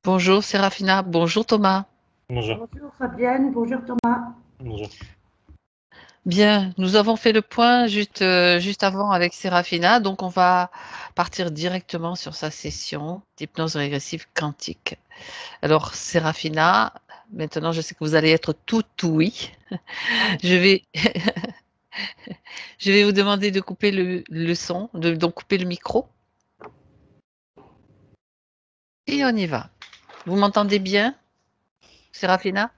Bonjour Séraphina, bonjour Thomas. Bonjour. Bonjour Fabienne, bonjour Thomas. Bonjour. Bien, nous avons fait le point juste avant avec Séraphina, donc on va partir directement sur sa session d'hypnose régressive quantique. Alors Séraphina, maintenant je sais que vous allez être tout oui. Je vais, je vais vous demander de couper le son, donc couper le micro. Et on y va. Vous m'entendez bien, Séraphina?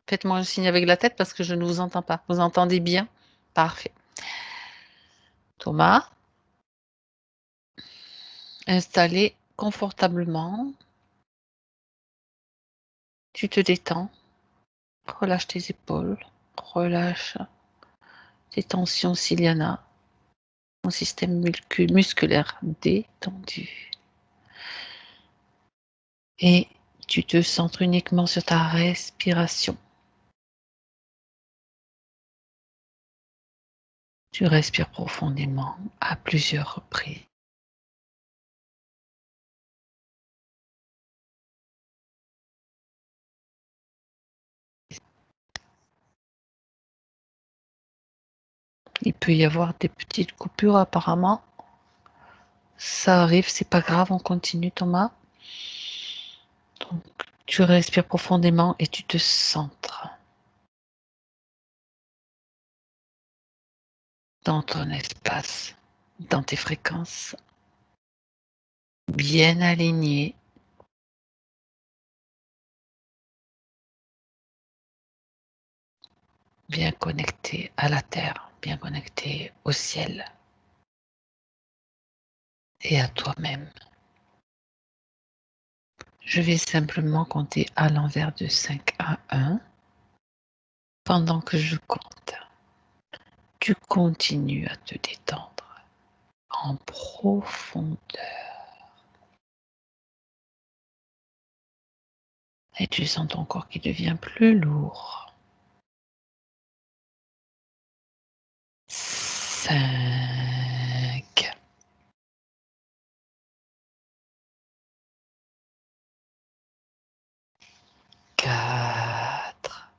Faites-moi un signe avec la tête parce que je ne vous entends pas. Vous entendez bien? Parfait. Thomas, installé confortablement. Tu te détends. Relâche tes épaules. Relâche tes tensions cilianas. Ton système musculaire détendu. Et tu te centres uniquement sur ta respiration. Tu respires profondément à plusieurs reprises. Il peut y avoir des petites coupures apparemment. Ça arrive, c'est pas grave, on continue Thomas. Donc, tu respires profondément et tu te centres dans ton espace, dans tes fréquences, bien alignées. Bien connecté à la terre, bien connecté au ciel et à toi-même. Je vais simplement compter à l'envers de 5 à 1. Pendant que je compte, tu continues à te détendre en profondeur. Et tu sens ton corps qui devient plus lourd. 5. 4.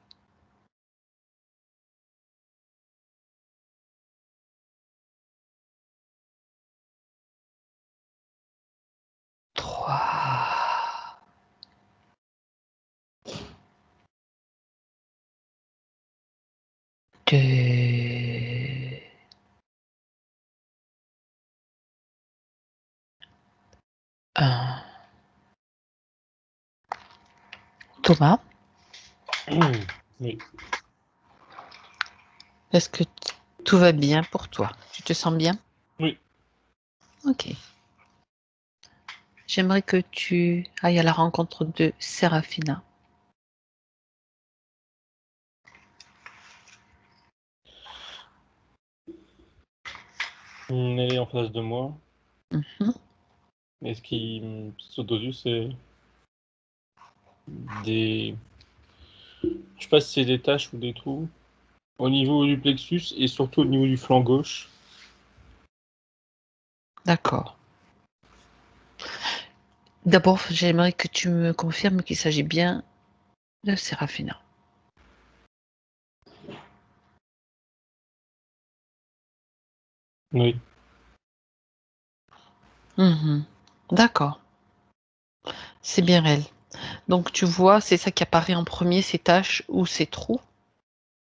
3. 2. 1. Thomas, Oui. est-ce que tout va bien pour toi? Tu te sens bien? Oui. Ok. J'aimerais que tu ailles à la rencontre de Séraphina. Elle est en face de moi. Mhm. Et ce qui me saute aux yeux, c'est des. Je sais pas si c'est des taches ou des trous. Au niveau du plexus et surtout au niveau du flanc gauche. D'accord. D'abord, j'aimerais que tu me confirmes qu'il s'agit bien de Séraphina. Oui. Mhm. D'accord. C'est bien elle. Donc tu vois, c'est ça qui apparaît en premier, ces taches ou ces trous.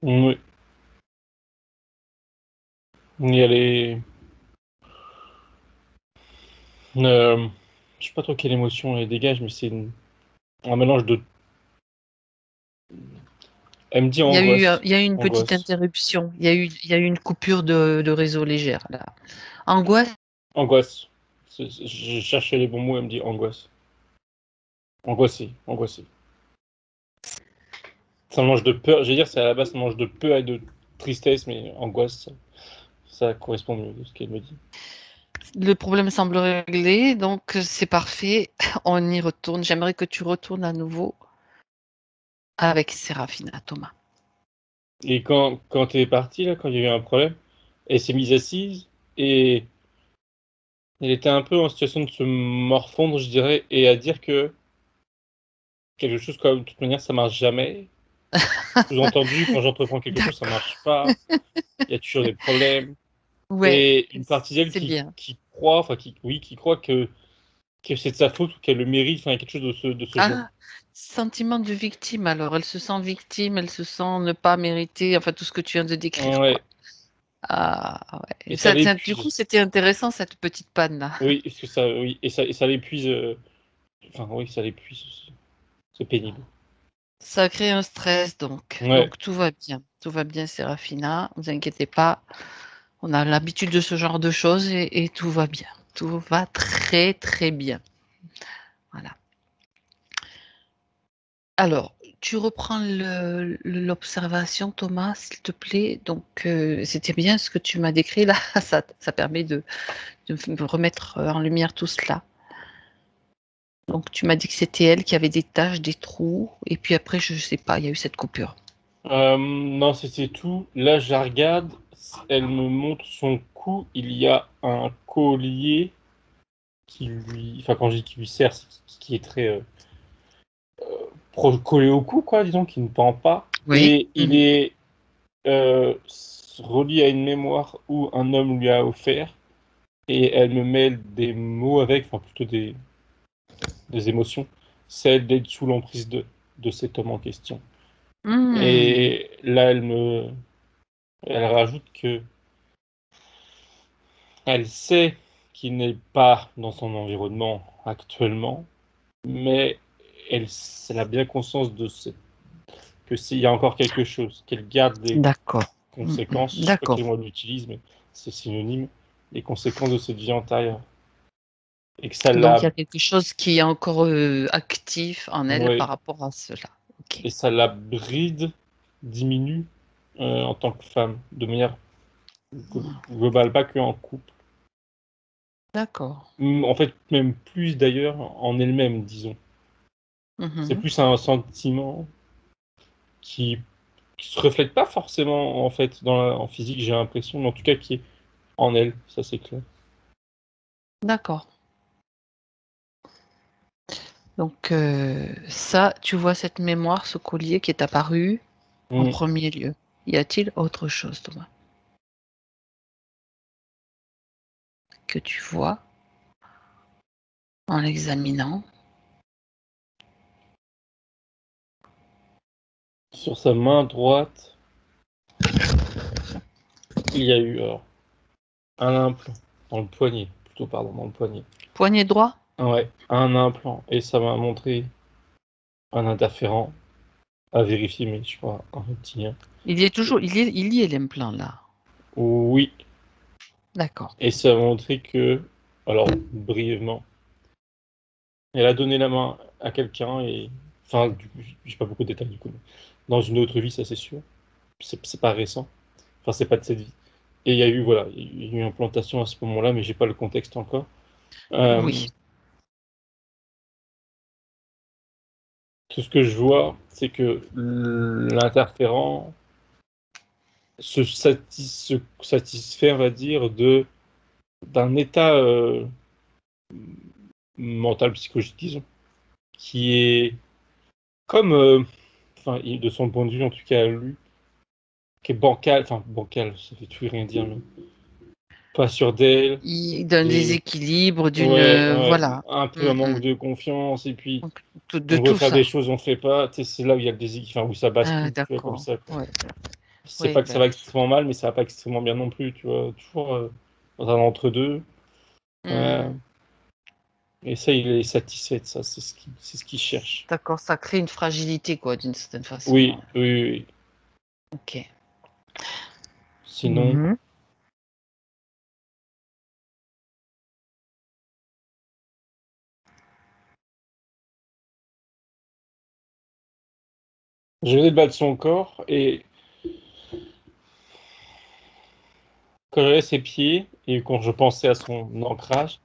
Oui. Et elle est. Je sais pas trop quelle émotion elle dégage, mais c'est un mélange de. Elle me dit angoisse. Il y a eu une petite Angoisse. interruption. Il y a eu une coupure de réseau légère là. Angoisse. Angoisse. Je cherchais les bons mots, elle me dit angoisse. Angoissé. Angoissé. Ça mange de peur. Je vais dire, c'est à la base, ça mange de peur et de tristesse, mais angoisse, ça correspond mieux de ce qu'elle me dit. Le problème semble réglé, donc c'est parfait. On y retourne. J'aimerais que tu retournes à nouveau avec Séraphina, Thomas. Et quand t'es parti, là, quand il y a eu un problème, elle s'est mise assise et elle était un peu en situation de se morfondre, je dirais, et à dire que quelque chose comme de toute manière ça marche jamais. Sous-entendu, quand j'entreprends quelque chose, ça marche pas. Il y a toujours des problèmes. Ouais, Et une partie d'elle c'est bien. qui croit, enfin qui croit que c'est de sa faute ou qu'elle le mérite, enfin quelque chose de ce genre. Ah, sentiment de victime alors. Elle se sent victime, elle se sent ne pas mériter, enfin tout ce que tu viens de décrire, quoi. Ouais, Ah ouais. et Et ça du coup, l'épuise. c'était intéressant cette petite panne-là. Oui, parce que ça, oui, et ça l'épuise. Enfin, oui, ça l'épuise aussi. C'est pénible. Ça crée un stress donc. Ouais. Donc tout va bien. Tout va bien, Séraphina. Ne vous inquiétez pas. On a l'habitude de ce genre de choses et tout va bien. Tout va très très bien. Voilà. Alors, tu reprends l'observation, Thomas, s'il te plaît. Donc, c'était bien ce que tu m'as décrit là. Ça permet de me remettre en lumière tout cela. Donc, tu m'as dit que c'était elle qui avait des taches, des trous, et puis après, je ne sais pas, il y a eu cette coupure. Non, c'était tout. Là, je la regarde. Elle me montre son cou. Il y a un collier qui lui. Enfin, quand je dis qui lui sert, c'est qui est très collé au cou, quoi, disons, qui ne pend pas. Oui. Et il est euh, relié à une mémoire où un homme lui a offert. Et elle me mêle des mots avec, enfin, plutôt des émotions. Celle d'être sous l'emprise de cet homme en question. Mhm. Et là, elle rajoute que elle sait qu'il n'est pas dans son environnement actuellement, mais elle a bien conscience que s'il y a encore quelque chose, qu'elle garde des D'accord. conséquences, je sais pas D'accord. quel mot elle utilise, mais c'est synonyme, les conséquences de cette vie antérieure. Et que ça Donc, il y l'a, a quelque chose qui est encore actif en elle par ouais, rapport à cela. Ok. et ça la bride, diminue en tant que femme, de manière globale, pas que en couple. D'accord. En fait, même plus d'ailleurs en elle-même, disons. C'est Mhm. plus un sentiment qui se reflète pas forcément en fait en physique, j'ai l'impression, mais en tout cas qui est en elle, ça c'est clair. D'accord. Donc, ça, tu vois cette mémoire, ce collier qui est apparu en Mm. premier lieu. Y a-t-il autre chose, Thomas, que tu vois en l'examinant? Sur sa main droite, il y a eu alors, un implant dans le poignet, plutôt pardon, dans le poignet. Poignet droit? Ouais, un implant et ça m'a montré un interférent à vérifier, mais je crois un reptilien. Il y est toujours, il y est l'implant là. Oui, D'accord. et ça m'a montré que, alors brièvement, elle a donné la main à quelqu'un et, enfin, j'ai pas beaucoup de détails du coup, mais dans une autre vie, ça c'est sûr. C'est pas récent. Enfin, c'est pas de cette vie. Et il y a eu, voilà, il y a eu une implantation à ce moment-là, mais j'ai pas le contexte encore. Euh, Oui. Tout ce que je vois, c'est que l'interférent se satisfait, on va dire, d'un état mental, psychologique, disons, qui est comme, enfin, de son point de vue, en tout cas, lui, qui est bancal, enfin, bancal, ça fait tout et rien dire, mais pas sûr d'elle, D'un des, déséquilibre, d'une, ouais, ouais, voilà. un peu un Mm, manque mm. de confiance, et puis Donc, de on veut tout faire des ça. choses, on fait pas. Tu sais, c'est là où il y a le déséquilibre, enfin, où ça Ah, bascule, tu vois, comme d'accord. ça. Ouais. C'est Oui, pas que ça va ben. extrêmement mal, mais ça va pas extrêmement bien non plus, tu vois. Toujours dans un entre-deux. Euh, Mm. et ça, il est satisfait de ça, c'est ce qu'il cherche. D'accord, ça crée une fragilité, quoi, d'une certaine façon. Oui, oui, oui. Ok. Sinon, Mhm. je venais de battre son corps et quand j'avais ses pieds et quand je pensais à son ancrage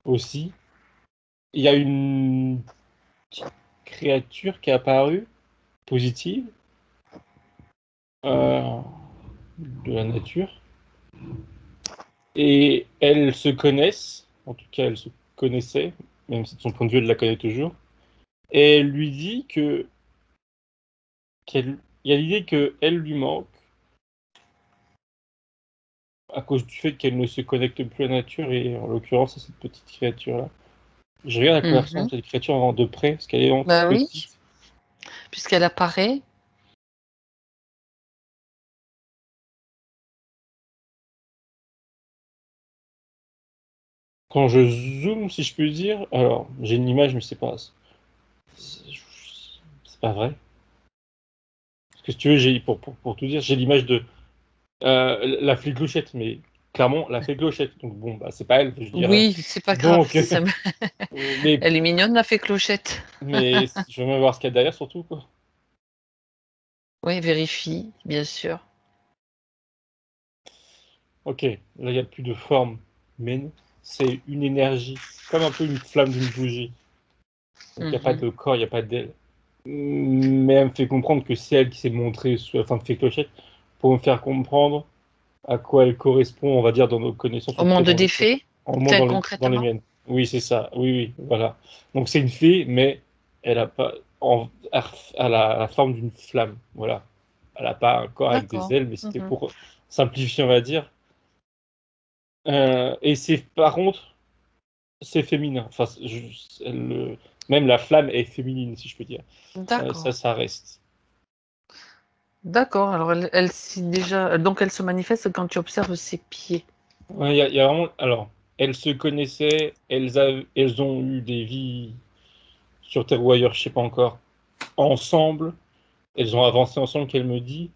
aussi, il y a une petite créature qui est apparue, positive, euh, de la nature. Et elles se connaissent, en tout cas elles se connaissaient, même si de son point de vue elle la connaît toujours. Et elle lui dit il y a l'idée qu'elle lui manque à cause du fait qu'elle ne se connecte plus à la nature, et en l'occurrence à cette petite créature-là. Je regarde à quoi elle ressemble cette créature de près, parce qu'elle est vraiment Bah oui, petite. puisqu'elle apparaît. Quand je zoome, si je puis dire, alors j'ai une image, mais c'est pas vrai. Parce que si tu veux, pour tout dire, j'ai l'image de la fée Clochette, mais clairement la fée Clochette. Donc bon, bah c'est pas elle, je dirais. Oui, c'est pas grave. Donc, mais Elle est mignonne, la fée Clochette. je veux même voir ce qu'il y a derrière, surtout quoi. Oui, vérifie, bien sûr. Ok, là il n'y a plus de forme, mais non, c'est une énergie, comme un peu une flamme d'une bougie. Donc il n'y a pas de corps, il n'y a pas d'aile. Mais elle me fait comprendre que c'est elle qui s'est montrée sous la forme de fée Clochette pour me faire comprendre à quoi elle correspond, on va dire, dans nos connaissances, Au ou peut-être monde des fées, en moins dans les concrètement. miennes. Oui, c'est ça. Oui, oui, voilà. Donc c'est une fée, mais elle a pas, elle a la forme d'une flamme. Voilà. Elle n'a pas un corps avec des D'accord. ailes, mais c'était pour simplifier, on va dire. Et par contre, c'est féminin. Enfin, même la flamme est féminine, si je peux dire. D'accord. Ça reste. D'accord. Alors, donc, elle se manifeste quand tu observes ses pieds. Ouais, il y a vraiment. Alors, elles se connaissaient, elles ont eu des vies sur Terre ou ailleurs, je sais pas encore, ensemble. Elles ont avancé ensemble, qu'elle me dit,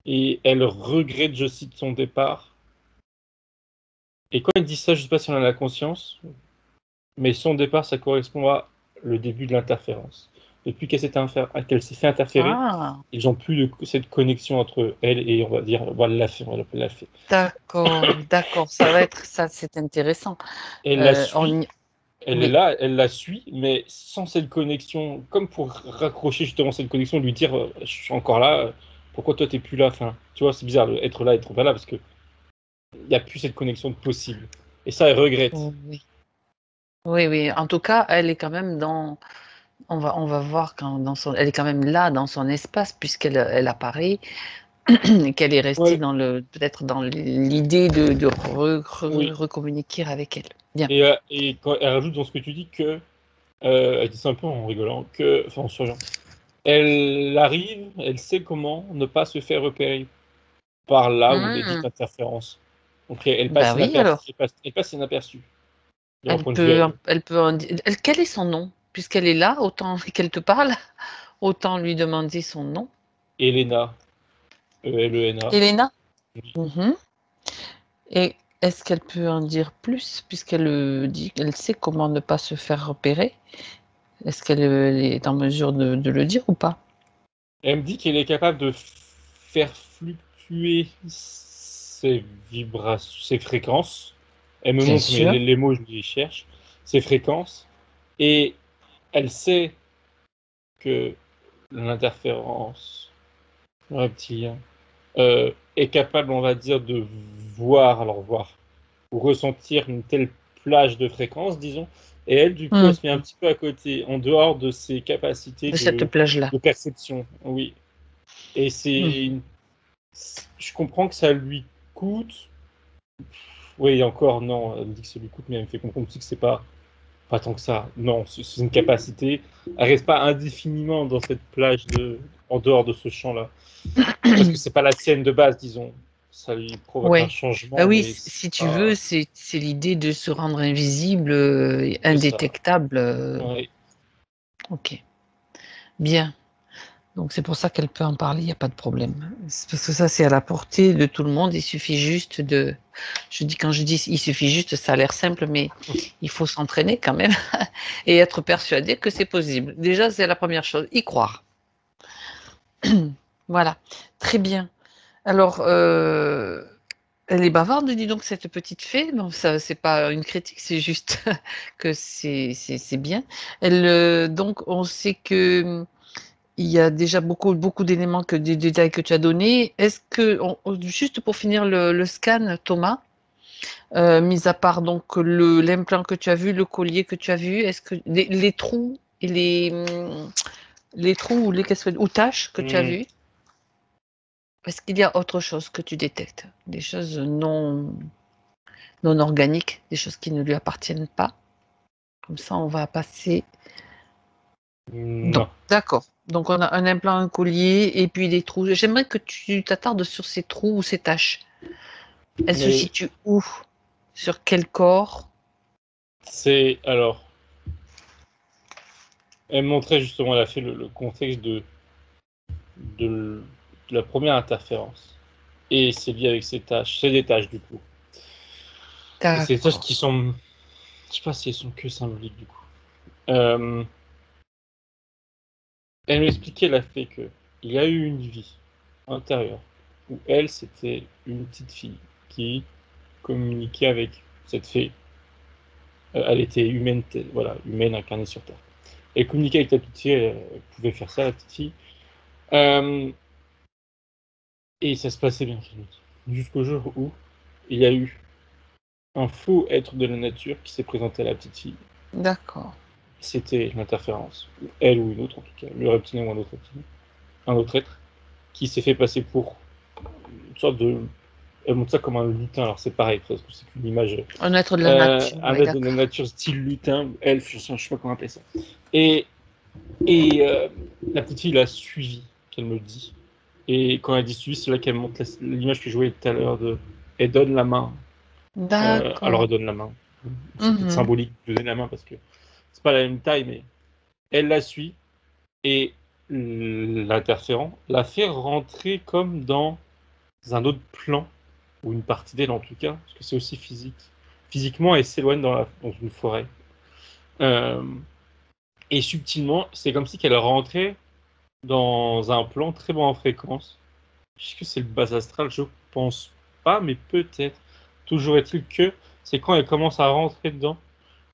et elle regrette, je cite, son départ. Et quand elle dit ça, je sais pas si on a la conscience, mais son départ, ça correspond à le début de l'interférence. Depuis qu'elle s'est fait interférer, Ah, ils n'ont plus cette connexion entre elle et, on va dire, voilà, la fée, on va l'appeler la fée. d'accord, d'accord. Ça va être ça, c'est intéressant. Elle la On suit. y- Elle est Oui, là, elle la suit, mais sans cette connexion, comme pour raccrocher justement cette connexion, lui dire je suis encore là, pourquoi toi t'es plus là, enfin, tu vois, c'est bizarre être là, être pas là, parce que il n'y a plus cette connexion possible. Et ça, elle regrette. oui, oui, oui. En tout cas, elle est quand même dans. On va voir quand elle est quand même là dans son espace puisqu'elle apparaît et qu'elle est restée Ouais, peut-être dans l'idée de oui. recommuniquer avec elle. Bien. Et quand elle rajoute dans ce que tu dis que, elle dit ça un peu en rigolant, enfin en souriant, elle arrive, elle sait comment ne pas se faire repérer par là où est dite Mmh. interférence. Donc elle Bah passe oui, inaperçue. alors. Elle passe inaperçue. De mon Elle point de vue, peut, elle peut quel est son nom? Puisqu'elle est là, autant qu'elle te parle, autant lui demander son nom. Elena, Elena. Elena? Mhm. Et est-ce qu'elle peut en dire plus, puisqu'elle dit qu'elle sait comment ne pas se faire repérer? Est-ce qu'elle est en mesure de le dire ou pas? Elle me dit qu'elle est capable de faire fluctuer ses vibrations, ses fréquences. Elle me Bien montre, mais sûr. les mots, je les cherche. Ses fréquences. Et elle sait que l'interférence reptilien est capable, on va dire, de voir, ou ressentir une telle plage de fréquences, disons. Et elle, du coup, elle se met un petit peu à côté, en dehors de ses capacités De cette plage-là. de perception. Oui. Et je comprends que ça lui coûte. Oui, encore, non, elle me dit que ça lui coûte, mais elle me fait comprendre aussi que c'est pas tant que ça. Non, c'est une capacité. Elle reste pas indéfiniment dans cette plage en dehors de ce champ-là. Parce que c'est pas la sienne de base, disons. Ça lui provoque un Ouais. Bah changement, oui, mais c'est si tu veux, pas. c'est l'idée de se rendre invisible, C'est ça. indétectable. Ouais. Ok, bien. Donc c'est pour ça qu'elle peut en parler, il n'y a pas de problème. C'est parce que ça, c'est à la portée de tout le monde. Il suffit juste de. Quand je dis il suffit juste, ça a l'air simple, mais il faut s'entraîner quand même et être persuadé que c'est possible. Déjà, c'est la première chose, y croire. Voilà, très bien. Alors, elle est bavarde, dis donc, cette petite fée. Non, ça, c'est pas une critique, c'est juste que c'est bien. Donc, on sait que il y a déjà beaucoup d'éléments, des détails que tu as donnés. Est-ce que, juste pour finir le scan, Thomas, mis à part donc l'implant que tu as vu, le collier que tu as vu, est-ce que les trous et les trous ou les ou taches que tu as vues? Est-ce qu'il y a autre chose que tu détectes? Des choses non organiques, des choses qui ne lui appartiennent pas? Comme ça, on va passer. Non. D'accord. Donc, on a un implant, un collier et puis des trous. J'aimerais que tu t'attardes sur ces trous ou ces taches. Elles se Mais situent où? Sur quel corps? c'est alors, elle montrait justement, elle a fait le contexte de la première interférence. Et c'est lié avec ces tâches. C'est des tâches du coup. Et c'est des tâches D'accord. qui sont, je sais pas si elles sont que symboliques du coup. Elle m'expliquait la fait que il y a eu une vie intérieure où elle, c'était une petite fille qui communiquait avec cette fée. Elle était humaine, voilà, humaine incarnée sur Terre. Elle communiquait avec la petite fille, elle pouvait faire ça, la petite fille. Et ça se passait bien, jusqu'au jour où il y a eu un faux être de la nature qui s'est présenté à la petite fille. D'accord. C'était l'interférence, elle ou une autre en tout cas, le reptilien ou un autre reptilien, un autre être, qui s'est fait passer pour une sorte de... Elle montre ça comme un lutin, alors c'est pareil, parce que c'est une image... Un être de la nature, un oui, être de la d'accord. nature style lutin, elfe, je sais pas comment appeler ça. Et la petite fille l'a suivi, qu'elle me dit. Et quand elle dit suivi, c'est là qu'elle montre l'image que je voyais tout à l'heure de... Elle donne la main. Alors elle D'accord. donne la main. C'est peut-être Mhm. symbolique de donner la main parce que c'est pas la même taille, mais elle la suit et l'interférent la fait rentrer comme dans un autre plan, ou une partie d'elle en tout cas, parce que c'est aussi physique. Physiquement, elle s'éloigne dans une forêt. Euh, et subtilement, c'est comme si qu'elle rentrait dans un plan très bas en fréquence. Est-ce que c'est le bas astral? Je pense pas, mais peut-être. Toujours est-il que c'est quand elle commence à rentrer dedans.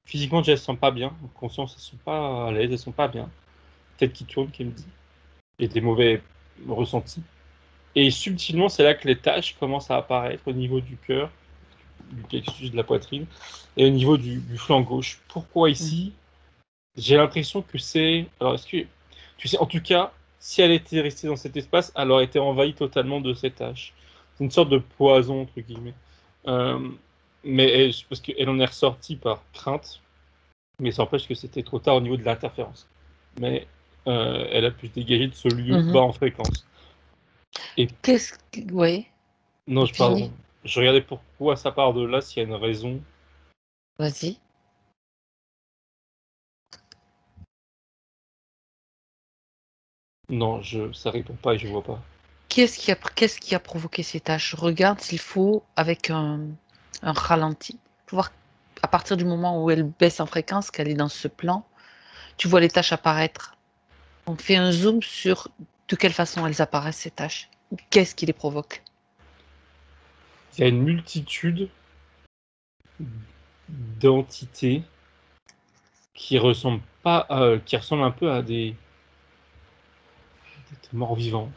Physiquement, déjà, elles se sentent pas bien. En conscience, elles sont pas à l'aise, elles sont pas bien. Tête qui tourne, qui me dit. Et des mauvais ressentis. Et subtilement, c'est là que les taches commencent à apparaître au niveau du cœur, du plexus de la poitrine, et au niveau du flanc gauche. Pourquoi ici? J'ai l'impression que c'est... Alors, est-ce que... Tu sais, en tout cas, si elle était restée dans cet espace, elle aurait été envahie totalement de ces taches. C'est une sorte de poison, entre guillemets. Euh, parce qu'elle en est ressortie par crainte, mais ça empêche que c'était trop tard au niveau de l'interférence. Mais elle a pu se dégager de ce lieu bas Mhm. en fréquence. Et Qu'est-ce que... Oui, non, finis. pardon. Je regardais pourquoi ça part de là, s'il y a une raison. Vas-y. Non, ça répond pas et je vois pas. Qu'est-ce qui a provoqué ces tâches? Regarde s'il faut avec un ralenti. Pour voir à partir du moment où elle baisse en fréquence, qu'elle est dans ce plan, tu vois les tâches apparaître. On fait un zoom sur de quelle façon elles apparaissent, ces tâches. Qu'est-ce qui les provoque? Il y a une multitude d'entités qui ressemblent pas qui ressemblent un peu à des morts vivants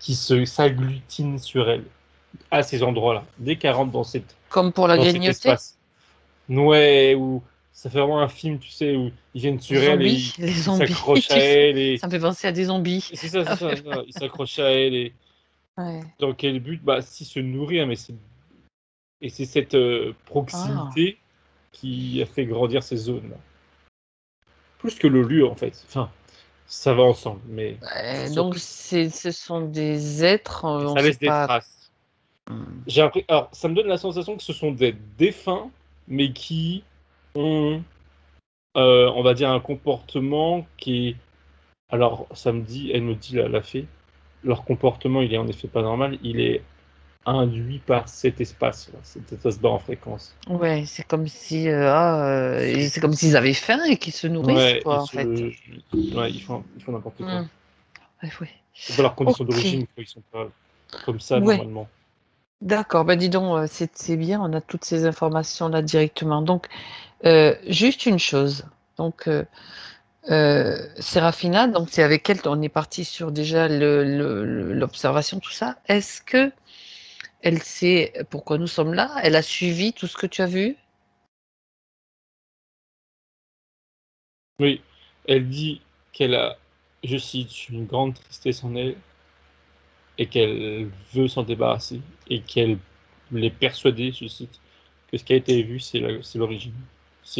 qui s'agglutinent sur elle à ces endroits-là dès qu'elle rentre Comme pour la dans cet grignoter? espace. Ouais, où ça fait vraiment un film, tu sais, où ils viennent sur elle et Zombies, les ils zombies, s'accrochent à tu sais, elle ça me fait penser à des zombies. et c'est ça, Ça fait ils s'accrochent à elle et ouais. dans quel but? Bah, si se nourrir, mais c'est cette Ah, proximité qui a fait grandir ces zones-là. Plus que le lieu, en fait. Enfin, ça va ensemble, mais c'est donc surtout, ce sont des êtres, on ça sait laisse des pas. traces. Mmh. Alors, ça me donne la sensation que ce sont des défunts, mais qui ont, on va dire, un comportement qui est... Alors, elle me dit, la fée, leur comportement, il est en effet pas normal, il est induit par cet espace, cet espace bas en fréquence. Ouais, c'est comme si, c'est comme s'ils avaient faim et qu'ils se nourrissent, Ouais, quoi, en fait. ouais, ils font n'importe quoi. Mmh. Ouais, ouais. C'est pas leurs conditions OK, d'origine, quoi, ils sont pas comme ça ouais, normalement. d'accord. Bah, dis donc, c'est bien, on a toutes ces informations-là directement. Donc, juste une chose, donc, Sérafina, donc c'est avec elle on est parti sur déjà l'observation, tout ça. Est-ce qu'elle sait pourquoi nous sommes là? Elle a suivi tout ce que tu as vu? Oui, Elle dit qu'elle a, je cite, une grande tristesse en elle et qu'elle veut s'en débarrasser et qu'elle est persuadée, je cite, que ce qui a été vu, c'est l'origine.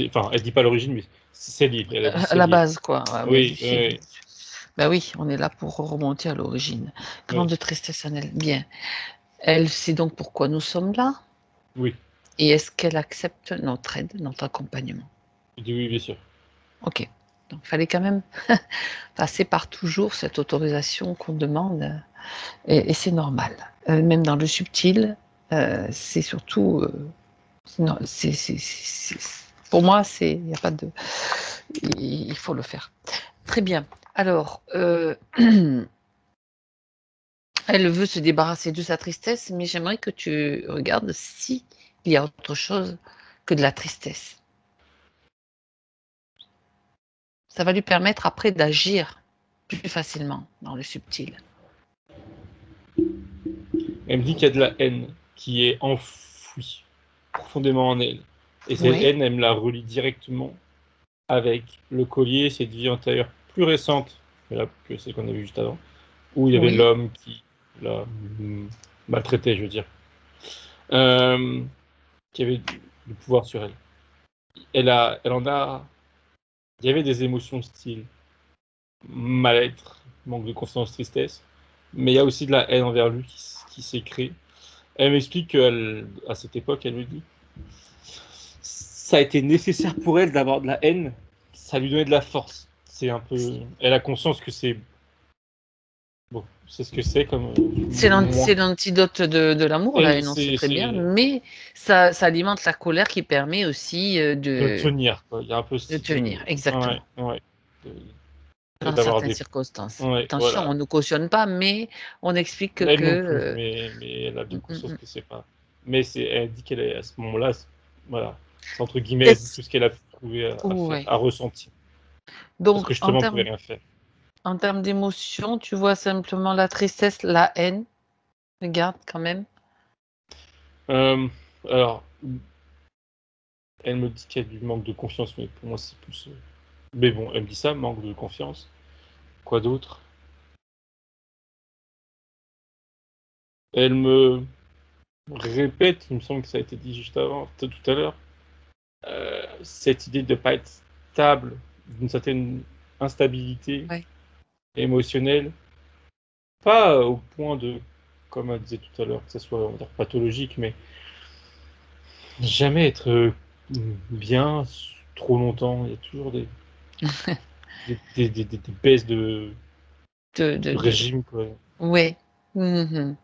Enfin, elle dit pas l'origine, mais c'est lié. Elle a dit À c'est la lié. base, quoi, du Oui, film. oui, Bah oui, on est là pour remonter à l'origine. oui, Grande tristesse en elle. Bien. Elle sait donc pourquoi nous sommes là. oui. Et est-ce qu'elle accepte notre aide, notre accompagnement? Je dis oui, bien sûr. Ok. Donc, il fallait quand même passer par toujours cette autorisation qu'on demande. Et c'est normal. Même dans le subtil, c'est surtout. Non, pour moi, il n'y a pas de. Il faut le faire. Très bien. Alors, elle veut se débarrasser de sa tristesse, mais j'aimerais que tu regardes si il y a autre chose que de la tristesse. Ça va lui permettre après d'agir plus facilement dans le subtil. Elle me dit qu'il y a de la haine qui est enfouie profondément en elle. Et cette Oui, haine, elle me la relie directement avec le collier, cette vie antérieure plus récente que celle qu'on a vue juste avant, où il y avait oui, l'homme qui la maltraitait, je veux dire, euh, qui avait du pouvoir sur elle. Elle en a. Il y avait des émotions style mal-être, manque de confiance, tristesse, mais il y a aussi de la haine envers lui qui s'est créée. Elle m'explique qu'à cette époque, elle me dit, ça a été nécessaire pour elle d'avoir de la haine, ça lui donnait de la force. C'est un peu, elle a conscience que c'est bon, c'est ce que c'est comme c'est moins. l'antidote de l'amour, la Et haine, on sait c'est très bien, mais ça alimente la colère qui permet aussi de tenir, quoi. Il y a un peu de ce tenir, ouais, exactement, ouais, dans d'avoir certaines des, circonstances. ouais, Attention, on voilà. ne cautionne pas, mais on explique Elle que non plus, mais elle a bien mm, mm, conscience mm. que c'est pas. Mais elle dit qu'elle est à ce moment-là, voilà, c'est entre guillemets, elle dit Est-ce- tout ce qu'elle a pu trouver à faire, ouais. à ressentir, parce Donc, que justement, elle pouvait rien faire. en termes d'émotion, tu vois simplement la tristesse, la haine. Regarde quand même. Euh, alors, elle me dit qu'il y a du manque de confiance, mais pour moi, c'est plus. Mais bon, elle me dit ça, manque de confiance. Quoi d'autre? Elle me répète, il me semble que ça a été dit juste avant, tout à l'heure, cette idée de ne pas être stable, d'une certaine instabilité Ouais. émotionnelle, pas au point de, comme elle disait tout à l'heure, que ça soit on va dire, pathologique, mais jamais être bien trop longtemps. Il y a toujours des baisses De, de de, de... régime, quoi. Ouais. Mhm.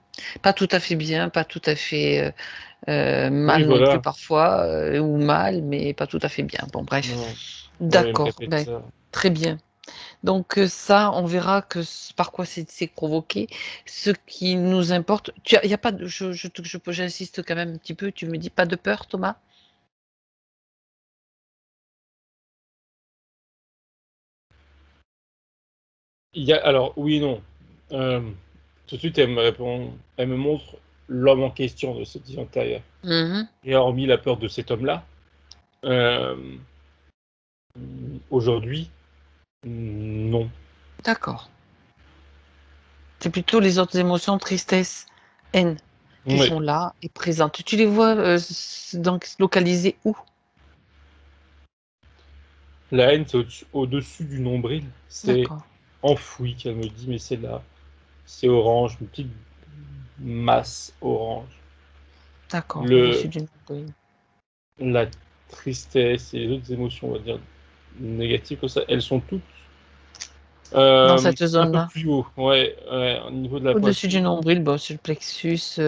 Pas tout à fait bien, pas tout à fait Oui, mal non plus voilà. parfois, ou mal, mais pas tout à fait bien. Bon, bref. Non. Ouais, elle me D'accord. répète Ben, ça. très bien. Donc ça, on verra que par quoi c'est provoqué. Ce qui nous importe, il y a pas de, j'insiste quand même un petit peu. Tu me dis pas de peur, Thomas? Il y a, alors, oui et non. Euh, Tout de suite, elle me répond, elle me montre l'homme en question de cette vie antérieure. Mhm. Et hormis la peur de cet homme-là, euh, aujourd'hui, non. D'accord. C'est plutôt les autres émotions, tristesse, haine, qui Oui. sont là et présentes. Tu les vois donc localisées où? La haine, c'est au-dessus du nombril. C'est D'accord, enfoui, qu'elle me dit, mais c'est là. C'est orange, une petite masse orange. d'accord, au-dessus Le, du nombril. la tristesse et les autres émotions, on va dire, négatives, comme ça, elles sont toutes Dans cette un peu zone-là. plus haut, ouais, ouais, au niveau de la Au-dessus du poitrine. nombril, bon, c'est le plexus,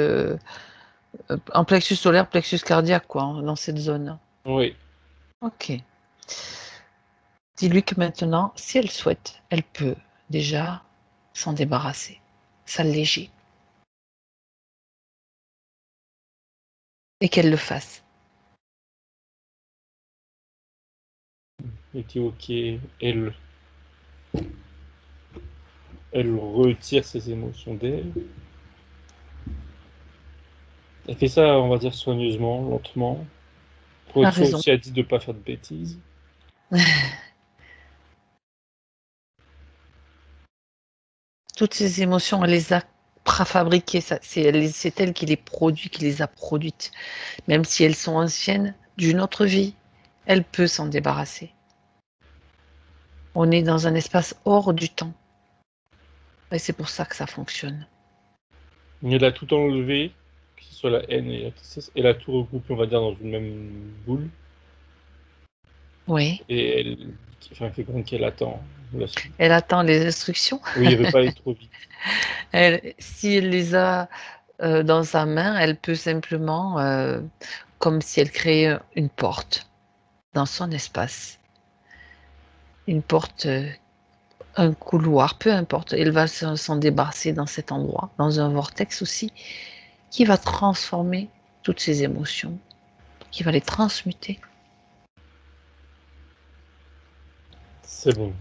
en plexus solaire, plexus cardiaque, quoi, hein, dans cette zone. Oui. Ok. Dis-lui que maintenant, si elle souhaite, elle peut déjà s'en débarrasser, s'alléger, et qu'elle le fasse. Et qui, ok, elle, elle retire ses émotions d'elle. Elle fait ça, on va dire, soigneusement, lentement, pour Elle être a sûr raison. aussi, elle dit de ne pas faire de bêtises. Toutes ces émotions, elle les a fabriquées. C'est elle qui les produit, qui les a produites. Même si elles sont anciennes d'une autre vie, elle peut s'en débarrasser. On est dans un espace hors du temps. Et c'est pour ça que ça fonctionne. Mais elle a tout enlevé, que ce soit la haine et la tristesse, elle a tout regroupé, on va dire, dans une même boule. Oui. Et elle fait comprendre qu'elle attend la suite. Elle attend les instructions. Oui, elle veut pas aller trop vite. Si elle les a dans sa main, elle peut simplement, comme si elle créait une porte dans son espace. Une porte, un couloir, peu importe. Elle va s'en débarrasser dans cet endroit, dans un vortex aussi, qui va transformer toutes ses émotions, qui va les transmuter. C'est bon.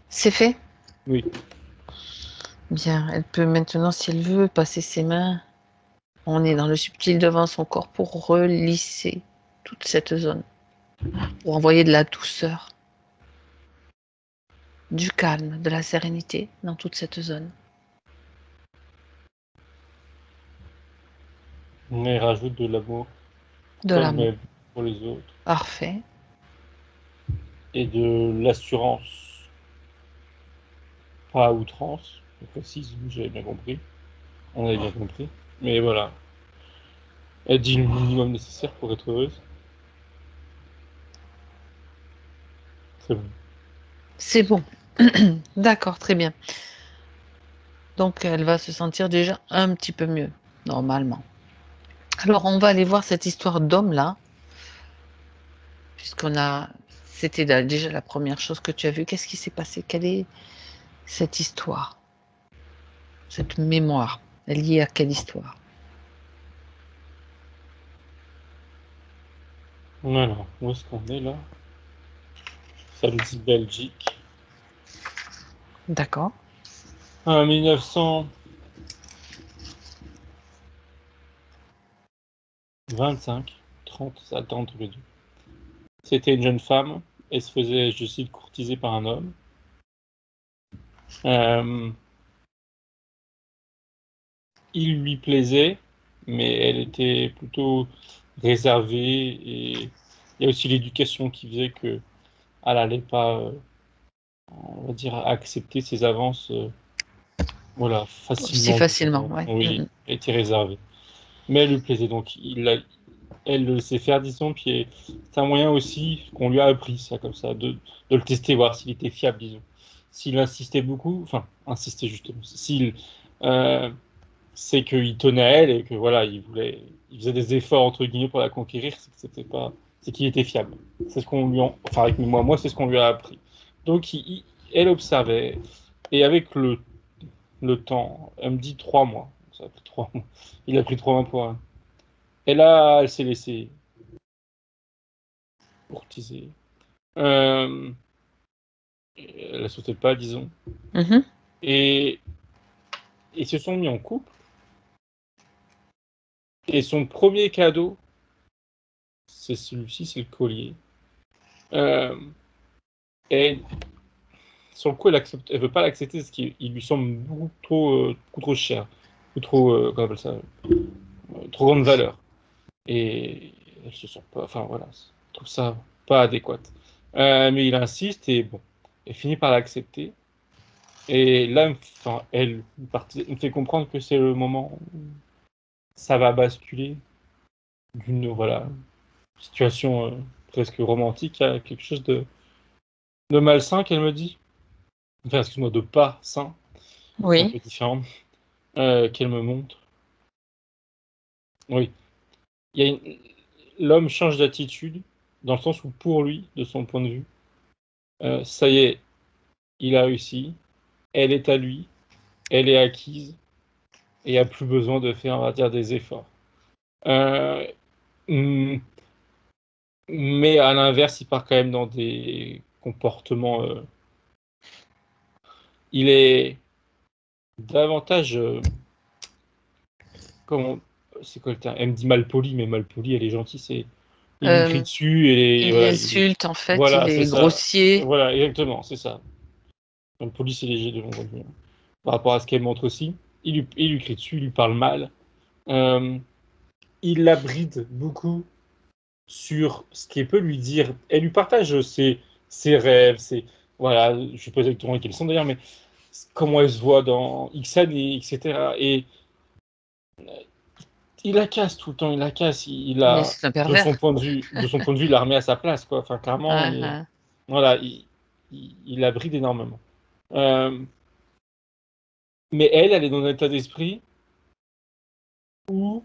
C'est fait? Oui. Bien, elle peut maintenant, si elle veut, passer ses mains. On est dans le subtil devant son corps pour relisser toute cette zone, pour envoyer de la douceur, du calme, de la sérénité dans toute cette zone. Elle rajoute de l'amour De pour l'amour. elle-même, pour les autres. Parfait. Et de l'assurance. Pas à outrance, je précise, j'avais bien compris. On avait bien compris. Mais voilà. Elle dit le minimum nécessaire pour être heureuse. C'est bon. C'est bon. D'accord, très bien. Donc, elle va se sentir déjà un petit peu mieux, normalement. Alors, on va aller voir cette histoire d'homme-là, puisqu'on a... C'était déjà la première chose que tu as vue. Qu'est-ce qui s'est passé? Quelle est cette histoire? Cette mémoire? Elle est liée à quelle histoire? Voilà. Où est-ce qu'on est là? Samedi Belgique. D'accord. 1925, 30, ça attend tous les deux. C'était une jeune femme. Elle se faisait, je cite, courtiser par un homme. Il lui plaisait, mais elle était plutôt réservée. Et il y a aussi l'éducation qui faisait que elle n'allait pas, on va dire, accepter ses avances, voilà, Si facilement. facilement, ouais. Oui, elle était réservée. Mais elle lui plaisait, donc elle le laissait faire, disons, puis c'est un moyen aussi qu'on lui a appris, ça, comme ça, de le tester, voir s'il était fiable, disons. S'il insistait beaucoup, enfin, insistait justement, s'il c'est qu'il tenait à elle et que voilà, il faisait des efforts entre guillemets pour la conquérir, c'est qu'il était fiable. C'est ce qu'on lui enfin avec moi, c'est ce qu'on lui a appris. Donc elle observait et avec le temps, elle me dit 3 mois, ça a pris 3 mois. Il a pris 3 mois pour elle. Et là, elle s'est laissée courtiser. Elle a sauté le pas, disons. Mhm. Et ils se sont mis en couple. Et son premier cadeau, c'est celui-ci, c'est le collier. Et sur le coup, elle veut pas l'accepter parce qu'il lui semble beaucoup trop cher, ou trop, comment on appelle ça, trop grande valeur. Et elle se sent pas, enfin voilà, je trouve ça pas adéquat. Mais il insiste et bon, elle finit par l'accepter. Et là, enfin, elle me fait comprendre que c'est le moment où ça va basculer d'une voilà situation presque romantique à quelque chose de malsain qu'elle me dit. Enfin, excuse-moi, de pas sain, c'est un Oui. peu différent, qu'elle me montre. Oui, il y a l'homme change d'attitude, dans le sens où pour lui, de son point de vue, ça y est, il a réussi, elle est à lui, elle est acquise, et il n'y a plus besoin de faire, on va dire, des efforts. Euh, mm, mais à l'inverse, il part quand même dans des comportements. Il est davantage. Comment, c'est quoi le terme? Elle me dit malpoli, mais malpoli, elle est gentille, c'est. Il lui crie Euh, dessus et il voilà. insulte, en fait, il Voilà, c'est est ça. grossier. Voilà, exactement, c'est ça. Malpoli, c'est léger de mon point de vue. par rapport à ce qu'elle montre aussi. Il lui crie dessus, il lui parle mal. Il la bride beaucoup sur ce qu'elle peut lui dire. Elle lui partage ses rêves, voilà, je sais pas exactement quels sont d'ailleurs, mais comment elle se voit dans X années, etc. Et il la casse tout le temps, il la casse, il Mais a, c'est un pervers. de son point de vue, il l'a remis à sa place, quoi. Enfin, clairement, Ah, et ah. voilà, il la bride énormément. Euh, mais elle est dans un état d'esprit où,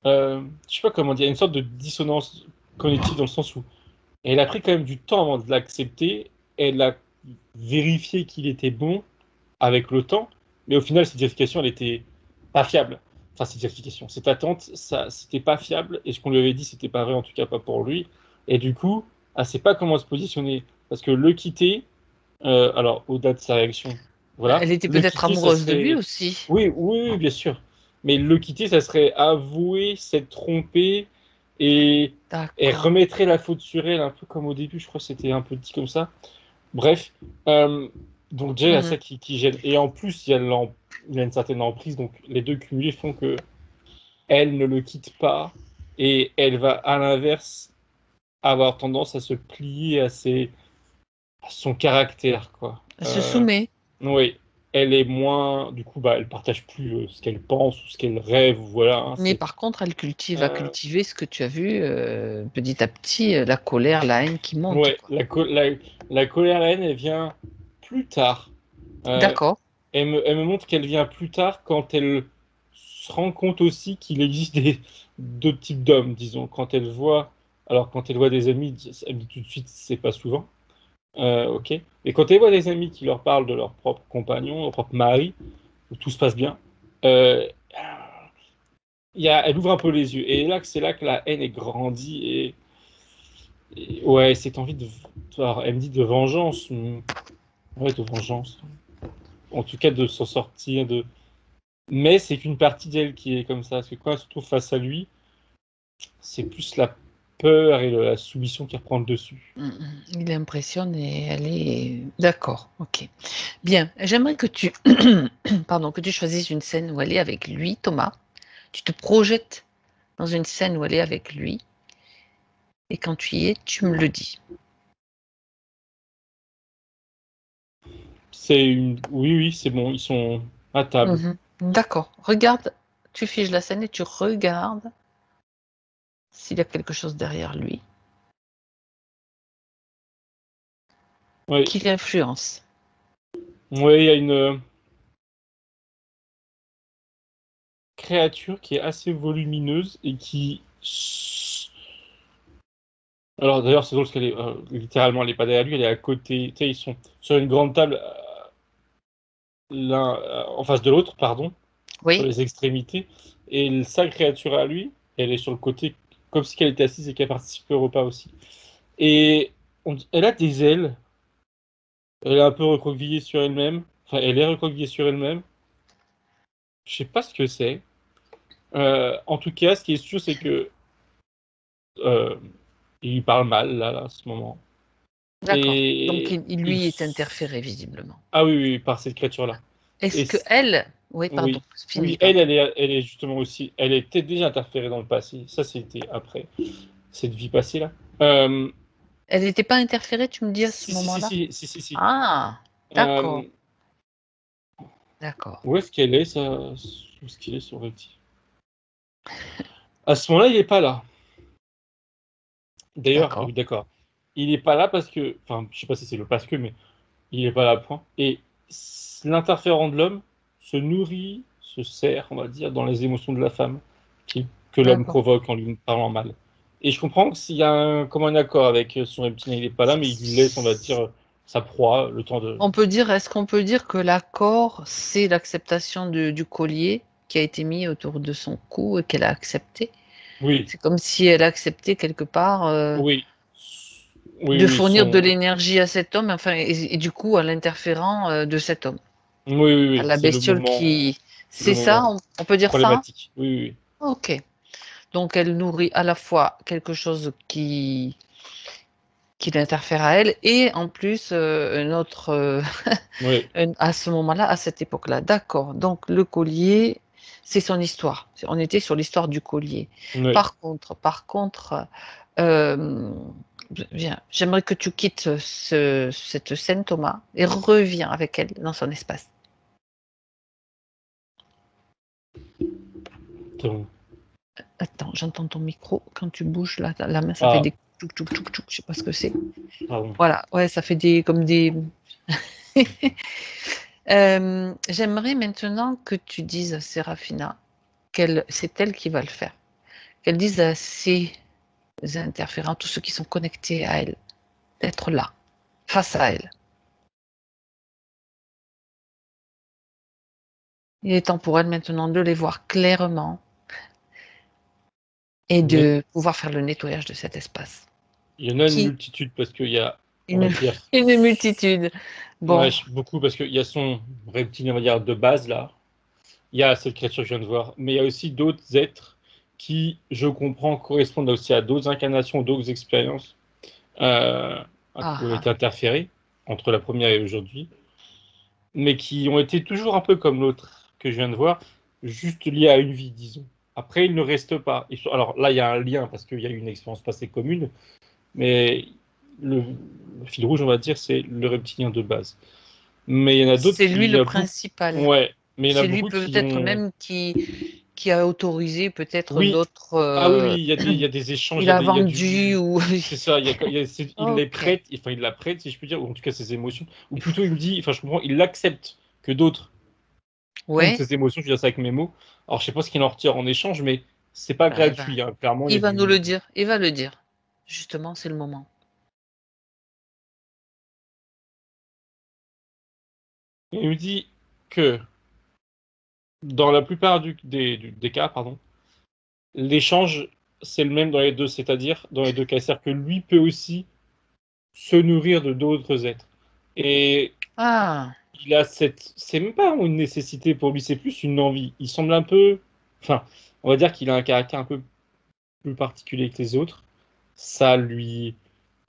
je sais pas comment dire, il y a une sorte de dissonance cognitive dans le sens où elle a pris quand même du temps avant de l'accepter, elle a vérifié qu'il était bon avec le temps, mais au final, cette vérification, elle était pas fiable. Enfin, cette vérification, cette attente, ça, c'était pas fiable, et ce qu'on lui avait dit, c'était pas vrai, en tout cas pas pour lui. Et du coup, elle sait pas comment se positionner, parce que le quitter, alors au-delà de sa réaction, voilà, Elle était le peut-être quitter, ça amoureuse de lui serait, aussi. oui, oui, oui, bien sûr, mais le quitter, ça serait avouer, s'être trompé, et, et D'accord. remettrait la faute sur elle, un peu comme au début, je crois que c'était un peu dit comme ça. Bref, euh, donc déjà, il y a Mhm. ça qui gêne. Et en plus, il y a une certaine emprise, donc les deux cumulés font que elle ne le quitte pas et elle va, à l'inverse, avoir tendance à se plier à son caractère, quoi. Elle se soumet. Oui, elle est moins, du coup, bah, elle partage plus ce qu'elle pense ou ce qu'elle rêve, voilà. Hein, Mais par contre, elle va euh, cultiver ce que tu as vu petit à petit, la colère, la haine qui monte, ouais, quoi. la colère, la haine, elle vient plus tard. Euh, D'accord. elle me montre qu'elle vient plus tard quand elle se rend compte aussi qu'il existe d'autres types d'hommes, disons. Quand elle voit, alors quand elle voit des amis, elle me dit tout de suite, c'est pas souvent, ok. Mais quand elle voit des amis qui leur parlent de leur propre compagnon, leur propre mari, où tout se passe bien, euh, elle ouvre un peu les yeux. Et là, c'est là que la haine est grandie et ouais, cette envie alors, elle me dit de vengeance, ouais, de vengeance. En tout cas, de s'en sortir, mais c'est qu'une partie d'elle qui est comme ça. Parce que quand elle se trouve face à lui, c'est plus la peur et la soumission qui reprend le dessus. Il impressionne et elle est d'accord. Ok. Bien. J'aimerais que tu, pardon, que tu choisisses une scène où elle est avec lui, Thomas. Tu te projettes dans une scène où elle est avec lui. Et quand tu y es, tu me le dis. Oui, oui, c'est bon, ils sont à table. Mhm. D'accord. Regarde, tu figes la scène et tu regardes s'il y a quelque chose derrière lui Oui, qui l'influence. oui, il y a une créature qui est assez volumineuse et qui. Alors d'ailleurs, c'est drôle parce qu'elle est littéralement, elle est pas derrière lui, elle est à côté. Tu sais, ils sont sur une grande table, l'un en face de l'autre, pardon, sur Oui. les extrémités. Et sa créature à lui, elle est sur le côté, comme si elle était assise et qu'elle participait au repas aussi. Et elle a des ailes, elle est un peu recroquevillée sur elle-même. Enfin, elle est recroquevillée sur elle-même. Je sais pas ce que c'est. En tout cas, ce qui est sûr, c'est que euh, il lui parle mal, là, à ce moment. D'accord. Donc Il... lui est interféré visiblement. Ah oui, oui, par cette créature-là. Est-ce Et que elle, oui, pardon, oui, finis, oui, pardon. elle est justement aussi, elle était déjà interférée dans le passé. Ça, c'était après cette vie passée-là. Euh, Elle n'était pas interférée, tu me dis à ce si, si, si, moment-là? si, si, si, si. Ah, d'accord, Euh, d'accord, où est-ce qu'elle est, ça? Où est-ce qu'il est, son recti? À ce moment-là, il n'est pas là. D'ailleurs, d'accord. oui, d'accord. Il n'est pas là parce que, enfin, je sais pas si c'est le parce que, mais il n'est pas là, point. Et l'interférent de l'homme se nourrit, se sert, on va dire, dans les émotions de la femme que l'homme D'accord. provoque en lui parlant mal. Et je comprends que s'il y a un commun accord avec son reptilien, il n'est pas là, mais il lui laisse, on va dire, sa proie, le temps de. Est-ce qu'on peut dire que l'accord, c'est l'acceptation du collier qui a été mis autour de son cou et qu'elle a accepté? Oui, C'est comme si elle acceptait quelque part oui, oui, de oui, fournir de son. l'énergie à cet homme, enfin, et du coup à l'interférent de cet homme, Oui, oui, à oui, la c'est bestiole qui. le C'est ça, moment on peut dire ça? problématique. Oui, oui, Ok. Donc elle nourrit à la fois quelque chose qu'il interfère à elle, et en plus, un autre, Oui, à ce moment-là, à cette époque-là. D'accord, donc le collier, c'est son histoire. On était sur l'histoire du collier. oui. Par contre, viens, j'aimerais que tu quittes cette scène, Thomas, et reviens avec elle dans son espace. Donc, Attends, j'entends ton micro. Quand tu bouges la main, ça fait ah, des tchouk tchouk tchouk tchouk. Je sais pas ce que c'est. pardon. Voilà, ouais, ça fait comme des. J'aimerais maintenant que tu dises à Séraphina qu'elle, c'est elle qui va le faire. Qu'elle dise à ses interférents, tous ceux qui sont connectés à elle, d'être là, face à elle. Il est temps pour elle maintenant de les voir clairement et Mais de pouvoir faire le nettoyage de cet espace. il y en a une Qui multitude parce qu'il y a, on va une, dire, une multitude. ouais, Bon, beaucoup parce qu'il y a son reptilien, on va dire, de base là. Il y a cette créature que je viens de voir, mais il y a aussi d'autres êtres qui, je comprends, correspondent aussi à d'autres incarnations, d'autres expériences qui ont ah, été interférées entre la première et aujourd'hui, mais qui ont été toujours un peu comme l'autre que je viens de voir, juste liés à une vie, disons. Après, ils ne restent pas. Alors là, il y a un lien parce qu'il y a une expérience passée commune, mais le, le fil rouge, on va dire, c'est le reptilien de base. Mais il y en a d'autres c'est qui, lui il y le a beaucoup, principal. ouais, mais il y en a C'est lui beaucoup qui peut-être ont, même qui a autorisé peut-être oui, d'autres. ah oui, oui, il y a des échanges, Il a il y a vendu du, ou. c'est ça, il les Ok. prête, enfin il la prête, si je peux dire, ou en tout cas ses émotions, ou plutôt il me dit, enfin je comprends, il accepte que d'autres prennent Ouais. ses émotions, je veux dire ça avec mes mots. Alors je sais pas ce qu'il en retire en échange, mais c'est pas Ben, gratuit, hein. Clairement il y il a va nous du, le dire. Il va le dire. Justement, c'est le moment. il me dit que dans la plupart des cas, pardon, l'échange c'est le même dans les deux, c'est-à-dire dans les deux cas, c'est-à-dire que lui peut aussi se nourrir de d'autres êtres. Et Ah, il a cette. C'est même pas une nécessité pour lui, c'est plus une envie. Il semble un peu. Enfin, on va dire qu'il a un caractère un peu plus particulier que les autres. Ça lui.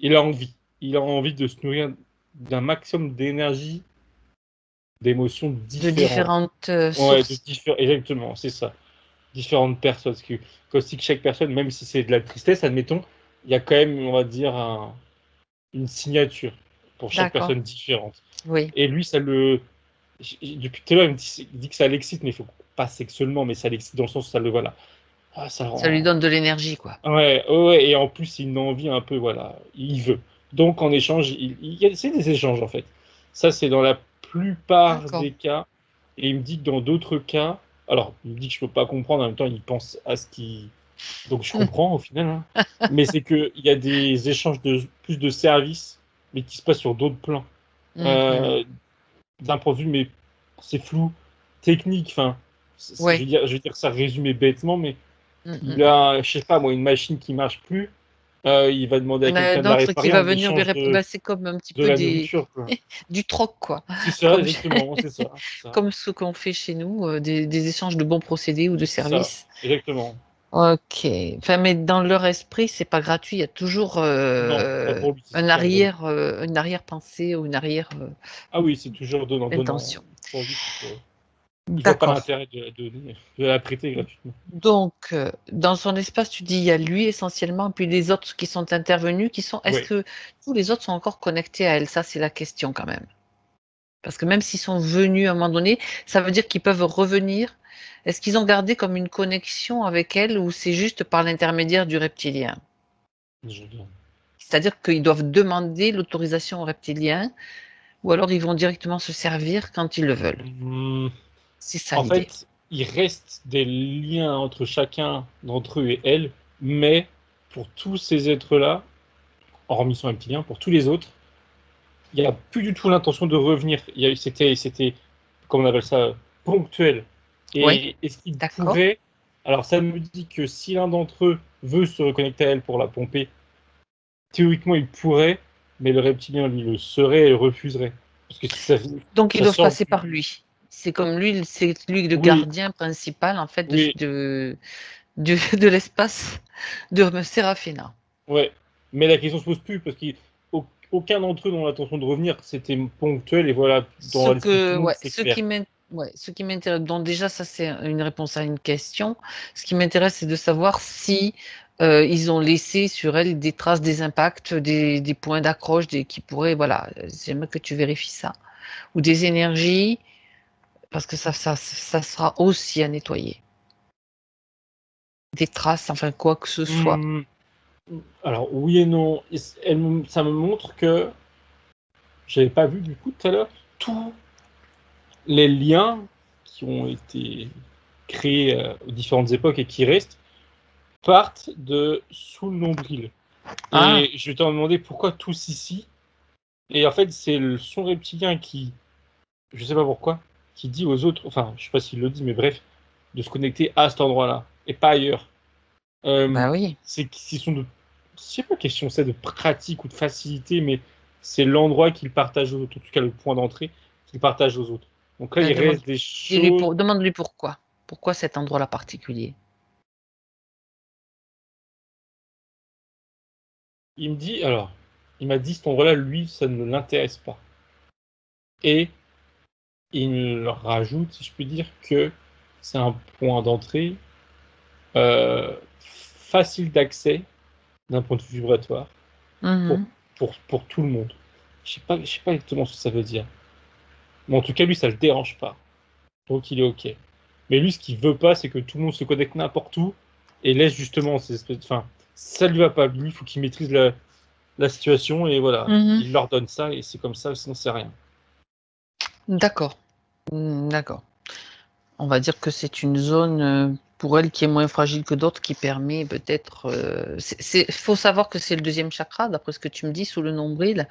Il a envie. Il a envie de se nourrir d'un maximum d'énergie, d'émotions de différentes. différentes Ouais, de sources. exactement, c'est ça. Différentes personnes. Parce que, comme si chaque personne, même si c'est de la tristesse, admettons, il y a quand même, on va dire, une signature pour chaque D'accord. personne différente. Oui. Et lui, ça le. Depuis tout à l'heure, il dit que ça l'excite, mais il faut pas sexuellement, mais ça l'excite dans le sens où ça le voilà. Ah, ça le Ça lui rend. donne de l'énergie, quoi. Ouais, ouais, ouais, et en plus, il a une envie un peu, voilà, il veut. Donc en échange, c'est des échanges en fait. Ça, c'est dans la plupart D'accord. des cas. Et il me dit que dans d'autres cas, alors, il me dit que je peux pas comprendre, en même temps, il pense à ce qui. Donc je comprends au final, hein. Mais c'est qu'il y a des échanges de plus de services, mais qui se passent sur d'autres plans. Mhm. Euh, D'un point de vue, mais c'est flou, technique. Enfin, Ouais. je vais dire ça résumé bêtement, mais il Mhm. a, je sais pas moi, une machine qui marche plus. Il va demander à On a quelqu'un un de la autre qui réparer va en venir lui échange répondre. Bah, c'est comme un petit de peu la nourriture, quoi. du troc, quoi. C'est ça, Comme, exactement, c'est ça, c'est ça, comme ce qu'on fait chez nous, des échanges de bons procédés ou de c'est ça, services. exactement. Ok. Enfin, mais dans leur esprit, c'est pas gratuit. Il y a toujours Non, pas pour lui, c'est clair, donnant. une arrière-pensée ou une arrière Ah oui, c'est toujours donnant, donnant. intention. Pour lui, il voit pas D'accord. l'intérêt de la donner, de la prêter gratuitement. Donc, dans son espace, tu dis il y a lui essentiellement, puis les autres qui sont intervenus, est-ce Ouais. que tous les autres sont encore connectés à elle? Ça, c'est la question quand même. Parce que même s'ils sont venus à un moment donné, ça veut dire qu'ils peuvent revenir. Est-ce qu'ils ont gardé comme une connexion avec elle ou c'est juste par l'intermédiaire du reptilien? Je regarde. C'est-à-dire qu'ils doivent demander l'autorisation au reptilien ou alors ils vont directement se servir quand ils le veulent. Hum, C'est ça En l'idée. fait, il reste des liens entre chacun d'entre eux et elle, mais pour tous ces êtres-là, hormis son reptilien, pour tous les autres, il n'y a plus du tout l'intention de revenir. C'était, comment on appelle ça, ponctuel. Oui, Et est-ce qu'il d'accord. pourrait. Alors, ça me dit que si l'un d'entre eux veut se reconnecter à elle pour la pomper, théoriquement, il pourrait, mais le reptilien, lui, le serait et refuserait. Parce que Donc ils ça doivent sort passer par du. lui. C'est comme lui, c'est lui le Oui, gardien principal en fait oui, de l'espace de Séraphina. ouais. Mais la question se pose plus, parce qu'il aucun d'entre eux n'ont l'intention de revenir. C'était ponctuel et voilà, dans l'esprit de tout le monde, c'est clair. Ce qui m'intéresse, donc déjà ça c'est une réponse à une question. Ce qui m'intéresse, c'est de savoir si ils ont laissé sur elle des traces, des impacts, des points d'accroche, qui pourraient, voilà, j'aimerais que tu vérifies ça. Ou des énergies, parce que ça sera aussi à nettoyer. Des traces, enfin quoi que ce soit. Alors oui et non. Ça me montre que j'avais pas vu du coup tout à l'heure tous les liens qui ont été créés aux différentes époques et qui restent partent de sous le nombril. Ah. Et je vais te demander pourquoi tous ici. Et en fait, c'est son reptilien qui, je sais pas pourquoi, qui dit aux autres, enfin, je sais pas s'il le dit, mais bref, de se connecter à cet endroit-là et pas ailleurs. Bah oui. C'est qu'ils sont de, je sais pas question c'est de pratique ou de facilité, mais c'est l'endroit qu'ils partagent aux autres, en tout cas le point d'entrée qu'ils partagent aux autres. Donc là, il reste des choses. Demande-lui pourquoi. Pourquoi cet endroit-là particulier? Il me dit, alors, il m'a dit cet endroit-là, lui, ça ne l'intéresse pas. Et il rajoute, si je puis dire, que c'est un point d'entrée facile d'accès d'un point de vue vibratoire pour, Mhm. pour tout le monde. Je sais pas exactement ce que ça veut dire. Mais en tout cas, lui, ça le dérange pas. Donc il est OK. Mais lui, ce qu'il veut pas, c'est que tout le monde se connecte n'importe où et laisse justement ces espèces de... Enfin, ça lui va pas. Lui, il faut qu'il maîtrise la situation et voilà. Mhm. Il leur donne ça et c'est comme ça, sinon c'est rien. D'accord. D'accord. On va dire que c'est une zone pour elle qui est moins fragile que d'autres, qui permet peut-être. Faut savoir que c'est le deuxième chakra, d'après ce que tu me dis, sous le nombril.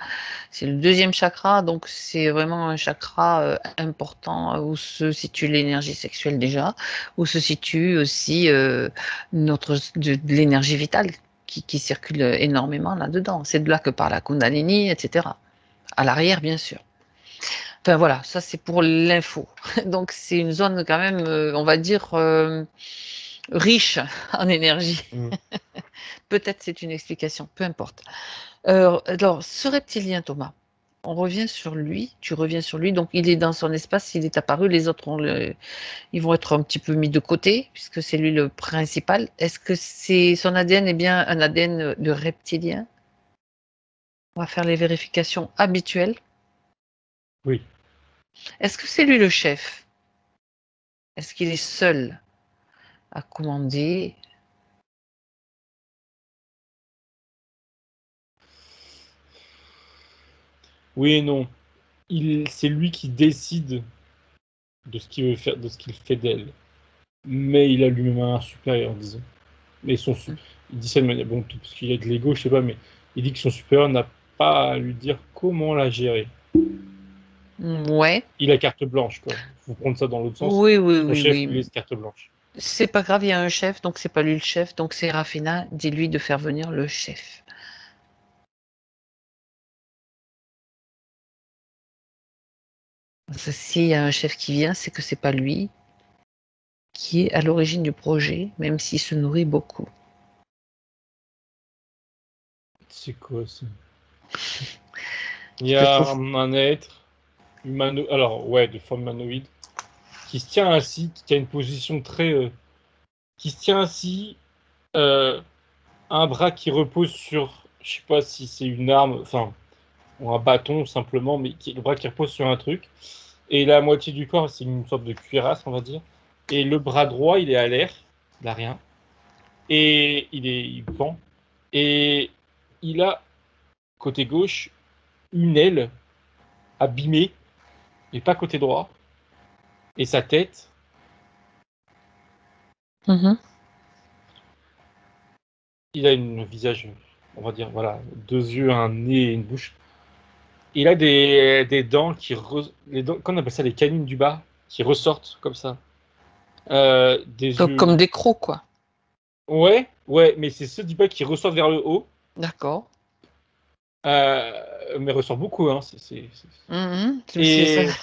C'est le deuxième chakra, donc c'est vraiment un chakra important où se situe l'énergie sexuelle déjà, où se situe aussi de l'énergie vitale qui circule énormément là-dedans. C'est de là que part la Kundalini, etc. À l'arrière, bien sûr. Enfin voilà, ça c'est pour l'info. Donc c'est une zone quand même, on va dire, riche en énergie. Peut-être c'est une explication, peu importe. Alors, ce reptilien, Thomas, on revient sur lui, tu reviens sur lui, donc il est dans son espace, il est apparu, les autres ils vont être un petit peu mis de côté, puisque c'est lui le principal. Est-ce que son ADN est bien un ADN de reptilien? On va faire les vérifications habituelles. Oui. Est-ce que c'est lui le chef? Est-ce qu'il est seul à commander? Oui et non. C'est lui qui décide de ce qu'il veut faire, de ce qu'il fait d'elle. Mais il a lui-même un supérieur, disons. Mais il dit ça de manière, bon, parce qu'il y a de l'ego, je sais pas, mais il dit que son supérieur n'a pas à lui dire comment la gérer. Ouais. Il a carte blanche, quoi. Faut prendre ça dans l'autre sens. Oui, oui, Son oui, chef lui oui. laisse carte blanche. C'est pas grave, il y a un chef, donc c'est pas lui le chef, donc c'est Rafina. Dis-lui de faire venir le chef. Parce que s'il y a un chef qui vient, c'est que c'est pas lui qui est à l'origine du projet, même s'il se nourrit beaucoup. C'est quoi ça? Il y a un être humanoïde, alors ouais, de forme humanoïde, qui se tient assis, qui a une position très, qui se tient assis, un bras qui repose sur, je sais pas si c'est une arme, enfin, ou un bâton simplement, mais le bras qui repose sur un truc. Et la moitié du corps, c'est une sorte de cuirasse, on va dire. Et le bras droit, il est à l'air, il n'a rien. Et il pend. Et il a, côté gauche, une aile abîmée, mais pas côté droit. Et sa tête, il a un visage, on va dire, voilà, 2 yeux, un nez et une bouche. Il a des dents les dents, qu'on appelle ça, les canines du bas, qui ressortent comme ça. Des Donc, yeux. comme des crocs, quoi. Ouais, ouais, mais c'est ceux du bas qui ressortent vers le haut. D'accord. Mais ressort beaucoup, hein. Et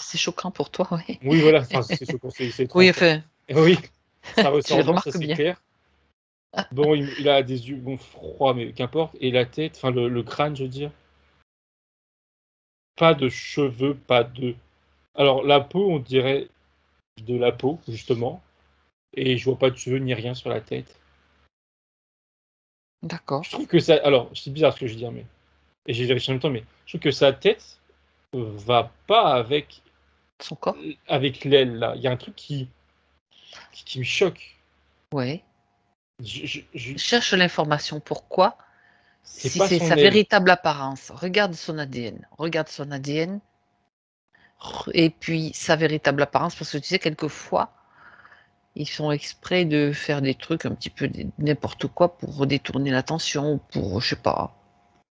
C'est choquant pour toi, oui. oui, voilà, enfin, c'est choquant, c'est Oui, étrange, quoi. enfin, Et oui, ça tu ressort le bien, ça remarques c'est bien. clair. Bon, il a des yeux bon, froids, mais qu'importe. Et la tête, enfin le crâne, je veux dire, pas de cheveux, pas de... Alors, la peau, on dirait de la peau, justement. Et je vois pas de cheveux ni rien sur la tête. D'accord. Je trouve que ça... Alors, c'est bizarre ce que je veux dire, mais... Et j'ai vérifié en même temps, mais je trouve que sa tête va pas avec Son corps? l'aile, là. Il y a un truc qui me choque. Oui. Je- Je cherche l'information. Pourquoi? C'est Si pas c'est son sa aile. véritable apparence, regarde son ADN. Regarde son ADN. Et puis sa véritable apparence, parce que tu sais, quelquefois, ils font exprès de faire des trucs un petit peu n'importe quoi pour détourner l'attention ou pour, je sais pas,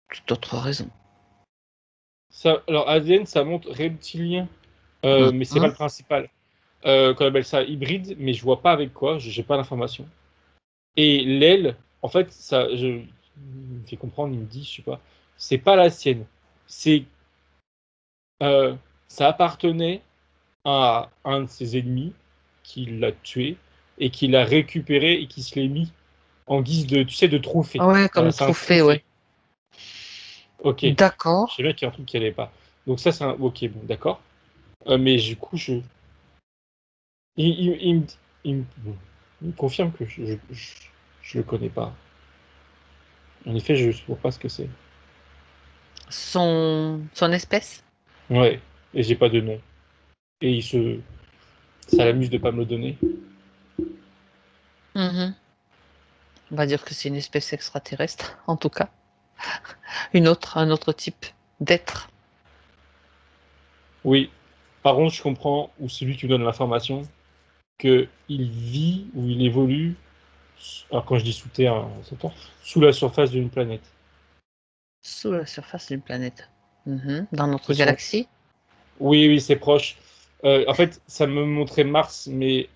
toute autre raison. Ça, alors, ADN, ça montre reptilien. Mais c'est pas le principal. Qu'on appelle ça hybride, mais je vois pas avec quoi, j'ai pas l'information. Et l'aile, en fait, il me fait comprendre, il me dit, je sais pas, c'est pas la sienne. C'est, ça appartenait à un de ses ennemis qui l'a tué et qui l'a récupéré et qui se l'est mis en guise de, tu sais, de trophée. Ah ouais, comme Voilà, c'est un trophée, trophée. ouais. Ok. Je D'accord. sais bien qu'il y a un truc qui allait pas. Donc ça, c'est un... Ok, bon, d'accord. Mais du coup, il me... bon, il me confirme que je le connais pas. En effet, je ne sais pas ce que c'est. Son espèce? Ouais, et j'ai pas de nom. Et ça l'amuse de pas me le donner. Mhm. On va dire que c'est une espèce extraterrestre, en tout cas. Un autre type d'être. Oui. Par contre, je comprends, ou celui qui me donne l'information, que il vit ou il évolue, alors quand je dis sous terre, on s'entend, sous la surface d'une planète. Sous la surface d'une planète. Mhm. Dans notre C'est son- galaxie? Oui, oui, c'est proche. En fait, ça me montrait Mars, mais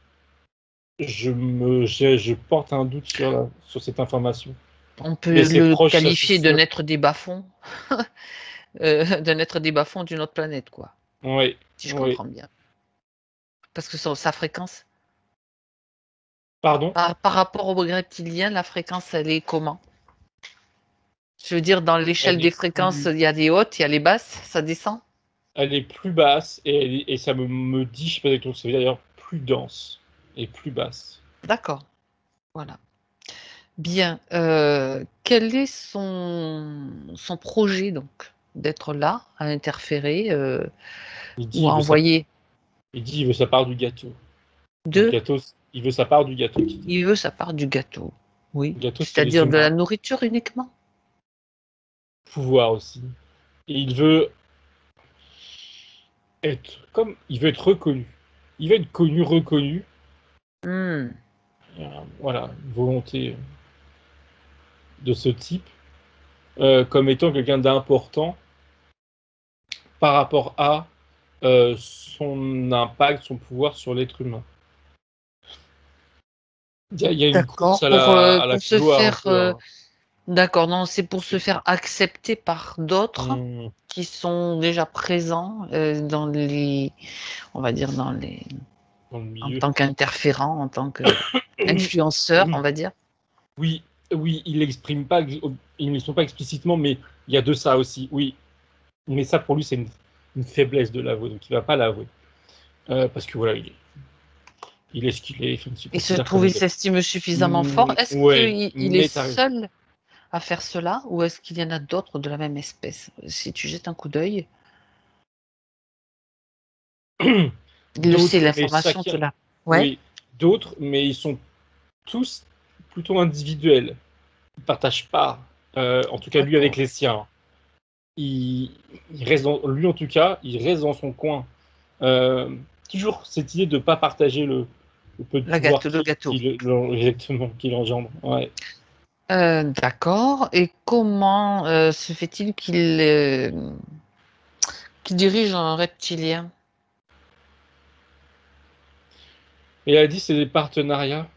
je porte un doute sur cette information. On peut Mais c'est le proche, ça c'est qualifier de sûr. naître des bas-fonds, de naître des bas-fonds d'une autre planète, quoi, Oui, si je oui. comprends bien. Parce que sa fréquence, Pardon? par rapport aux reptiliens, la fréquence, elle est comment? Je veux dire, dans l'échelle Elle des est fréquences, plus, il y a des hautes, il y a les basses, ça descend? elle est plus basse et ça me dit, je sais pas exactement ce que ça veut dire d'ailleurs, plus dense et plus basse. D'accord, voilà. Bien. Quel est son projet, donc? D'être là, à interférer, Il dit, ou à envoyer il veut sa part du gâteau. Le deux? gâteau, il veut sa part du gâteau, qu'il dit. Il veut sa part du gâteau. Oui. Le gâteau, c'est les C'est-à-dire de la humains. nourriture uniquement? Pouvoir aussi. Et il veut il veut être reconnu. Il veut être connu, reconnu. Hmm. Voilà, une volonté de ce type, comme étant quelqu'un d'important par rapport à son impact, son pouvoir sur l'être humain. Il y a une course D'accord. à la Pour se gloire un faire. peu. Hein. D'accord, non, c'est pour se faire accepter par d'autres Mmh, qui sont déjà présents dans les, on va dire dans les, dans le en milieu. tant qu'interférent, en tant qu'influenceur, on va dire. Oui, oui, il ne l'exprime pas explicitement, mais il y a de ça aussi. Oui, mais ça pour lui c'est une faiblesse de l'avouer, donc il va pas l'avouer parce que voilà, il est ce qu'il est. Enfin, il se Il se considère comme trouve, il il est. s'estime suffisamment fort. Est-ce Ouais, qu'il est mais t'as raison. seul à faire cela ou est-ce qu'il y en a d'autres de la même espèce? Si tu jettes un coup d'œil, il le sait, D'autres, mais l'information te chacun. l'a. Ouais, Oui, d'autres, mais ils sont tous plutôt individuels. Ils partagent pas, en tout cas lui avec d'accord. les siens. Il, il reste lui en tout cas, il reste dans son coin. Euh, Toujours cette idée de ne pas partager le peu de pouvoir Le gâteau. exactement, qu'il engendre. Ouais. D'accord. Et comment se fait-il qu'il dirige un reptilien? Et elle a dit c'est des partenariats.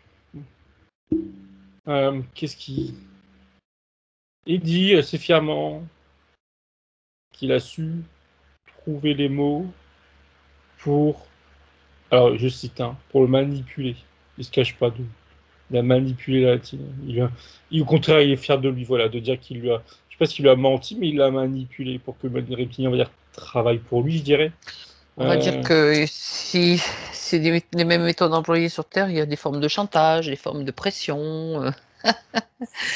Qu'est-ce qu'il il dit assez fièrement qu'il a su trouver les mots pour, alors je cite, hein, pour le manipuler. Il se cache pas de, il a manipulé la Latine. Au contraire, il est fier de lui, voilà, de dire qu'il lui a, je sais pas s'il lui a menti, mais il l'a manipulé pour que le reptilien, on va dire, travaille pour lui, je dirais. On va dire que si c'est les mêmes méthodes employées sur Terre, il y a des formes de chantage, des formes de pression. Je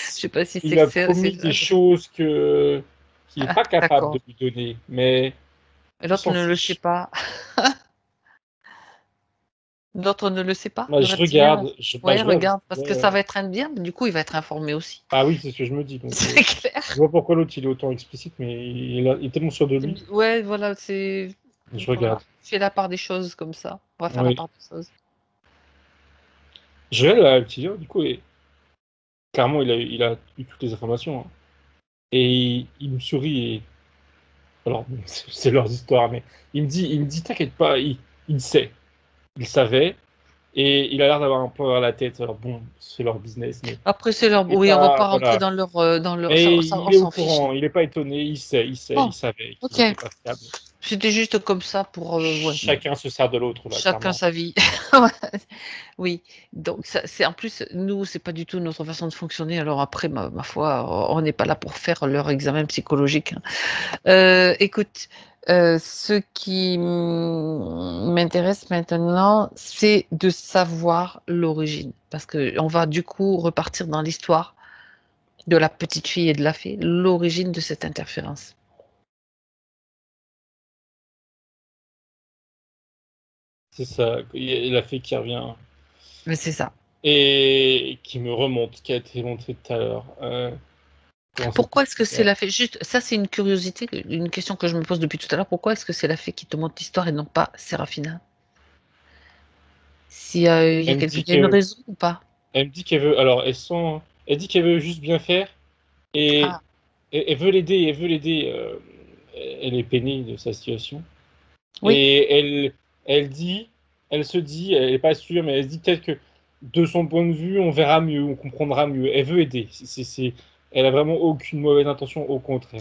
sais pas si Il a promis des choses qu'il n'est pas capable de d'accord. lui donner, mais Et il l'autre s'en ne le sait fiche. pas. L'autre ne le sait pas, Moi, le je reptilien? regarde, Ouais, je regarde. regarde, parce que ça va être un bien, du coup, il va être informé aussi. Ah oui, c'est ce que je me dis. Donc, C'est clair. je vois pourquoi l'autre il est autant explicite, mais il est tellement sûr de lui. Ouais, voilà, c'est Je voilà, regarde. fais la part des choses comme ça. On va faire la Oui. part des choses. Je regarde la reptilien, du coup, et clairement, il a eu toutes les informations, hein. Et il me sourit. Et... Alors, bon, c'est leurs histoires, mais il me dit, t'inquiète pas, il sait. Il savait. Et il a l'air d'avoir un peu à la tête. Alors bon, c'est leur business, mais Après, c'est leur il est oui, on va pas, pas rentrer voilà. dans leur Mais ça, on il est au s'en fiche. courant, il n'est pas étonné, il Bon, savait qu'il OK. n'était pas fiable. C'était juste comme ça pour, ouais, Chacun se sert de l'autre, là, chacun clairement. sa vie. Ouais. Oui, donc ça c'est en plus, nous, c'est pas du tout notre façon de fonctionner. Alors après, ma foi, on n'est pas là pour faire leur examen psychologique, hein. Écoute, ce qui m'intéresse maintenant, c'est de savoir l'origine. Parce qu'on va du coup repartir dans l'histoire de la petite fille et de la fée, l'origine de cette interférence. C'est ça, il a fait qui revient Mais c'est ça. et qui me remonte, qui a été montré tout à l'heure. Comment ça Pourquoi est-ce que c'est s'appelle? la fée? Juste, ça c'est une curiosité, une question que je me pose depuis tout à l'heure. Pourquoi est-ce que c'est la fée qui te montre l'histoire et non pas Séraphina? Il y a Elle me dit une que, raison ou pas? elle me dit qu'elle veut, alors elle dit qu'elle veut juste bien faire et Ah, elle veut l'aider, elle veut l'aider. Elle est peinée de sa situation. oui. Et elle dit, elle se dit, elle n'est pas sûre, mais elle se dit peut-être que de son point de vue, on verra mieux, on comprendra mieux. Elle veut aider. Elle a vraiment aucune mauvaise intention, au contraire.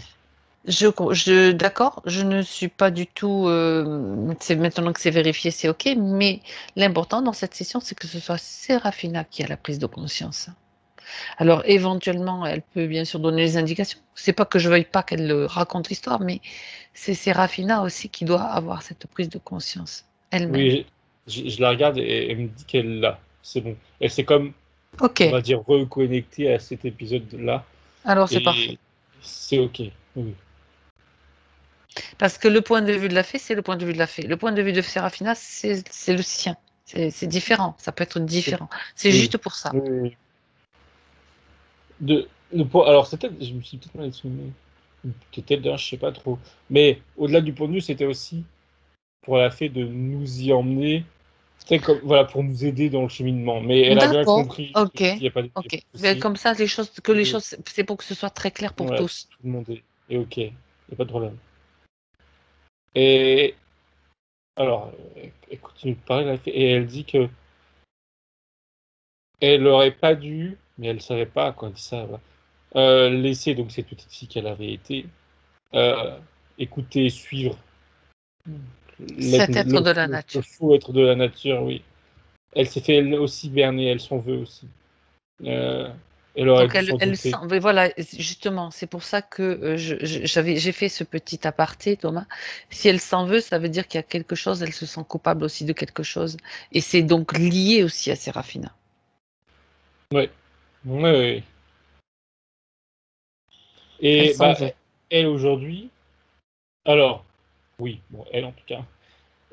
D'accord, je ne suis pas du tout. C'est maintenant que c'est vérifié, c'est OK. Mais l'important dans cette session, c'est que ce soit Séraphina qui a la prise de conscience. Alors éventuellement, elle peut bien sûr donner les indications. C'est pas que je veuille pas qu'elle raconte l'histoire, mais c'est Séraphina aussi qui doit avoir cette prise de conscience elle-même. Oui, je la regarde et elle me dit qu'elle l'a. C'est bon. Elle s'est comme, OK, on va dire, reconnectée à cet épisode-là. alors c'est parfait. Et c'est OK. Oui. Parce que le point de vue de la fée, c'est le point de vue de la fée. Le point de vue de Séraphina, c'est le sien. C'est différent. Ça peut être différent. C'est Oui. juste pour ça. Oui, oui. Alors, c'est peut-être, je me suis peut-être mal exprimé. Peut-être d'un, je sais pas trop. Mais au-delà du point de vue, c'était aussi pour la fait de nous y emmener, c'était comme, voilà, pour nous aider dans le cheminement. Mais elle a bien D'accord. compris OK. qu'il n'y a pas de OK. Mais souci. comme ça, les choses, Et c'est pour que ce soit très clair pour voilà, tous. tout le monde est OK. Il n'y a pas de problème. Et alors, elle continue de parler, et elle dit que elle n'aurait pas dû, mais elle ne savait pas quand elle dit ça, voilà, laisser donc cette petite fille qu'elle avait été, euh, écouter, suivre Cet être de la le nature. faux être de la nature, oui. Elle s'est fait elle aussi berner, elle s'en veut aussi. Euh, Elle aurait Donc dû s'en elle sent, douter. mais voilà, justement, c'est pour ça que j'ai fait ce petit aparté, Thomas. Si elle s'en veut, ça veut dire qu'il y a quelque chose, elle se sent coupable aussi de quelque chose. Et c'est donc lié aussi à Séraphina. Ouais. Ouais, ouais. Elle Et s'en bah, veut. elle aujourd'hui, alors, oui, bon, elle en tout cas,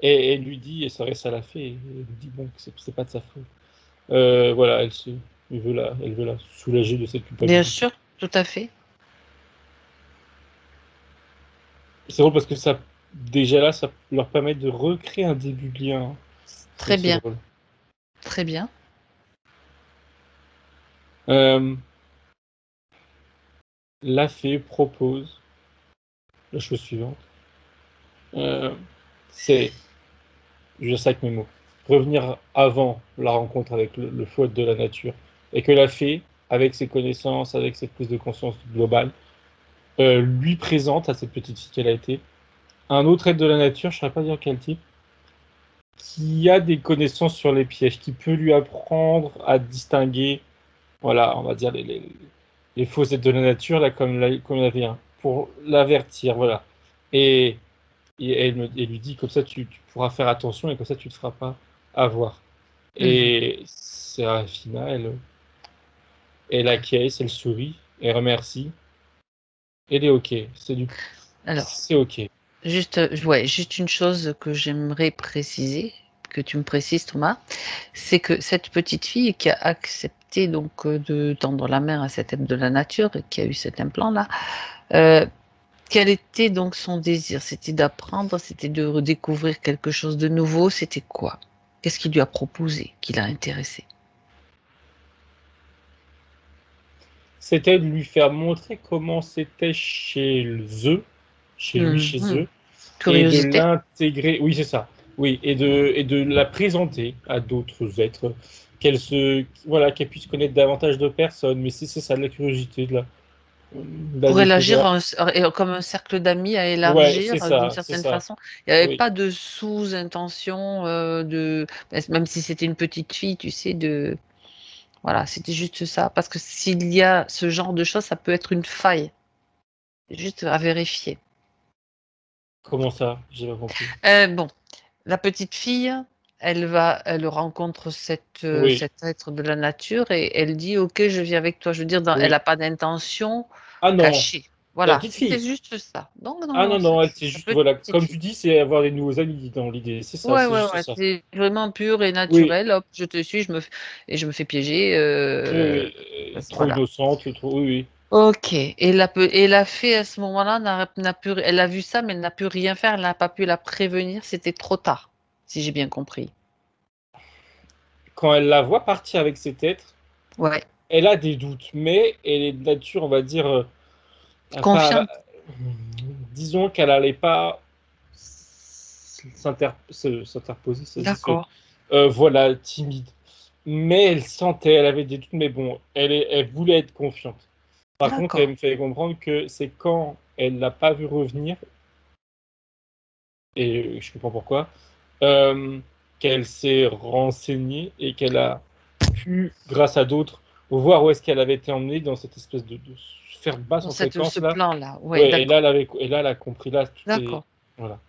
et elle lui dit, et ça reste à la fait, et elle lui dit bon, que c'est pas de sa faute. Voilà, elle veut la soulager de cette Bien culpabilité. sûr, tout à fait. C'est drôle parce que ça, déjà là, ça leur permet de recréer un début de lien. C'est Très aussi bien, drôle. très bien. Euh, la fée propose la chose suivante. Euh, c'est, je vais dire ça avec mes mots, revenir avant la rencontre avec le fou de la nature. Et que la fée, avec ses connaissances, avec cette prise de conscience globale, lui présente à cette petite fille qu'elle a été un autre être de la nature, je ne saurais pas dire quel type, qui a des connaissances sur les pièges, qui peut lui apprendre à distinguer, voilà, on va dire les faux êtres de la nature, là, comme il y en avait un, pour l'avertir, voilà. Et Et elle lui dit, comme ça, tu pourras faire attention et comme ça, tu ne te feras pas avoir. Mhm. Et Sérafina, elle acquiesce, elle sourit, elle remercie. Elle est OK. Alors, C'est OK. juste une chose que j'aimerais préciser, que tu me précises, Thomas, c'est que cette petite fille qui a accepté donc de tendre la main à cet être de la nature et qui a eu cet implant-là, quel était donc son désir? C'était d'apprendre, c'était de redécouvrir quelque chose de nouveau, c'était quoi? Qu'est-ce qu'il lui a proposé, qui l'a intéressé? C'était de lui faire montrer comment c'était chez eux, chez lui, chez Mhm. eux, et de Curiosité? l'intégrer. Oui, c'est ça. Oui, et de la présenter à d'autres êtres, voilà, qu'elle puisse connaître davantage de personnes. Mais c'est ça, de la curiosité, de la Pour élargir découverte. comme un cercle d'amis à Ouais, élargir c'est d'une ça, c'est certaine ça. façon. Il n'y avait Oui. pas de sous-intention même si c'était une petite fille, tu sais, voilà, c'était juste ça. Parce que s'il y a ce genre de choses, ça peut être une faille. C'est juste à vérifier. Comment ça? J'ai pas compris. Bon, la petite fille, elle rencontre Oui. cet être de la nature et elle dit, OK, je viens avec toi. Je veux dire, elle Oui. n'a pas d'intention Ah non, cachée. la Voilà, petite c'était fille. juste ça. Non, non, Ah non, non, non, elle, c'est sa juste, voilà, petite comme fille. tu dis, c'est avoir des nouveaux amis dans l'idée. C'est ça, Ouais, c'est ouais, juste ouais, ça. c'est vraiment pur et Oui, naturel. Hop, je te suis, et je me fais piéger. oui, trop Voilà. innocente, trop, oui, oui. OK. Et la fée, à ce moment-là, elle a vu ça, mais elle n'a pu rien faire. Elle n'a pas pu la prévenir. C'était trop tard, si j'ai bien compris. Quand elle la voit partir avec cet être, Ouais. elle a des doutes, mais elle est de nature, on va dire, pas, Confiante. disons qu'elle n'allait pas s'interposer, ça se dit, D'accord. voilà, timide. Mais elle sentait, elle avait des doutes, mais bon, elle voulait être confiante. Par contre, elle D'accord. me fait comprendre que c'est quand elle l'a pas vu revenir, et je comprends pourquoi, euh, qu'elle s'est renseignée et qu'elle a pu, grâce à d'autres, voir où est-ce qu'elle avait été emmenée dans cette espèce de sphère basse Dans en fréquence ce là. plan-là. Ouais, Ouais, d'accord. et là, elle a compris là, tout est, D'accord. voilà.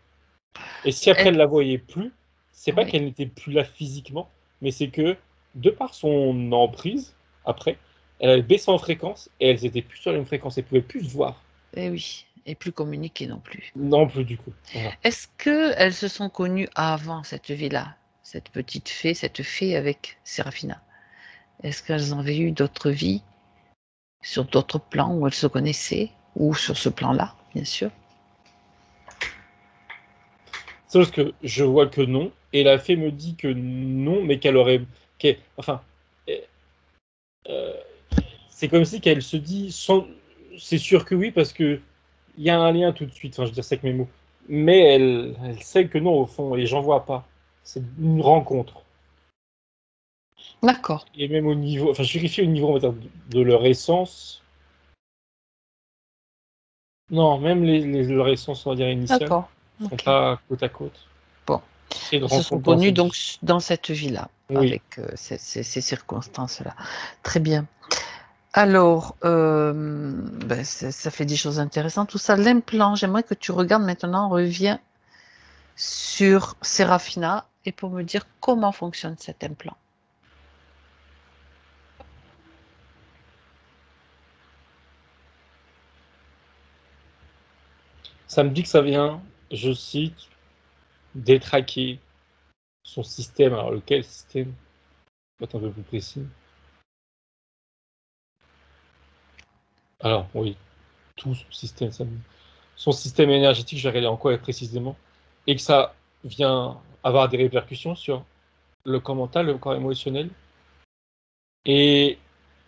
Et si après Elle- elle la voyait plus, c'est pas ouais. qu'elle n'était plus là physiquement, mais c'est que de par son emprise, après, elle avait baissé en fréquence et elles étaient plus sur la même fréquence, elles pouvaient plus se voir. Eh oui. Et plus communiquer non plus. Non plus du coup. Voilà. Est-ce qu'elles se sont connues avant cette vie-là? Cette fée avec Séraphina? Est-ce qu'elles avaient eu d'autres vies sur d'autres plans où elles se connaissaient? Ou sur ce plan-là, bien sûr? Sauf que je vois que non, et la fée me dit que non, mais enfin, euh, c'est comme si qu'elle se dit, c'est sûr que oui, parce que il y a un lien tout de suite, enfin, je veux dire ça avec mes mots. Mais elle sait que non, au fond, et j'en vois pas. C'est une rencontre. D'accord. Et même au niveau, enfin, je vérifie au niveau, on va dire, de leur essence. Non, même leur essence, on va dire, initiale, D'accord. sont OK. pas côte à côte. Bon. C'est une Elles se sont rencontre dans connues cette donc vie. dans cette vie-là, Oui. avec ces circonstances-là. Très bien. Alors, ben, ça fait des choses intéressantes. Tout ça, l'implant, j'aimerais que tu regardes maintenant, reviens sur Serafina et pour me dire comment fonctionne cet implant. Ça me dit que ça vient, je cite, détraquer son système. Alors, lequel système? Faut être un peu plus précis. Alors, oui, tout son système, son système énergétique, je vais regarder en quoi précisément, et que ça vient avoir des répercussions sur le corps mental, le corps émotionnel. Et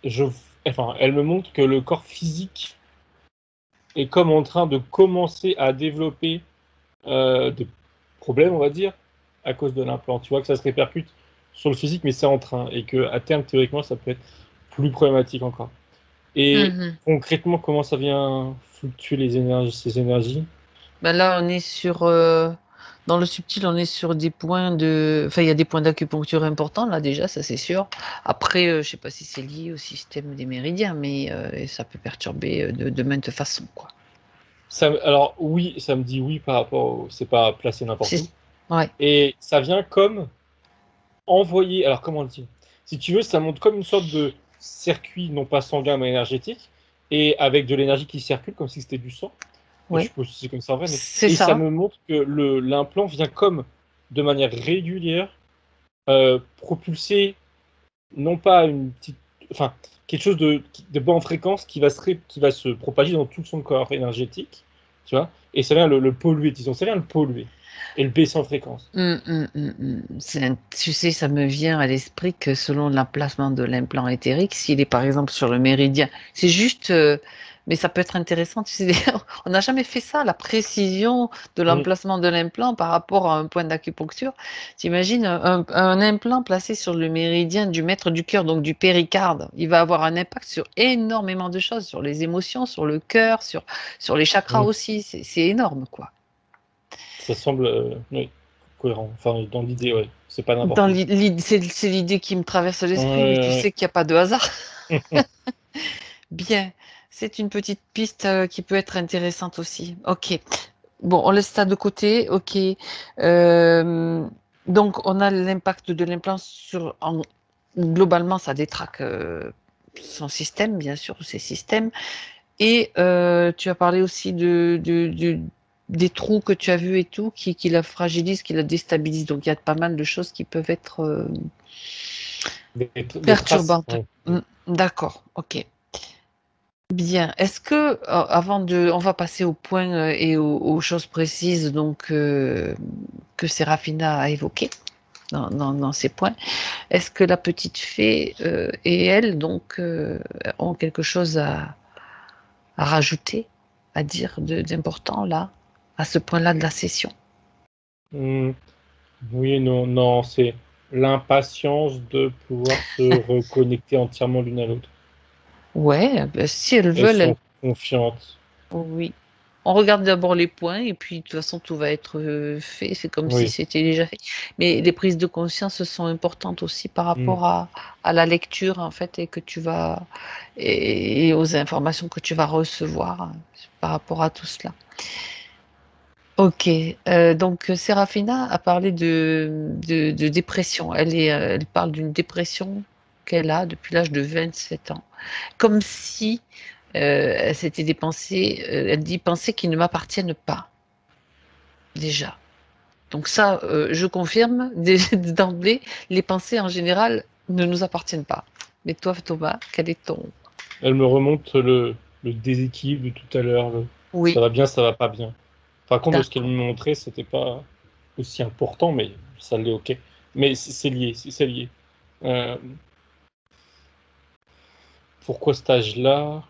je, enfin, elle me montre que le corps physique est comme en train de commencer à développer des problèmes, on va dire, à cause de l'implant. Tu vois que ça se répercute sur le physique, mais c'est en train, et que à terme, théoriquement, ça peut être plus problématique encore. Et Mhm. concrètement, comment ça vient fluctuer ces énergies? Ben là, on est sur, dans le subtil, on est sur des points enfin, il y a des points d'acupuncture importants, là, déjà, ça c'est sûr. Après, je sais pas si c'est lié au système des méridiens, mais ça peut perturber de maintes façons, quoi. Alors oui, ça me dit oui par rapport c'est pas placé n'importe où. Ouais. Et ça vient comme envoyer. Alors comment le dire? Si tu veux, ça montre comme une sorte de circuit, non pas sanguin mais énergétique, et avec de l'énergie qui circule comme si c'était du sang. Je Ouais. suppose que c'est comme ça en vrai. C'est Et ça. ça me montre que l'implant vient comme de manière régulière propulser non pas une petite, enfin quelque chose de bas en fréquence qui va se propager dans tout son corps énergétique, tu vois, et ça vient le polluer, disons, ça vient le polluer et le baisser en fréquence. Tu sais, ça me vient à l'esprit que selon l'emplacement de l'implant éthérique, s'il est par exemple sur le méridien, c'est juste, mais ça peut être intéressant. Tu sais, on n'a jamais fait ça, la précision de l'emplacement de l'implant par rapport à un point d'acupuncture. T'imagines un implant placé sur le méridien du maître du cœur, donc du péricarde, il va avoir un impact sur énormément de choses, sur les émotions, sur le cœur, sur les chakras aussi. C'est énorme, quoi. Ça semble oui, cohérent. Enfin, dans l'idée, ouais, c'est pas n'importe Dans où. c'est l'idée qui me traverse l'esprit, mais tu Ouais, sais qu'il n'y a pas de hasard. ouais. Bien, c'est une petite piste qui peut être intéressante aussi. Ok. Bon, on laisse ça de côté. Ok. Euh, donc, on a l'impact de l'implant globalement, ça détraque son système, bien sûr, ses systèmes. Et tu as parlé aussi des trous que tu as vus et tout, qui la fragilisent, qui la déstabilisent. Donc, il y a pas mal de choses qui peuvent être Des traces. perturbantes. D'accord, ok. Bien. Est-ce que, on va passer au point et aux choses précises donc que Séraphina a évoquées dans ces points. Est-ce que la petite fée et elle donc ont quelque chose à rajouter, à dire d'important là, à ce point-là de la session? Oui, non, non, c'est l'impatience de pouvoir se reconnecter entièrement l'une à l'autre. Ouais, ben, si elles Elles veulent, sont confiantes. oui. On regarde d'abord les points et puis de toute façon tout va être fait. C'est comme si Oui. c'était déjà fait. Mais les prises de conscience sont importantes aussi par Mm. rapport à la lecture en fait et aux informations que tu vas recevoir par rapport à tout cela. Ok, donc Serafina a parlé de dépression. Elle parle d'une dépression qu'elle a depuis l'âge de 27 ans. Comme si elle s'était des pensées, elle dit pensées qui ne m'appartiennent pas, déjà. Donc ça, je confirme d'emblée, les pensées en général ne nous appartiennent pas. Mais toi, Thomas, quel est ton... Elle me remonte le déséquilibre de tout à l'heure. Ça Oui, va bien, ça va pas bien. Par contre, de ce qu'elle d'accord. me montrait, c'était pas aussi important, mais ça l'est ok. Mais c'est lié, c'est lié. Euh, Pourquoi cet âge-là?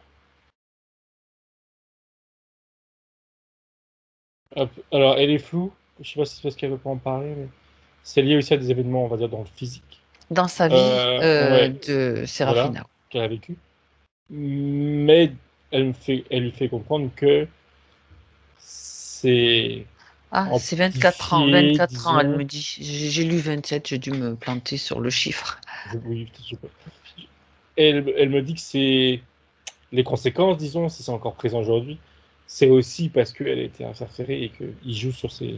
Hop, alors, elle est floue. Je sais pas si c'est parce qu'elle veut pas en parler, mais c'est lié aussi à des événements, on va dire, dans le physique. Dans sa vie Ouais, de voilà, Serafina. qu'elle a vécu. Mais elle lui fait comprendre que c'est Ah, c'est 24 ans. amplifié, 24 ans, elle disons. me dit. J'ai lu 27, j'ai dû me planter sur le chiffre. Oui, peut-être, je sais pas. Elle me dit que c'est les conséquences, disons, si c'est encore présent aujourd'hui, c'est aussi parce qu'elle a été interférée et qu'il joue sur ses.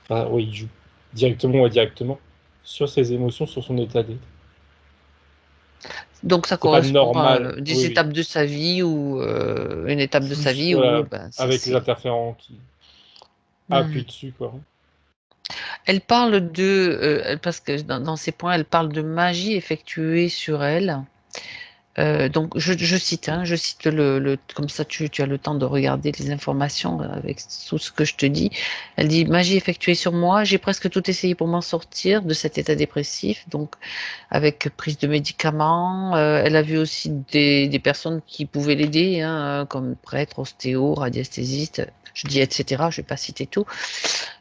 Enfin, oui, il joue directement ou indirectement sur ses émotions, sur son état d'être. Donc ça C'est pas correspond à normal, oui, des oui. étapes de sa vie ou une étape de sa Plus, vie où voilà, ben, avec les interférents qui Hmm. appuient dessus, quoi. Elle parle parce que dans ces points, elle parle de magie effectuée sur elle. Donc je cite, hein, je cite comme ça tu as le temps de regarder les informations avec tout ce que je te dis. Elle dit magie effectuée sur moi, j'ai presque tout essayé pour m'en sortir de cet état dépressif, donc avec prise de médicaments. Elle a vu aussi des personnes qui pouvaient l'aider, hein, comme prêtre, ostéo, radiesthésiste, je dis etc. Je vais pas citer tout,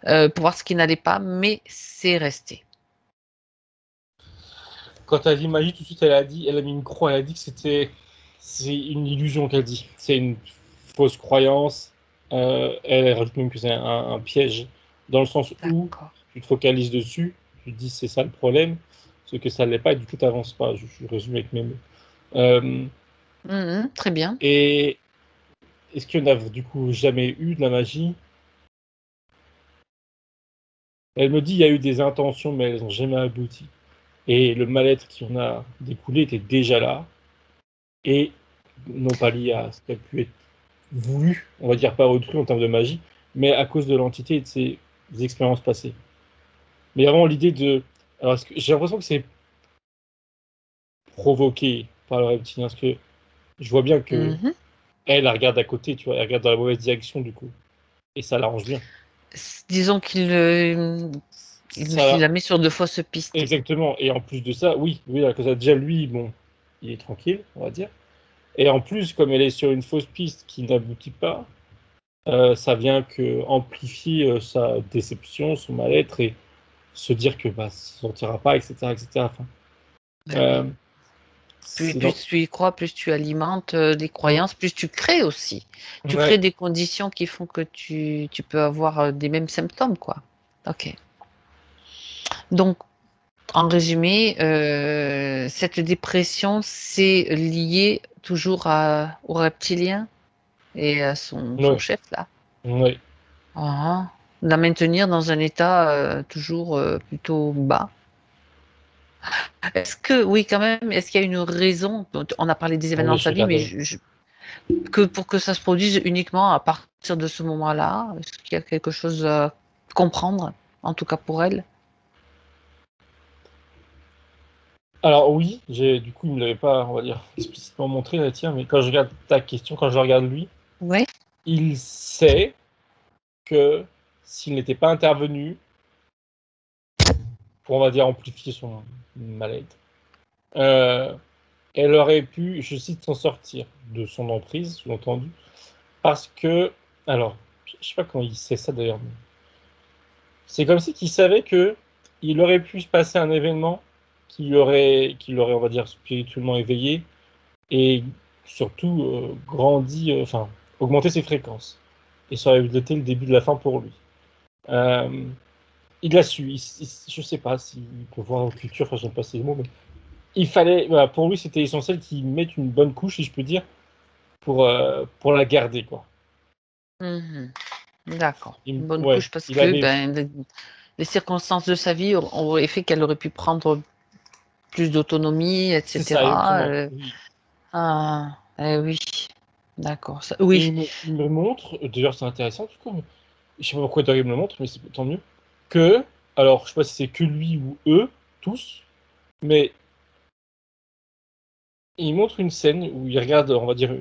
pour voir ce qui n'allait pas, mais c'est resté. Quand elle a dit magie, tout de suite, elle a mis une croix, elle a dit que c'est une illusion qu'elle dit. C'est une fausse croyance. Elle rajoute même que c'est un piège, dans le sens où D'accord. tu te focalises dessus, tu te dis c'est ça le problème, ce que ça ne l'est pas, et du coup, tu n'avances pas. Je résume avec mes mots. Euh, Très bien. et est-ce qu'on n'a du coup jamais eu de la magie? Elle me dit il y a eu des intentions, mais elles n'ont jamais abouti. Et le mal-être qui en a découlé était déjà là, et non pas lié à ce qui a pu être voulu, on va dire pas autrui en termes de magie, mais à cause de l'entité et de ses expériences passées. Mais vraiment l'idée de... Alors, j'ai l'impression que c'est provoqué par le reptilien, parce que je vois bien que Mhm. elle regarde à côté, tu vois, elle regarde dans la mauvaise direction du coup, et ça l'arrange bien. Disons qu'il il Ça, la met sur de fausses pistes. exactement. Et en plus de ça, oui, à cause de ça, déjà lui, bon, il est tranquille, on va dire. Et en plus, comme elle est sur une fausse piste qui n'aboutit pas, ça vient que amplifier sa déception, son mal-être et se dire que bah, ça ne sortira pas, etc., etc. Enfin, Ben oui. euh, Plus, c'est plus dans... tu y crois, plus tu alimentes des croyances, plus tu crées aussi. Tu crées Ouais. des conditions qui font que tu peux avoir des mêmes symptômes, quoi. Ok. Donc, en résumé, cette dépression, c'est lié toujours au reptilien et à son Ouais. chef, là. Ouais. Ah, la maintenir dans un état toujours plutôt bas. Est-ce que, oui, quand même, est-ce qu'il y a une raison, on a parlé des événements Oui, de je sa vie, mais regardais. que pour que ça se produise uniquement à partir de ce moment-là, est-ce qu'il y a quelque chose à comprendre, en tout cas pour elle? Alors oui, du coup, il me l'avait pas, on va dire, explicitement montré la tienne, mais quand je regarde ta question, quand je regarde lui, Oui. il sait que s'il n'était pas intervenu pour, on va dire, amplifier son mal-être, euh, elle aurait pu, je cite, s'en sortir de son emprise, sous-entendu, parce que, alors, je sais pas comment il sait ça d'ailleurs, mais c'est comme si qu'il savait que il aurait pu se passer un événement qui l'aurait, on va dire, spirituellement éveillé et surtout grandi, enfin, augmenter ses fréquences. Et ça aurait été le début de la fin pour lui. Euh, il l'a su, je sais pas s'il peut voir au futur, enfin, j'aime pas ces mots, mais il fallait, voilà, pour lui, c'était essentiel qu'il mette une bonne couche, si je peux dire, pour la garder, quoi. Mhm. D'accord. Une bonne Ouais, couche parce il que avait, ben, les circonstances de sa vie auraient fait qu'elle aurait pu prendre plus d'autonomie, c'est ça, etc. exactement, oui. Ah, oui, d'accord. Et Oui, il me montre, d'ailleurs c'est intéressant, du coup, mais je sais pas pourquoi il me le montre, mais c'est tant mieux, que, alors je sais pas si c'est que lui ou eux, tous, mais il montre une scène où il regarde, on va dire,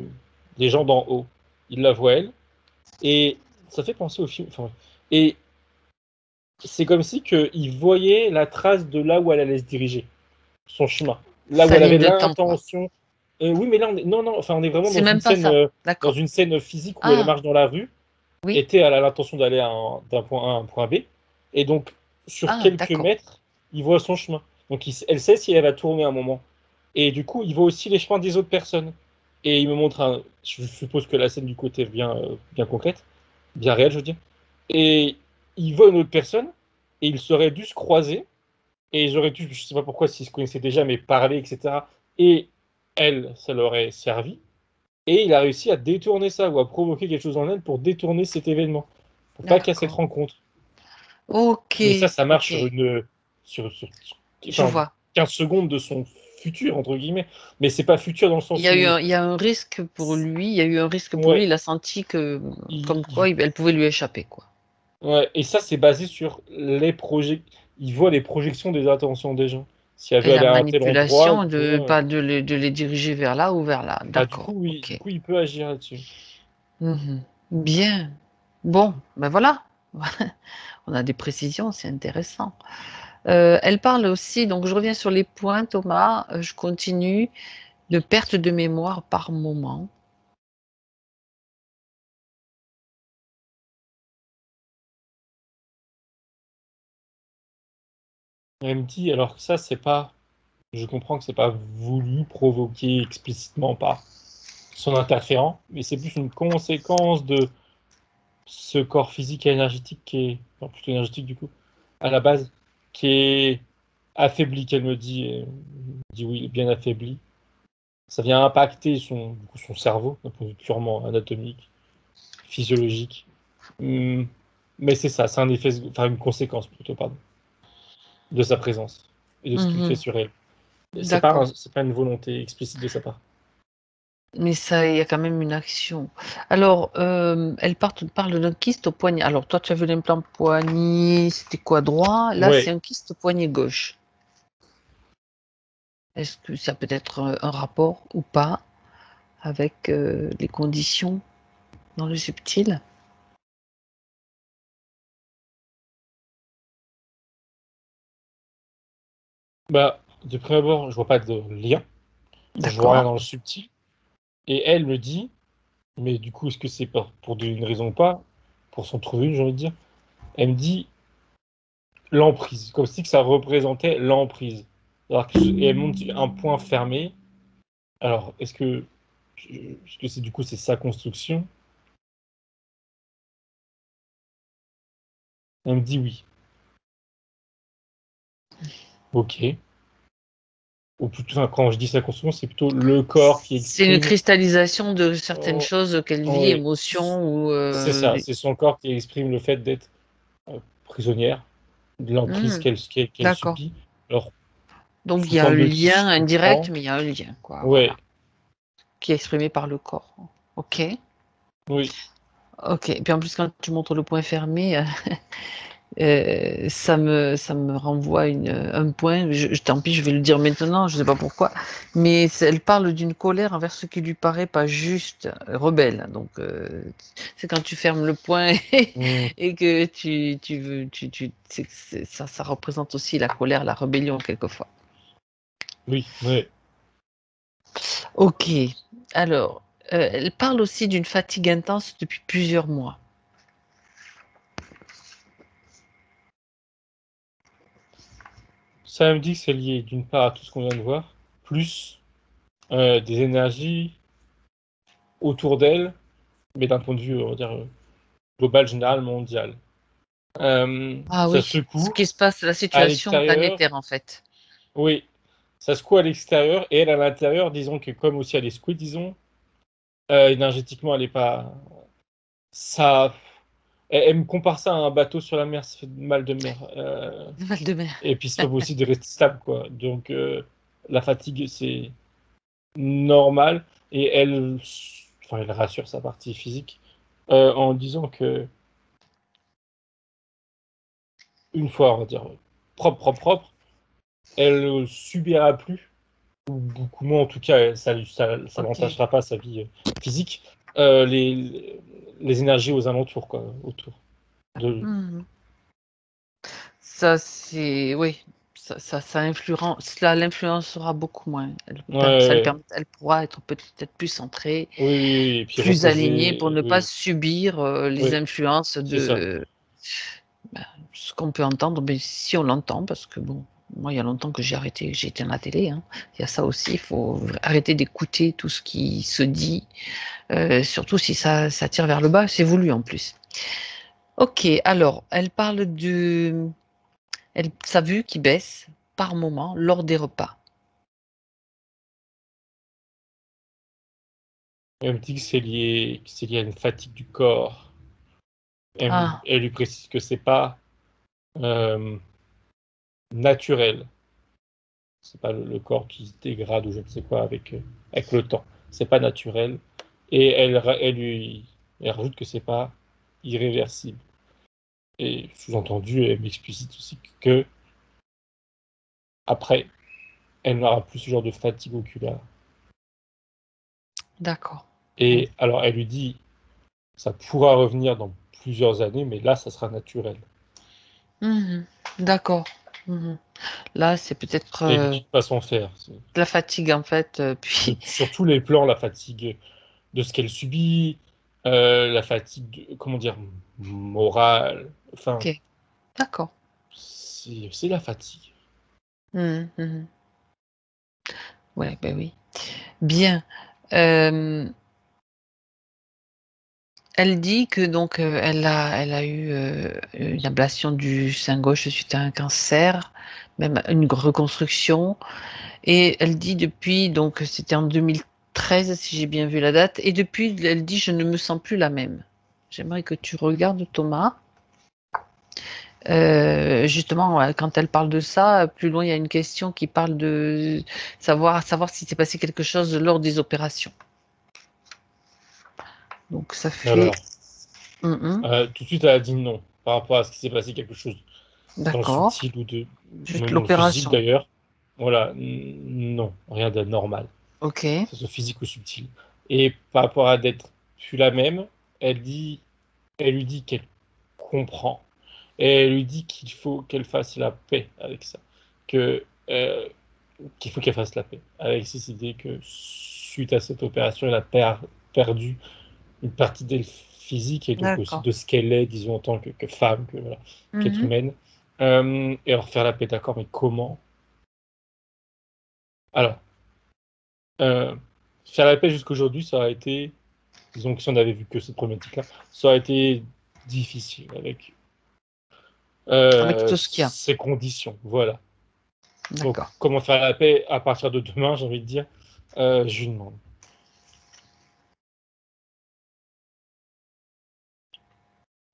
des gens d'en haut. Il la voit elle, et ça fait penser au film. Enfin, et c'est comme si que il voyait la trace de là où elle allait se diriger, son chemin, là où sa elle ligne avait de temps, quoi. l'intention. Oui, mais là, non, non, enfin, on est vraiment C'est même pas ça. dans D'accord. une scène physique où elle Ah, marche dans la rue, oui. était à l'intention d'aller d'un point A à un point B, et donc sur Ah, quelques d'accord. mètres, il voit son chemin. Donc elle sait si elle va tourner un moment. Et du coup, il voit aussi les chemins des autres personnes. Et il me montre je suppose que la scène du côté est bien concrète, bien réelle, je veux dire. Et il voit une autre personne, et ils seraient dû se croiser, et ils auraient dû, je sais pas pourquoi, s'ils se connaissaient déjà, mais parler, etc. Et elle, ça leur aurait servi. Et il a réussi à détourner ça, ou à provoquer quelque chose en elle pour détourner cet événement, pour pas qu'il y ait cette D'accord. rencontre. Ok, Mais ça marche ok. sur Je enfin, vois. 15 secondes de son futur, entre guillemets. Mais c'est pas futur dans le Il y sens a eu où, un, il y a un risque pour lui. Il y a eu un risque pour lui. ouais, Il a senti que, comme quoi, il- elle pouvait lui échapper, quoi. ouais, et ça, c'est basé sur les projets. Il voit les projections des attentions des gens. Si elle Et veut la aller à un tel endroit, manipulation tu de, vois, pas de les diriger vers là ou vers là. bah, du D'accord. coup, oui, du Ok. coup, il peut agir là-dessus. Mhm. Bien. Bon, ben voilà. On a des précisions, c'est intéressant. Elle parle aussi, donc je reviens sur les points, Thomas, je continue, de perte de mémoire par moment. Elle me dit, alors que ça, c'est pas. Je comprends que c'est pas voulu, provoqué explicitement par son interférent, mais c'est plus une conséquence de ce corps physique et énergétique qui est, enfin, plutôt énergétique du coup, à la base, qui est affaibli, qu'elle me dit, et je dis oui, il est bien affaibli. Ça vient impacter du coup, son cerveau, d'un point de vue purement anatomique. physiologique. Mais c'est ça, c'est un effet, enfin une conséquence plutôt, pardon, de sa présence et de ce qu'il fait sur elle. C'est pas, D'accord. c'est pas une volonté explicite de sa part. Mais ça, il y a quand même une action. Alors, elle parle d'un kyste au poignet. Alors, toi, tu as vu l'implant poignet, c'était quoi, droit? Là, Ouais. c'est un kyste au poignet gauche. Est-ce que ça peut être un rapport ou pas avec les conditions dans le subtil? Bah, de prime abord, je vois pas de lien. Je vois rien D'accord. dans le subtil. Et elle me dit, mais du coup, est-ce que c'est pour une raison ou pas? Pour s'en trouver une, j'ai envie de dire. Elle me dit l'emprise, comme si que ça représentait l'emprise. Et elle montre un point fermé. Alors, est-ce que c'est du coup c'est sa construction? Elle me dit oui. Ok. Ou plutôt, enfin, quand je dis sa construction, c'est plutôt le corps qui C'est une exprime. cristallisation de certaines Oh, choses qu'elle vit, oui, émotions ou c'est ça. C'est son corps qui exprime le fait d'être prisonnière de l'emprise Hmm, qu'elle d'accord. subit. Alors, Donc il sous y a un forme de qui, lien je indirect, comprends. mais il y a un lien, quoi, voilà, Ouais, qui est exprimé par le corps. Ok. oui, Ok. Et puis en plus, quand tu montres le point fermé, ça me renvoie un point. Tant pis, je vais le dire maintenant, je ne sais pas pourquoi, mais elle parle d'une colère envers ce qui lui paraît pas juste, rebelle. Donc, c'est quand tu fermes le point mm, et que tu veux, ça représente aussi la colère, la rébellion quelquefois. oui, ouais. Ok. Alors, elle parle aussi d'une fatigue intense depuis plusieurs mois. Ça me dit que c'est lié d'une part à tout ce qu'on vient de voir, plus des énergies autour d'elle, mais d'un point de vue, on va dire, global, général, mondial. Ah Ça oui, ce secoue qui se passe, la à situation l'extérieur, planétaire en fait. oui, ça secoue à l'extérieur, et elle à l'intérieur, disons que comme aussi elle est secouée, disons, énergétiquement, elle est pas. Ça. Elle me compare ça à un bateau sur la mer, ça fait mal de mer. Mal de mer. Et puis c'est pas possible de rester stable, quoi. Donc la fatigue, c'est normal. Et enfin, elle rassure sa partie physique en disant que une fois, on va dire, propre, elle subira plus, ou beaucoup moins en tout cas, ça Ok. n'entachera pas sa vie physique, les énergies aux alentours, quoi, autour de. Mhm. Ça, c'est, oui, ça cela l'influencera beaucoup moins. Ouais, ouais. Elle pourra être peut-être plus centrée, Oui, oui, oui, et puis plus alignée pour reposer, ne pas oui, subir les oui, influences c'est ça. de ben, ce qu'on peut entendre, mais si on l'entend, parce que bon, moi, il y a longtemps que j'ai éteint la télé, hein. Il y a ça aussi, il faut arrêter d'écouter tout ce qui se dit, surtout si ça tire vers le bas, c'est voulu en plus. Ok, alors, elle parle sa vue qui baisse par moment lors des repas. Elle me dit que c'est lié à une fatigue du corps. Ah, Elle lui précise que c'est pas euh, naturel. C'est pas le corps qui se dégrade ou je ne sais quoi avec le temps. C'est pas naturel. Et elle rajoute que c'est pas irréversible. Et sous-entendu, elle m'explicite aussi que après, elle n'aura plus ce genre de fatigue oculaire. d'accord. Mmh. Et alors, elle lui dit, ça pourra revenir dans plusieurs années, mais là, ça sera naturel. Mmh. D'accord. Mmh. Là, c'est peut-être, Et lui dit de pas s'en faire. de la fatigue en fait, puis Sur tous les plans, la fatigue de ce qu'elle subit, la fatigue, comment dire, morale. Enfin, OK, d'accord. c'est la fatigue. Mmh mh. Mmh. Ouais, beh, oui. Bien, hem, elle dit que donc, elle a eu, une ablation du sein gauche suite à un cancer, même une reconstruction et elle dit depuis donc c'était en 2013 si j'ai bien vu la date et depuis elle dit: «Je ne me sens plus la même». j'aimerais que tu regardes Thomas. Justement, quand elle parle de ça, plus loin, il y a une question qui parle de savoir s'il s'est passé quelque chose lors des opérations. Donc ça fait... Alors, Mhm. tout de suite, elle a dit non, par rapport à ce qui s'est passé quelque chose dans le D'accord. subtil ou Juste même dans le physique l'opération. d'ailleurs. Voilà, non, rien d'anormal, Ok. que ce soit physique ou subtil. Et par rapport à d'être plus la même, elle lui dit qu'elle comprend. Et elle lui dit qu'il faut qu'elle fasse la paix avec ça. Que, qu'il faut qu'elle fasse la paix avec cette idée que suite à cette opération, elle a perdu une partie d'elle physique et donc aussi D'accord. de ce qu'elle est, disons, en tant que femme, voilà, qu'être Mhm. humaine. Et alors faire la paix, d'accord, mais comment? Alors, faire la paix jusqu'aujourd'hui, ça a été, disons que si on avait vu que cette problématique-là, ça aurait été difficile avec Avec tout ce qu'il y a. ces conditions, voilà. Donc, D'accord. comment faire la paix à partir de demain, j'ai envie de dire, je lui demande.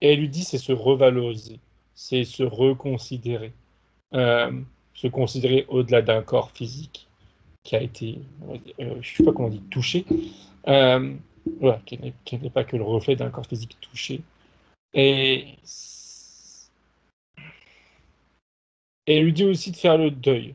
Et elle lui dit, c'est se revaloriser, c'est se reconsidérer, se considérer au-delà d'un corps physique qui a été, je sais pas comment on dit, touché, voilà, qui n'est pas que le reflet d'un corps physique touché. Et elle lui dit aussi de faire le deuil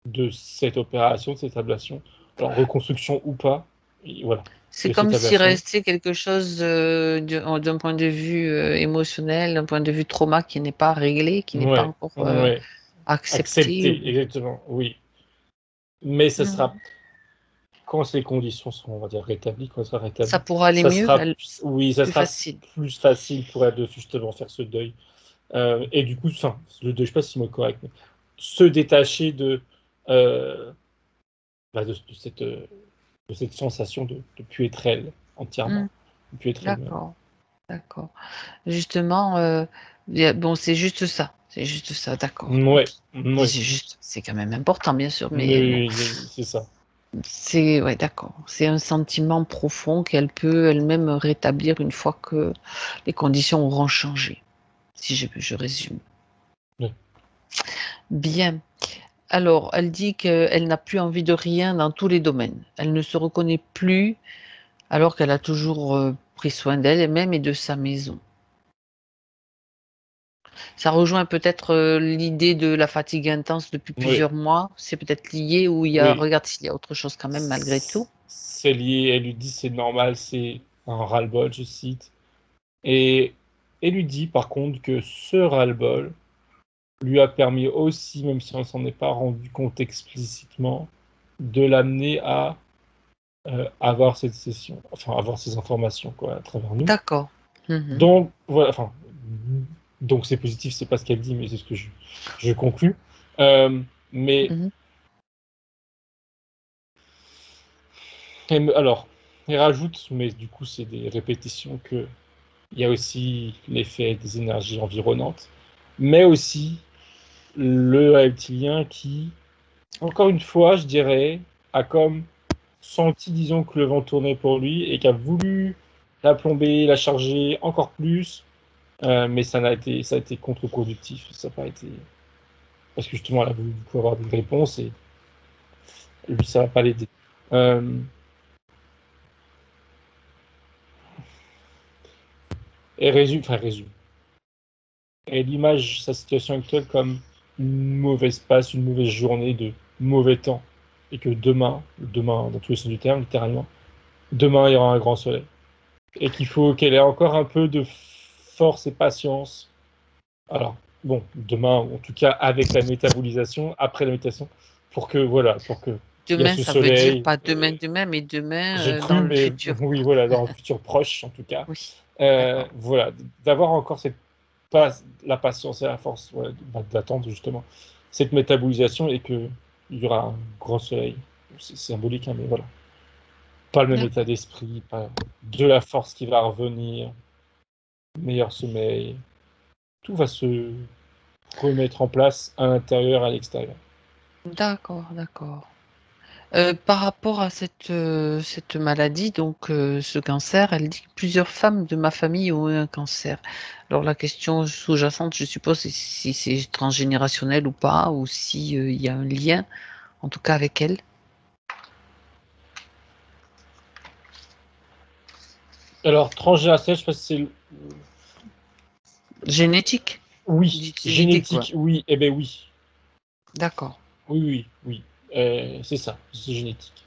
de cette opération, de cette ablation, alors reconstruction ou pas, et voilà, C'est de cette comme s'il ablation. restait quelque chose d'un point de vue émotionnel, d'un point de vue trauma qui n'est pas réglé, qui n'est pas Ouais, encore ouais, accepté. accepter, exactement, oui. Mais ça sera, Mhm. quand ces conditions seront, on va dire, rétablies, quand ça sera Ça rétabli, pourra aller ça mieux, sera, oui, ça plus sera facile. plus facile pour elle de justement faire ce deuil. Et du coup, enfin, le deuil, je sais pas si c'est le mot correct, mais se détacher de cette sensation de ne plus être elle entièrement, Mhm. de ne plus être elle-même. D'accord, d'accord. Justement, bon, c'est juste ça. C'est juste ça, d'accord. Ok. Ouais, Et ouais, c'est juste, c'est quand même important, bien sûr, mais bon, mais c'est ça. c'est, ouais, d'accord. C'est un sentiment profond qu'elle peut elle-même rétablir une fois que les conditions auront changé, si je résume. Ouais. Bien. Alors, elle dit qu'elle n'a plus envie de rien dans tous les domaines. Elle ne se reconnaît plus alors qu'elle a toujours pris soin d'elle-même et de sa maison. Ça rejoint peut-être l'idée de la fatigue intense depuis Oui, plusieurs mois. C'est peut-être lié ou il y a, oui. regarde s'il y a autre chose quand même malgré tout. C'est lié, elle lui dit c'est normal, c'est un ras-le-bol, je cite. Et elle lui dit par contre que ce ras-le-bol lui a permis aussi, même si on s'en est pas rendu compte explicitement, de l'amener à avoir cette session, enfin avoir ces informations quoi, à travers nous. D'accord. Mhm. Donc voilà, enfin, donc c'est positif, c'est pas ce qu'elle dit, mais c'est ce que je conclus. Mais Mhm. alors, elle rajoute, mais du coup c'est des répétitions que il y a aussi l'effet des énergies environnantes, mais aussi le reptilien qui, encore une fois, je dirais, a comme senti, disons, que le vent tournait pour lui et qui a voulu la plomber, la charger encore plus, mais ça a été contre-productif. Ça n'a pas été. Parce que justement, elle a voulu du coup avoir des réponses et lui, ça va pas l'aider. Euh, et résume. Elle image sa situation actuelle comme une mauvaise passe, une mauvaise journée de mauvais temps. Et que demain, dans tous les sens du terme, littéralement, demain, il y aura un grand soleil. Et qu'il faut qu'elle ait encore un peu de force et patience. Alors, bon, demain, en tout cas, avec la métabolisation, après la méditation, pour que il y a Demain, ce ça veut dire soleil. pas demain, mais demain J'ai dans cru, le mais futur. oui, voilà, dans le futur proche, en tout cas. Oui, d'accord. Voilà, d'avoir encore la patience et la force ouais, d'attendre justement cette métabolisation et qu'il y aura un grand soleil. C'est symbolique, hein, mais voilà. Pas le même état D'accord. d'esprit, pas de la force qui va revenir, meilleur sommeil. Tout va se remettre en place à l'intérieur, à l'extérieur. D'accord, d'accord. Par rapport à cette maladie, donc ce cancer, elle dit que plusieurs femmes de ma famille ont eu un cancer. Alors la question sous-jacente, je suppose, c'est si c'est transgénérationnel ou pas, ou si il y a un lien, en tout cas avec elle. Alors, transgénérationnel, je sais pas si c'est... Génétique? Oui, Dites génétique, quoi. génétique, oui, eh ben oui. D'accord. Oui, oui, oui. C'est ça, c'est génétique.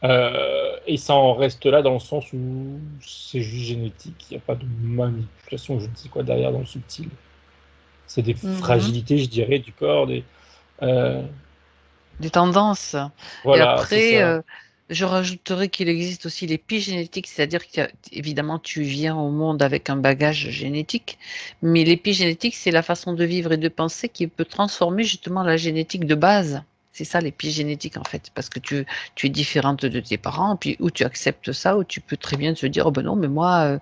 Et ça en reste là dans le sens où c'est juste génétique, il n'y a pas de manipulation, je ne sais quoi derrière dans le subtil. C'est des Mhm. fragilités, je dirais, du corps, euh, Des tendances. Et voilà, c'est après, ça. je rajouterais qu'il existe aussi l'épigénétique, c'est-à-dire qu'évidemment, tu viens au monde avec un bagage génétique, mais l'épigénétique, c'est la façon de vivre et de penser qui peut transformer justement la génétique de base. C'est ça l'épigénétique en fait, parce que tu es différente de tes parents, puis ou tu acceptes ça, ou tu peux très bien te dire, oh ben non, mais moi,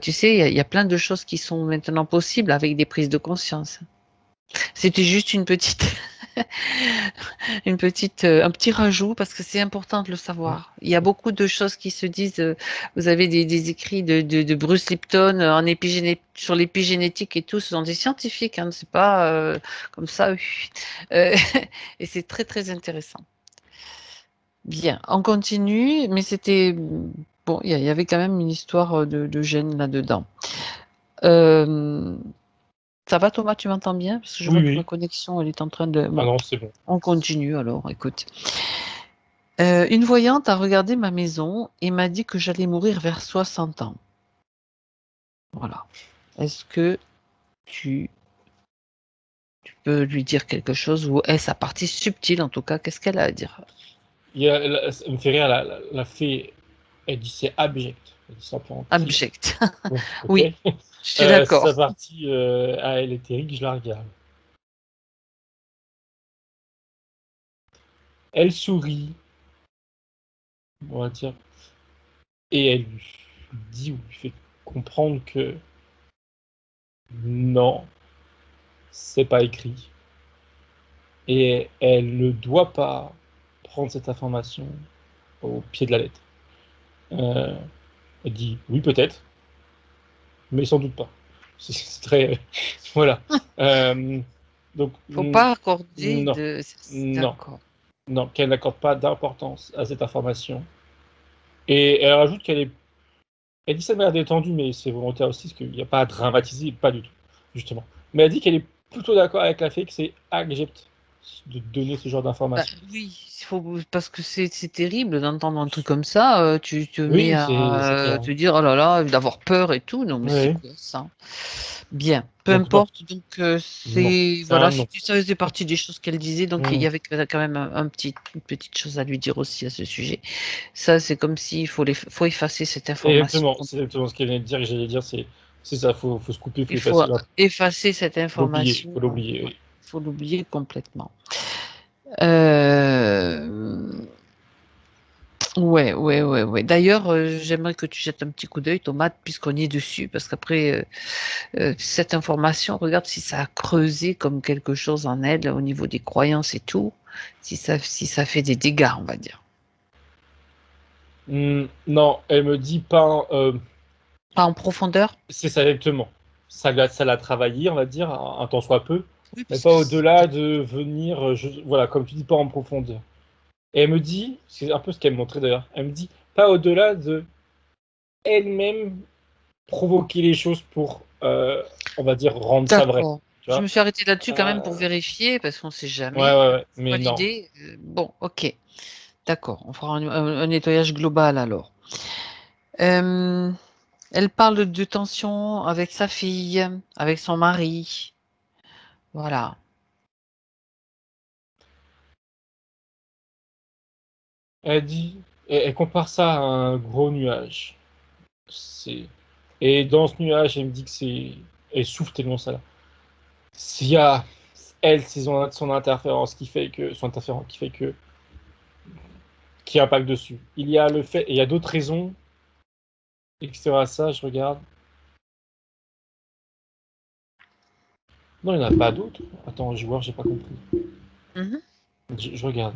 tu sais, il y a plein de choses qui sont maintenant possibles avec des prises de conscience. C'était juste une petite, un petit rajout parce que c'est important de le savoir. Il y a beaucoup de choses qui se disent. Vous avez des écrits de Bruce Lipton sur l'épigénétique et tout. Ce sont des scientifiques, hein, c'est pas comme ça. Euh, et c'est très très intéressant. Bien, on continue, mais c'était bon. Il y avait quand même une histoire de gènes là-dedans. Euh, Ça va Thomas, tu m'entends bien? Parce que je Oui, vois que ma oui. connexion, elle est en train de... Ah Bon, non, c'est bon. on continue alors, écoute. Une voyante a regardé ma maison et m'a dit que j'allais mourir vers 60 ans. Voilà. Est-ce que tu, tu peux lui dire quelque chose ou est-ce sa partie subtile en tout cas? Qu'est-ce qu'elle a à dire? Ça me fait rire, la fée, elle dit c'est abject. Elle dit ça en entier. Abject. Bon, ok. Oui, je suis d'accord. Sa partie, elle est terrible, je la regarde. Elle sourit, on va dire, et elle lui dit ou lui fait comprendre que non, c'est pas écrit. Et elle ne doit pas prendre cette information au pied de la lettre. Euh, Elle dit oui, peut-être, mais sans doute pas. C'est très. Voilà. Euh, donc, Faut pas accorder non, de... non, D'accord. non, qu'elle n'accorde pas d'importance à cette information. Et elle rajoute qu'elle est. Elle dit ça de manière détendue, mais c'est volontaire aussi, parce qu'il n'y a pas à dramatiser, pas du tout, justement. Mais elle dit qu'elle est plutôt d'accord avec la fée que c'est abject de donner ce genre Bah, d'informations. oui, parce que c'est terrible d'entendre un truc comme ça. Tu te mets Oui, c'est à clair. te dire, oh là là, d'avoir peur et tout. Non, mais c'est Oui. quoi ça? Bien, peu Donc, non, importe. Donc, non, c'est c'est voilà, un non. ça faisait partie des choses qu'elle disait. Donc, il y Hmm. avait quand même une petite chose à lui dire aussi à ce sujet. Ça, c'est comme s'il faut effacer cette information. C'est exactement ce qu'elle vient de dire, et j'allais dire, c'est ça, faut se couper, faut Il faut effacer, effacer cette information. faut l'oublier, Ouais, oui. il faut l'oublier complètement. Euh, ouais. D'ailleurs, j'aimerais que tu jettes un petit coup d'œil, Thomas, puisqu'on y est dessus, parce qu'après, cette information, regarde si ça a creusé comme quelque chose en elle au niveau des croyances et tout, si ça fait des dégâts, on va dire. Non, elle me dit pas, Pas en profondeur? c'est ça exactement. Ça l'a travaillé, on va dire, un tant soit peu, Oui, mais parce pas que au-delà de venir, voilà, comme tu dis, pas en profondeur. Et elle me dit, c'est un peu ce qu'elle me montrait d'ailleurs, elle me dit, pas au-delà de elle-même provoquer les choses pour, on va dire, rendre ça vrai. d'accord. Tu Je me vois? suis arrêtée là-dessus quand même pour Euh, vérifier, parce qu'on ne sait ouais, jamais. ouais, ouais, mais non. Valider. Bon, ok. D'accord. On fera un nettoyage global alors. Euh, Elle parle de tension avec sa fille, avec son mari. Voilà. Elle dit, elle compare ça à un gros nuage. C'est, et dans ce nuage, elle me dit que c'est, elle souffle tellement ça là. S'il y a, elle, c'est son interférence qui fait que, son interférence qui fait que, qui impacte dessus. Il y a le fait, et il y a d'autres raisons extérieures à ça, je regarde. Non, il n'y en a pas d'autres. Attends, je vois, j'ai pas compris. Mhm. Je regarde.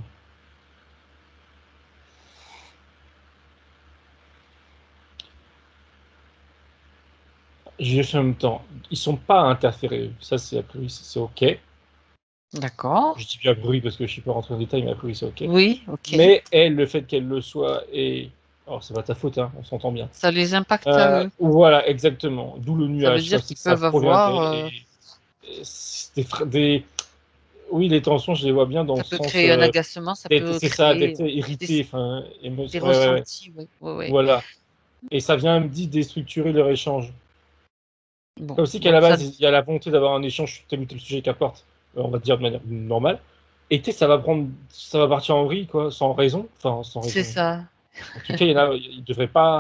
J'ai fait en même temps. Ils sont pas interférés. Ça, c'est a priori, c'est ok. D'accord. Je dis bien bruit parce que je suis pas rentré en détail, mais a priori, c'est ok. Oui, ok. Mais elle, le fait qu'elle le soit, et. Alors, c'est pas ta faute, hein, on s'entend bien. Ça les impacte à eux. Voilà, exactement. D'où le Ça veut nuage. Ça, dire c'est qu'ils que ça peuvent provient avoir. des. Oui, les tensions, je les vois bien dans le Ça peut sens créer un agacement, ça d'être, peut c'est ça, créer d'être irrité, enfin, des ouais, ouais, ouais. ressentis. Oui, oui, oui. Voilà. Et ça vient, me dit, déstructurer leur échange. Bon, Comme si qu'à la donc ça, base, il y a la volonté d'avoir un échange sur tel ou tel sujet qu'apporte, on va dire de manière normale. Et tu sais, ça va partir en vrille, quoi, sans raison. Enfin, sans c'est raison. ça. En tout cas,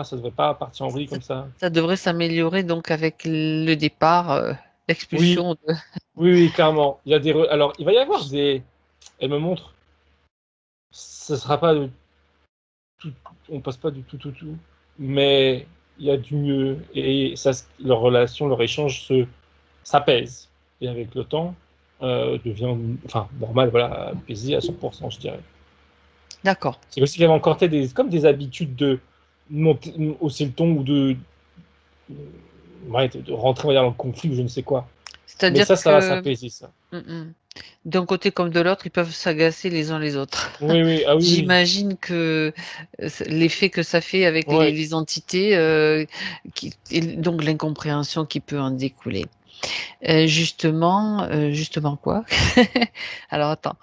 ça devrait pas partir en vrille Ça, comme ça. ça devrait s'améliorer donc avec le départ, Oui, l'expulsion de. oui, oui, clairement. Il y a alors, il va y avoir des. Elle me montre. Ce sera pas tout, on passe pas du tout, mais il y a du mieux et ça, leur relation, leur échange s'apaise et avec le temps devient, enfin, normal, voilà, apaisé à 100%, je dirais. D'accord. C'est aussi qu'il y avait encore comme des habitudes de monter, hausser le ton ou ouais, de rentrer, on va dire, dans le conflit ou je ne sais quoi. Mais C'est-à-dire ça va que s'apaiser, ça. mm, mm. D'un côté comme de l'autre, ils peuvent s'agacer les uns les autres. Oui, oui, ah oui, J'imagine que l'effet que ça fait avec oui. Ouais. les entités, et donc l'incompréhension qui peut en découler. Justement quoi? Alors attends,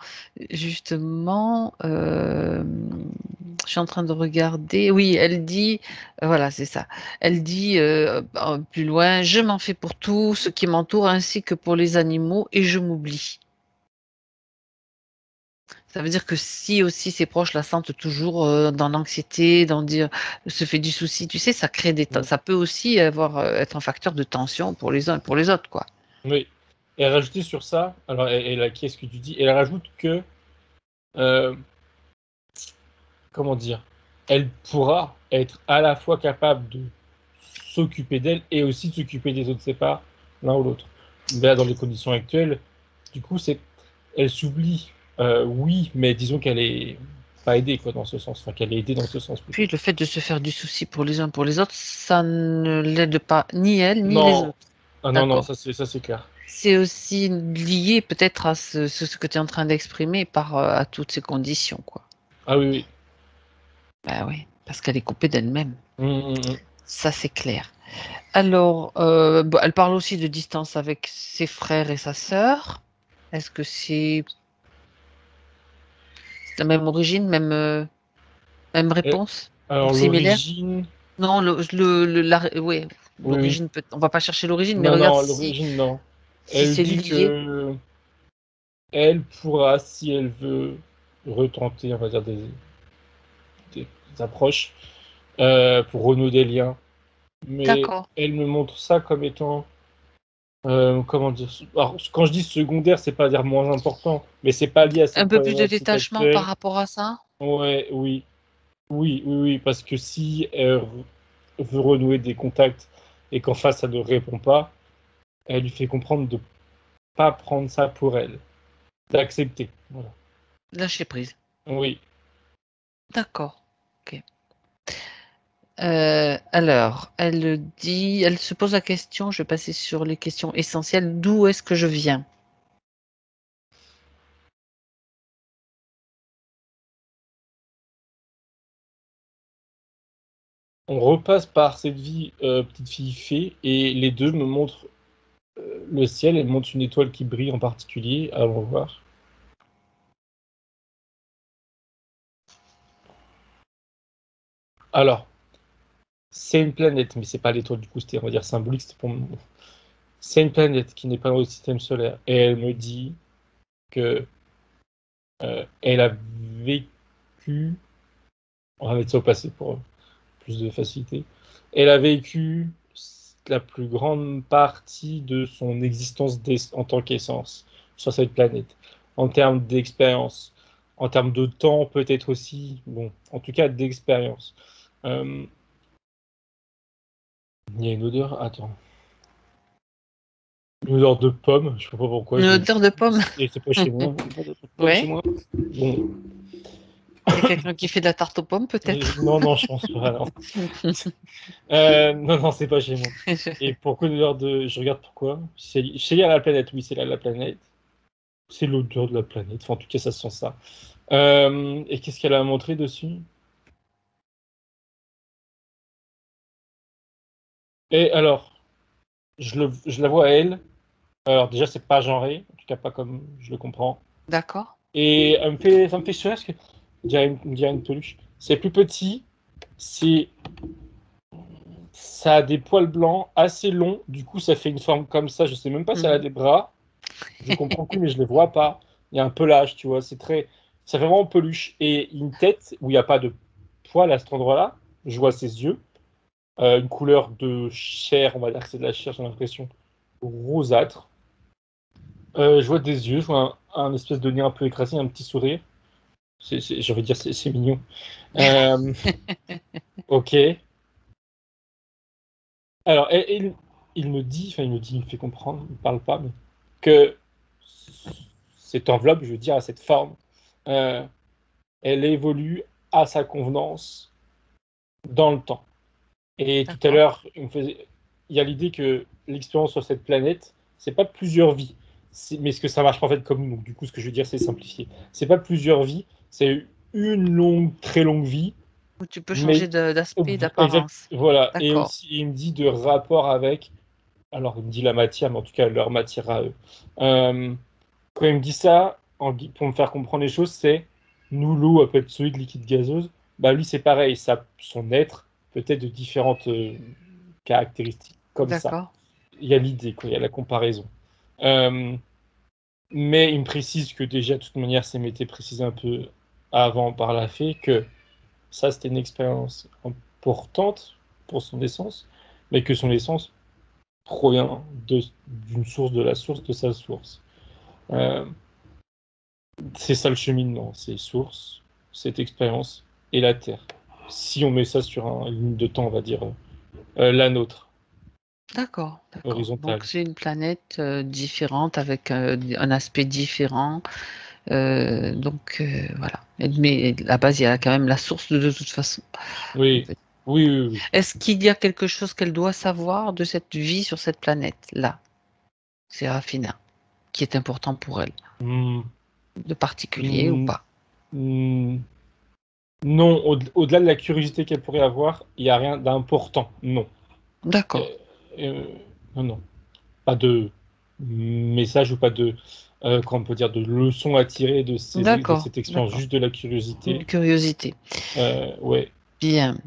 justement, je suis en train de regarder. Oui, elle dit, voilà, c'est ça. Elle dit plus loin, je m'en fais pour tout ce qui m'entoure ainsi que pour les animaux et je m'oublie. Ça veut dire que si aussi ses proches la sentent toujours dans l'anxiété, dans dire, se fait du souci, tu sais, ça crée ça peut aussi être un facteur de tension pour les uns et pour les autres, quoi. Oui. Et à rajouter sur ça, alors, qu'est-ce que tu dis? Elle rajoute que, euh, comment dire, elle pourra être à la fois capable de s'occuper d'elle et aussi de s'occuper des autres, c'est pas l'un ou l'autre. Mais là, dans les conditions actuelles, du coup, elle s'oublie, oui, mais disons qu'elle est pas aidée, quoi, dans ce sens, enfin, qu'elle est aidée dans ce sens plutôt. Puis le fait de se faire du souci pour les uns pour les autres, ça ne l'aide pas ni elle ni les Non, autres. ah non, non, D'accord. ça c'est clair. C'est aussi lié peut-être à ce que tu es en train d'exprimer à toutes ces conditions, quoi. Ah oui, oui. Bah oui, parce qu'elle est coupée d'elle-même. Hum. Ça, c'est clair. Alors, bon, elle parle aussi de distance avec ses frères et sa sœur. Est-ce que c'est la même origine, même Et- réponse ou alors, similaire? l'origine, Non, ouais, oui, oui. l'origine peut. On va pas chercher l'origine, mais Non, regarde non, si l'origine, non. si Elle c'est dit lié. que elle pourra, si elle veut, retenter, on va dire, des approches pour renouer des liens. Mais D'accord. elle me montre ça comme étant, comment dire, alors, quand je dis secondaire, c'est pas dire moins important, mais c'est pas lié à Un cette peu plus de problématique détachement par actuelle. rapport à ça? Ouais, oui, oui, parce que si elle veut renouer des contacts et qu'en face ça ne répond pas, elle lui fait comprendre de pas prendre ça pour elle, d'accepter. Voilà. Lâcher prise. Oui. D'accord. Ok. Alors, elle se pose la question, je vais passer sur les questions essentielles. D'où est-ce que je viens? On repasse par cette vie, petite fille fée, et les deux me montrent le ciel. Elle montre une étoile qui brille en particulier. Allons voir. Alors, c'est une planète, mais c'est pas l'étoile du coup, c'était, on va dire, symbolique. C'est une planète qui n'est pas dans le système solaire. Et elle me dit que elle a vécu. On va mettre ça au passé pour plus de facilité. Elle a vécu la plus grande partie de son existence en tant qu'essence sur cette planète, en termes d'expérience, en termes de temps peut-être aussi, bon, en tout cas d'expérience. Euh, il y a une odeur, attends, une odeur de pomme, je sais pas pourquoi, Une odeur de pomme? et c'est pas chez moi, pas de pomme chez Ouais. moi. Bon, Il y a quelqu'un qui fait de la tarte aux pommes, peut-être? Non, je pense pas. Non, non, c'est pas chez moi. Et pourquoi l'odeur de... Je regarde pourquoi. C'est lié à la planète, oui, c'est lié à la planète. C'est l'odeur de la planète. Enfin, en tout cas, ça sent ça. Et qu'est-ce qu'elle a montré dessus? Et alors, je la vois elle. Alors déjà, c'est pas genré, en tout cas pas comme je le comprends. D'accord. Et ça me fait sourire parce que on dirait une peluche. C'est plus petit, c'est, ça a des poils blancs assez longs. Du coup, ça fait une forme comme ça. Je sais même pas si elle a Mhm. des bras. Je comprends plus, mais je les vois pas. Il y a un pelage, tu vois. Ça fait vraiment peluche. Et une tête où il n'y a pas de poils à cet endroit-là. Je vois ses yeux. Une couleur de chair, on va dire que c'est de la chair, j'ai l'impression, rosâtre. Je vois des yeux, je vois un espèce de nez un peu écrasé, un petit sourire. J'ai envie de dire, c'est mignon. Euh, ok. Alors, il me fait comprendre, il me parle pas, mais que cette enveloppe, je veux dire, à cette forme, euh, elle évolue à sa convenance dans le temps. Et tout à D'accord. l'heure, il y a l'idée que l'expérience sur cette planète, c'est pas plusieurs vies. Mais ce que ça marche pas en fait comme nous. Donc, du coup, ce que je veux dire, c'est simplifier. C'est pas plusieurs vies, c'est une longue, très longue vie. Ou tu peux changer Mais d'aspect, exact, d'apparence. voilà. Et D'accord. aussi, il me dit de rapport avec. Alors, il me dit la matière, mais en tout cas, leur matière à eux. Euh, Quand il me dit ça, pour me faire comprendre les choses, c'est nous, l'eau, elle peut être solide, liquide, gazeuse. Bah, lui, c'est pareil. Son être peut être de différentes caractéristiques, comme ça. D'accord. Il y a l'idée, quoi, il y a la comparaison. Euh, mais il me précise que déjà, de toute manière, ça m'était précisé un peu avant par la fée, que ça, c'était une expérience importante pour son essence, mais que son essence provient d'une source, de la source de sa source. Euh, c'est ça le cheminement, c'est source, cette expérience et la Terre. Si on met ça sur une ligne de temps, on va dire la nôtre, D'accord. D'accord. Donc, horizontale. c'est une planète différente avec un aspect différent. Voilà. Mais à la base, il y a quand même la source de toute façon. On Oui, peut- oui. Est-ce qu'il y a quelque chose qu'elle doit savoir de cette vie sur cette planète-là, Séraphina, qui est important pour elle, Hmm, de particulier ou hmm, pas? hmm. Non, au-delà de la curiosité qu'elle pourrait avoir, il n'y a rien d'important. Non. Euh, D'accord. euh, non. Pas de message ou pas de, comment on peut dire, de leçon à tirer de D'accord. cette expérience, D'accord. juste de la Une curiosité. curiosité. Ouais. Bien.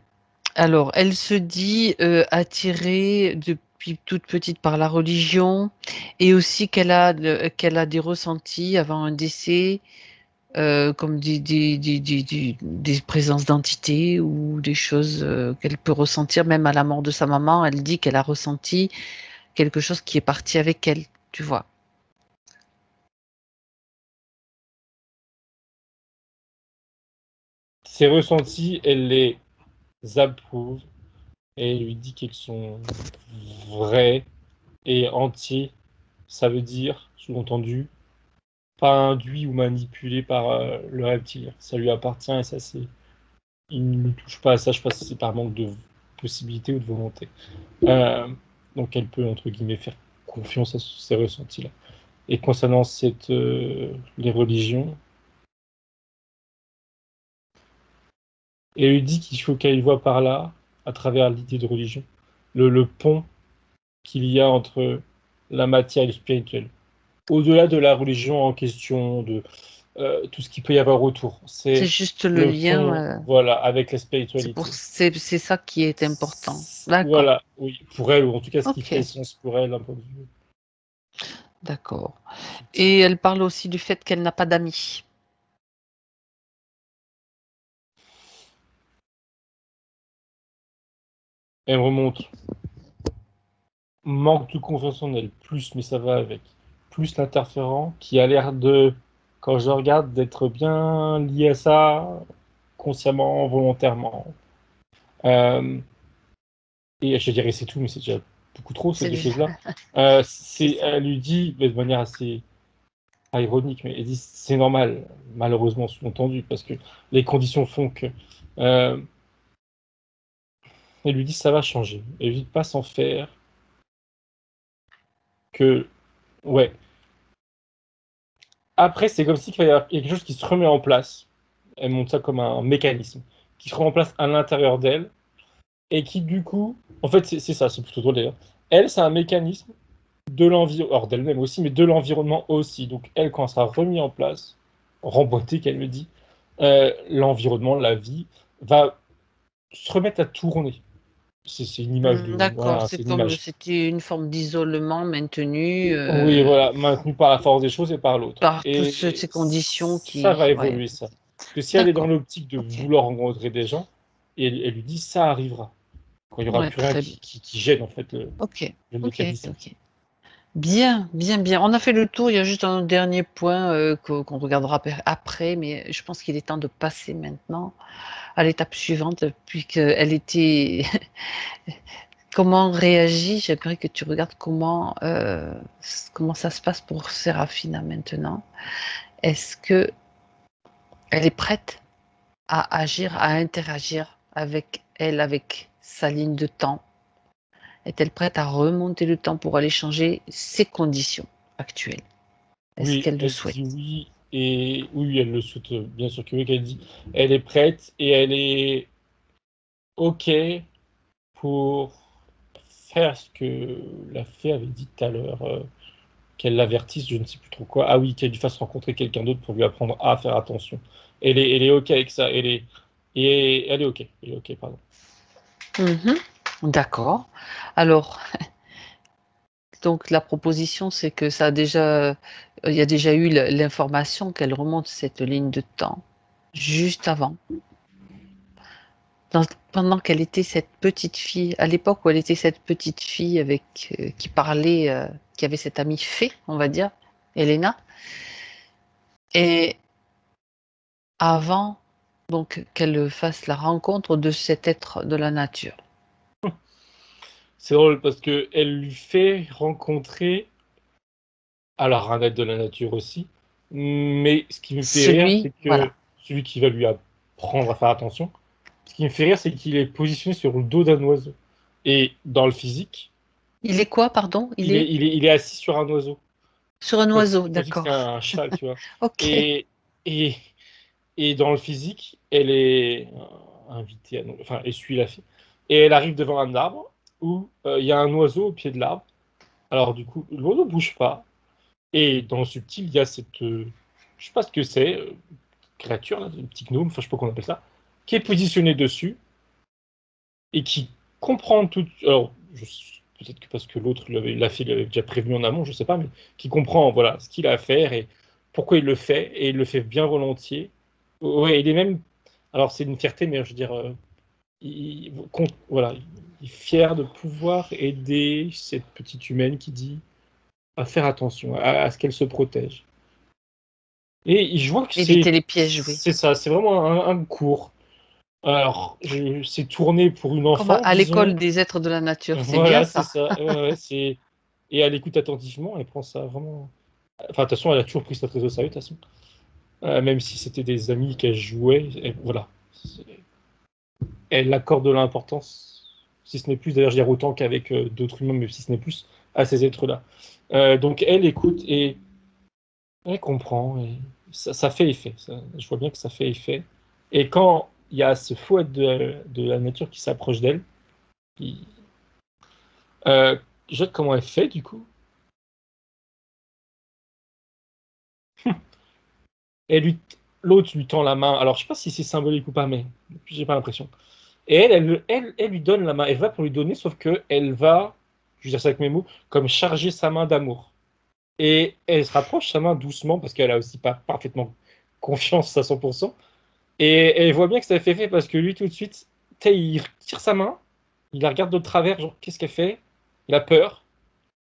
Alors, elle se dit attirée depuis toute petite par la religion et aussi qu'elle a des ressentis avant un décès, comme des présences d'entités ou des choses qu'elle peut ressentir même à la mort de sa maman. Elle dit qu'elle a ressenti quelque chose qui est parti avec elle, tu vois. Ses ressentis, elle les approuve et elle lui dit qu'ils sont vrais et entiers. Ça veut dire, sous-entendu, pas induit ou manipulé par le reptilien. Ça lui appartient et ça, c'est. Il ne touche pas à ça, je pense que c'est par manque de possibilité ou de volonté. Euh, donc elle peut, entre guillemets, faire confiance à ces ressentis-là. Et concernant les religions, elle lui dit qu'il faut qu'elle voit par là, à travers l'idée de religion, le pont qu'il y a entre la matière et le spirituel. Au-delà de la religion en question, de tout ce qu'il peut y avoir autour. C'est C'est juste le le lien, pont, voilà, avec la spiritualité. c'est ça qui est important. D'accord. Voilà, oui, pour elle, ou en tout cas ce qui fait Ok. sens pour elle d'un point de vue D'accord. subtil. Et elle parle aussi du fait qu'elle n'a pas d'amis. Elle me remonte, manque de confiance en elle, plus, mais ça va avec. Plus l'interférent qui a l'air de, quand je regarde, d'être bien lié à ça, consciemment, volontairement. Euh, et je dirais c'est tout, mais c'est déjà beaucoup trop, ces C'est deux déjà- choses-là. c'est ça. Elle lui dit, mais de manière assez pas ironique, mais elle dit c'est normal, malheureusement sous-entendu, parce que les conditions font que. Euh, elle lui dit ça va changer. Elle lui dit de pas s'en faire, que. Ouais. Après, c'est comme si il y a quelque chose qui se remet en place. Elle montre ça comme un mécanisme qui se remet en place à l'intérieur d'elle et qui, du coup. En fait, c'est ça, c'est plutôt drôle d'ailleurs. Elle, c'est un mécanisme de l'environnement, alors d'elle-même aussi, mais de l'environnement aussi. Donc, elle, quand ça sera remis en place, remboîté, qu'elle me dit, l'environnement, la vie, va se remettre à tourner. C'est une image de. D'accord, Voilà, c'est c'est une comme image. c'était une forme d'isolement maintenu Oui, voilà, maintenu par la force des choses et par l'autre. par toutes Et ces conditions ça va qui. Ouais. évoluer, ça. Parce que si elle est dans D'accord. l'optique de Ok. vouloir rencontrer des gens, et elle lui dit ça arrivera. Quand il n'y aura Ouais, plus rien très bien. qui gêne, en fait, Ok. le Ok. mécanisme. Ok. Bien, bien, bien. On a fait le tour. Il y a juste un dernier point qu'on regardera après, mais je pense qu'il est temps de passer maintenant à l'étape suivante, puisqu'elle était. Comment réagit? J'aimerais que tu regardes comment ça se passe pour Séraphina maintenant. Est-ce que elle est prête à agir, à interagir avec elle, avec sa ligne de temps? Est-elle prête à remonter le temps pour aller changer ses conditions actuelles? Est-ce Oui, qu'elle le elle souhaite? dit oui, et oui, elle le souhaite, bien sûr que oui, qu'elle dit. Elle est prête et elle est OK pour faire ce que la fée avait dit tout à l'heure, qu'elle l'avertisse, je ne sais plus trop quoi. Ah oui, qu'elle lui fasse rencontrer quelqu'un d'autre pour lui apprendre à faire attention. Elle est OK avec ça. Elle est OK. Elle est OK, pardon. Mhm. D'accord. Alors, donc la proposition, c'est que il y a déjà eu l'information qu'elle remonte cette ligne de temps juste avant, pendant qu'elle était cette petite fille, à l'époque où elle était cette petite fille qui parlait, qui avait cette amie fée, on va dire, Elena, et avant donc qu'elle fasse la rencontre de cet être de la nature. C'est drôle parce que elle lui fait rencontrer, alors un être de la nature aussi, mais ce qui me fait rire, Celui, c'est que voilà. celui qui va lui apprendre à faire attention, ce qui me fait rire, c'est qu'il est positionné sur le dos d'un oiseau. Et dans le physique, Il est quoi, pardon? Il est il est assis sur un oiseau, sur un oiseau, comme si c'était d'accord. un cheval, tu vois. Ok. Et, et, et dans le physique, elle est invitée à, enfin, elle suit la fille. Et elle arrive devant un arbre où il y a un oiseau au pied de l'arbre. Alors du coup, l'oiseau bouge pas. Et dans le subtil, il y a cette, je sais pas ce que c'est, créature, là, un petit gnome, enfin je sais pas comment on appelle ça, qui est positionné dessus et qui comprend tout. Alors, peut-être que parce que l'autre, la fille, lui avait déjà prévenu en amont, je sais pas, mais qui comprend, voilà, ce qu'il a à faire et pourquoi il le fait, et il le fait bien volontiers. Ouais, il est même. Alors, c'est une fierté, mais je veux dire, voilà, il est fier de pouvoir aider cette petite humaine qui dit à faire attention, à ce qu'elle se protège. Et je vois que Éviter les pièges joués. c'est ça, c'est vraiment un cours. Alors, c'est tourné pour une Comme enfant, à l'école disons. des êtres de la nature, c'est bien Voilà, c'est ça. ça. Ouais, ouais, et elle écoute attentivement, elle prend ça vraiment. Enfin, de toute façon, elle a toujours pris ça très au sérieux, de toute façon. Même si c'était des amis qu'elle jouait, voilà. C'est- Elle accorde de l'importance, si ce n'est plus, d'ailleurs, je dirais autant qu'avec d'autres humains, mais si ce n'est plus, à ces êtres-là. Donc, elle écoute et elle comprend, et ça fait effet. Je vois bien que ça fait effet. Et quand il y a ce fou être de la nature qui s'approche d'elle, qui, euh, je vois comment elle fait, du coup. Et l'autre lui tend la main. Alors, je sais pas si c'est symbolique ou pas, mais j'ai pas l'impression. Et elle lui donne la main. Elle va pour lui donner, sauf que elle va, je vais dire ça avec mes mots, comme charger sa main d'amour. Et elle se rapproche sa main doucement, parce qu'elle a aussi pas parfaitement confiance à 100%. Et elle voit bien que ça fait effet, parce que lui, tout de suite, tu sais, il tire sa main, il la regarde de travers, genre, qu'est-ce qu'elle fait? Il a peur.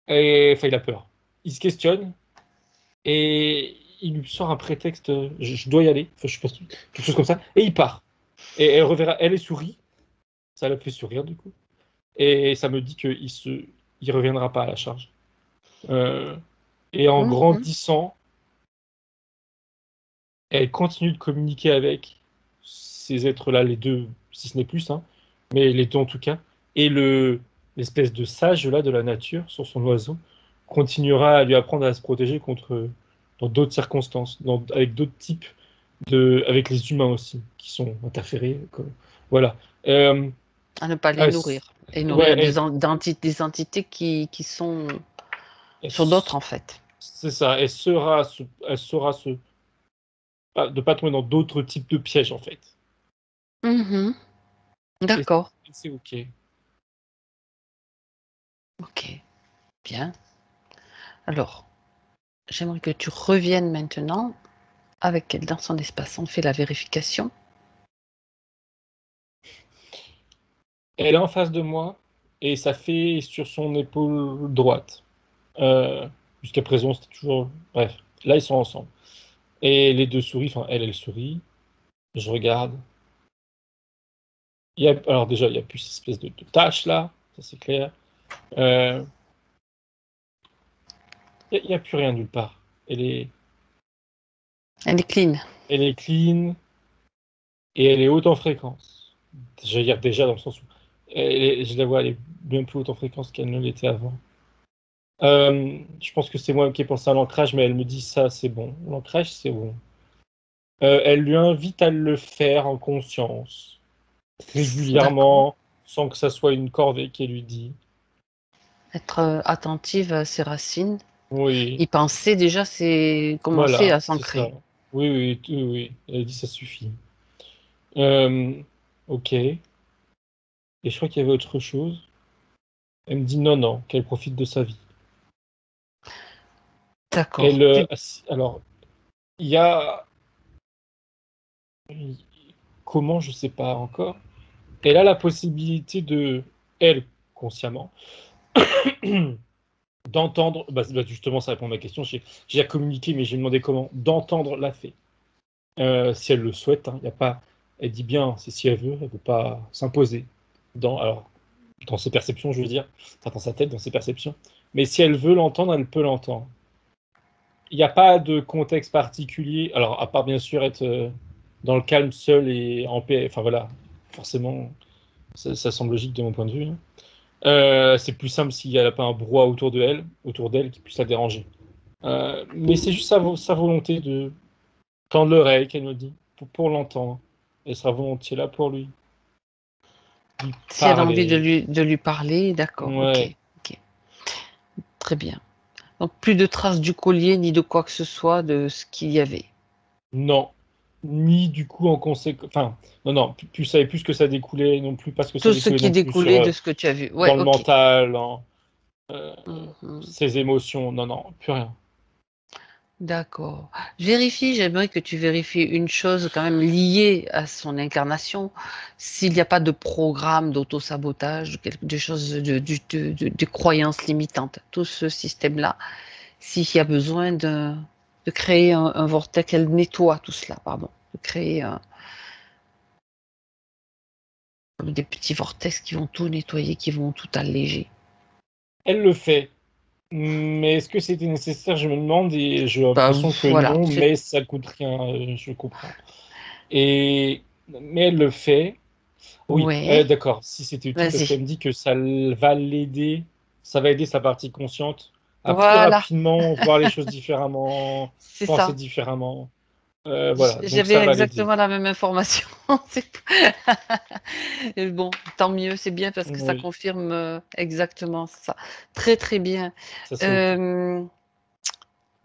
Enfin, il a peur. Il se questionne. Et il lui sort un prétexte, je dois y aller, enfin, je sais pas, quelque chose comme ça, et il part. Et elle reverra, elle est sourit, ça la fait sourire du coup, et ça me dit il reviendra pas à la charge. Euh, et en Mhm. grandissant, Elle continue de communiquer avec ces êtres-là, les deux, si ce n'est plus, hein, mais les deux en tout cas. Et l'espèce de sage là de la nature sur son oiseau continuera à lui apprendre à se protéger contre dans d'autres circonstances, avec d'autres types avec les humains aussi qui sont interférés. Voilà. À ne pas les Ah, nourrir. Et ouais, nourrir des entités qui sont sur d'autres, en fait. c'est ça. Elle saura de pas tomber dans d'autres types de pièges en fait. Mhm. Et D'accord. c'est ok. Ok. Bien. Alors, j'aimerais que tu reviennes maintenant avec elle dans son espace. On fait la vérification. Elle est en face de moi et ça fait sur son épaule droite. Jusqu'à présent, c'était toujours. Bref, là, ils sont ensemble. Et les deux souris, enfin, elle sourit. Je regarde. Alors, déjà, il n'y a plus cette espèce de tache là, ça c'est clair. Il n'y a plus rien nulle part. Elle est, Elle est clean. elle est clean et elle est haute en fréquence. Je veux dire, déjà, dans le sens où je la vois, elle est bien plus haute en fréquence qu'elle ne l'était avant. Je pense que c'est moi qui ai pensé à l'ancrage, mais elle me dit ça, c'est bon. L'ancrage, c'est bon. Elle lui invite à le faire en conscience, D'accord. régulièrement, sans que ça soit une corvée qui lui dit. Être attentive à ses racines. Oui, Y penser déjà, c'est commencer voilà, à c'est ça. s'ancrer. Oui, oui, oui, oui. Elle dit ça suffit. Ok. Et je crois qu'il y avait autre chose. Elle me dit non, non, qu'elle profite de sa vie. D'accord. Alors, il y a comment, je sais pas encore. Elle a la possibilité elle, consciemment, d'entendre, justement, ça répond à ma question. J'ai à communiquer, mais j'ai demandé comment, d'entendre la fée. Si elle le souhaite, hein, y a pas, elle dit bien, c'est si elle veut pas s'imposer. Alors, dans ses perceptions, je veux dire, enfin dans sa tête, dans ses perceptions. Mais si elle veut l'entendre, elle peut l'entendre. Il n'y a pas de contexte particulier, alors à part bien sûr être dans le calme, seul et en paix, enfin voilà, forcément, ça semble logique de mon point de vue, hein. C'est plus simple s'il n'y a pas un brouhaha autour d'elle qui puisse la déranger. Mais c'est juste sa volonté de tendre l'oreille, qu'elle me dit, pour l'entendre. Elle sera volontiers là pour lui Si elle a envie parler. de lui parler, d'accord, ok, Ouais, ok, très bien. Donc plus de traces du collier ni de quoi que ce soit de ce qu'il y avait. non. Ni du coup en conséquence. Enfin, non, non, tu savais plus ce que ça découlait, non plus parce que ça Tout ce découlait qui non plus sur découlait de ce que tu as vu. Ouais, dans le ok. mental, euh, Mhm. ses émotions. Non, non, plus rien. D'accord. J'aimerais que tu vérifies une chose quand même liée à son incarnation, s'il n'y a pas de programme d'auto-sabotage, des choses de croyances limitantes, tout ce système-là, s'il y a besoin de créer un vortex, qu'elle nettoie tout cela, pardon, de créer des petits vortex qui vont tout nettoyer, qui vont tout alléger. Elle le fait. Mais est-ce que c'était nécessaire? Je me demande et j'ai Bah, l'impression que voilà, non, mais ça coûte rien, je comprends. Et mais elle le fait. Oui, ouais, d'accord, si c'était utile, parce vas-y. qu'elle me dit que va l'aider, ça va aider sa partie consciente à plus Voilà, rapidement voir les choses différemment, c'est penser ça. différemment. Voilà, donc ça J'avais va l'aider. exactement la même information. Et bon, tant mieux, c'est bien parce que ça Oui, confirme exactement ça. Très très bien. ça c'est ok. Euh,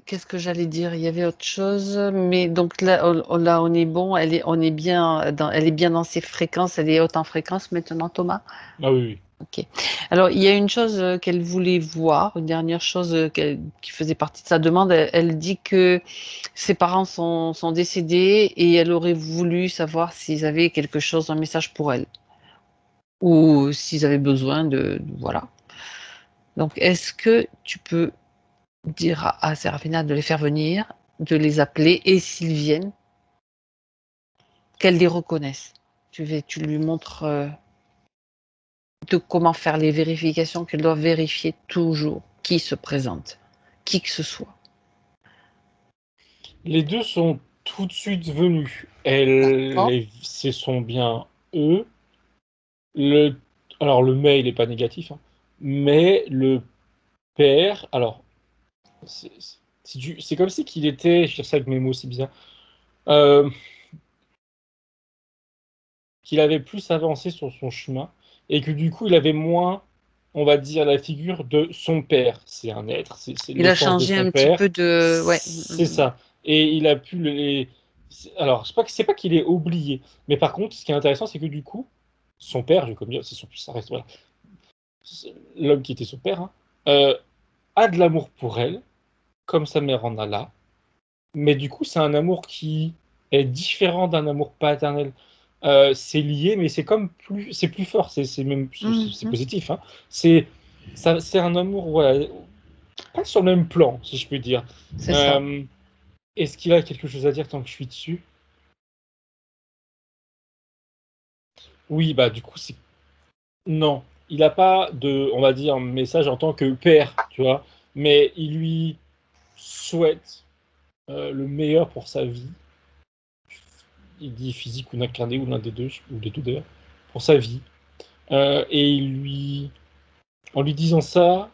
Qu'est-ce que j'allais dire? Il y avait autre chose, mais donc là, là on est bon. On est bien elle est bien dans ses fréquences. Elle est haute en fréquence maintenant, Thomas. Ah oui, oui. Ok. Alors, il y a une chose qu'elle voulait voir, une dernière chose qui faisait partie de sa demande. Elle dit que ses parents sont décédés et elle aurait voulu savoir s'ils avaient quelque chose, un message pour elle, ou s'ils avaient besoin voilà. Donc, est-ce que tu peux dire à Serafina de les faire venir, de les appeler, et s'ils viennent, qu'elle les reconnaisse. Tu lui montres de comment faire les vérifications qu'elle doit vérifier toujours qui se présente, qui que ce soit. Les deux sont tout de suite venue. D'accord. C'est son bien eux. Alors le mais il n'est pas négatif, hein, mais le père, alors c'est comme si qu'il était, je dis ça avec mes mots, c'est bizarre, euh, qu'il avait plus avancé sur son chemin et que du coup il avait moins, on va dire, la figure de son père. C'est un être, c'est Il a l'essence de changé son un petit père, peu de... Ouais. c'est ça. Et il a pu alors c'est pas qu'il est oublié, mais par contre ce qui est intéressant c'est que du coup son père, je vais comme dire, c'est son, ça reste voilà, l'homme qui était son père, hein, a de l'amour pour elle, comme sa mère en a là, mais du coup, c'est un amour qui est différent d'un amour paternel. C'est lié, mais c'est plus fort, c'est même, c'est Mhm. positif, hein. C'est, c'est un amour, voilà, pas sur le même plan, si je puis dire. C'est ça. Euh, Est-ce qu'il a quelque chose à dire tant que je suis dessus? Oui, bah du coup, c'est non, il n'a pas de, on va dire, message en tant que père, tu vois, mais il lui souhaite le meilleur pour sa vie. Il dit physique ou incarné, ou l'un des deux, ou les deux d'ailleurs, pour sa vie. Et en lui disant ça,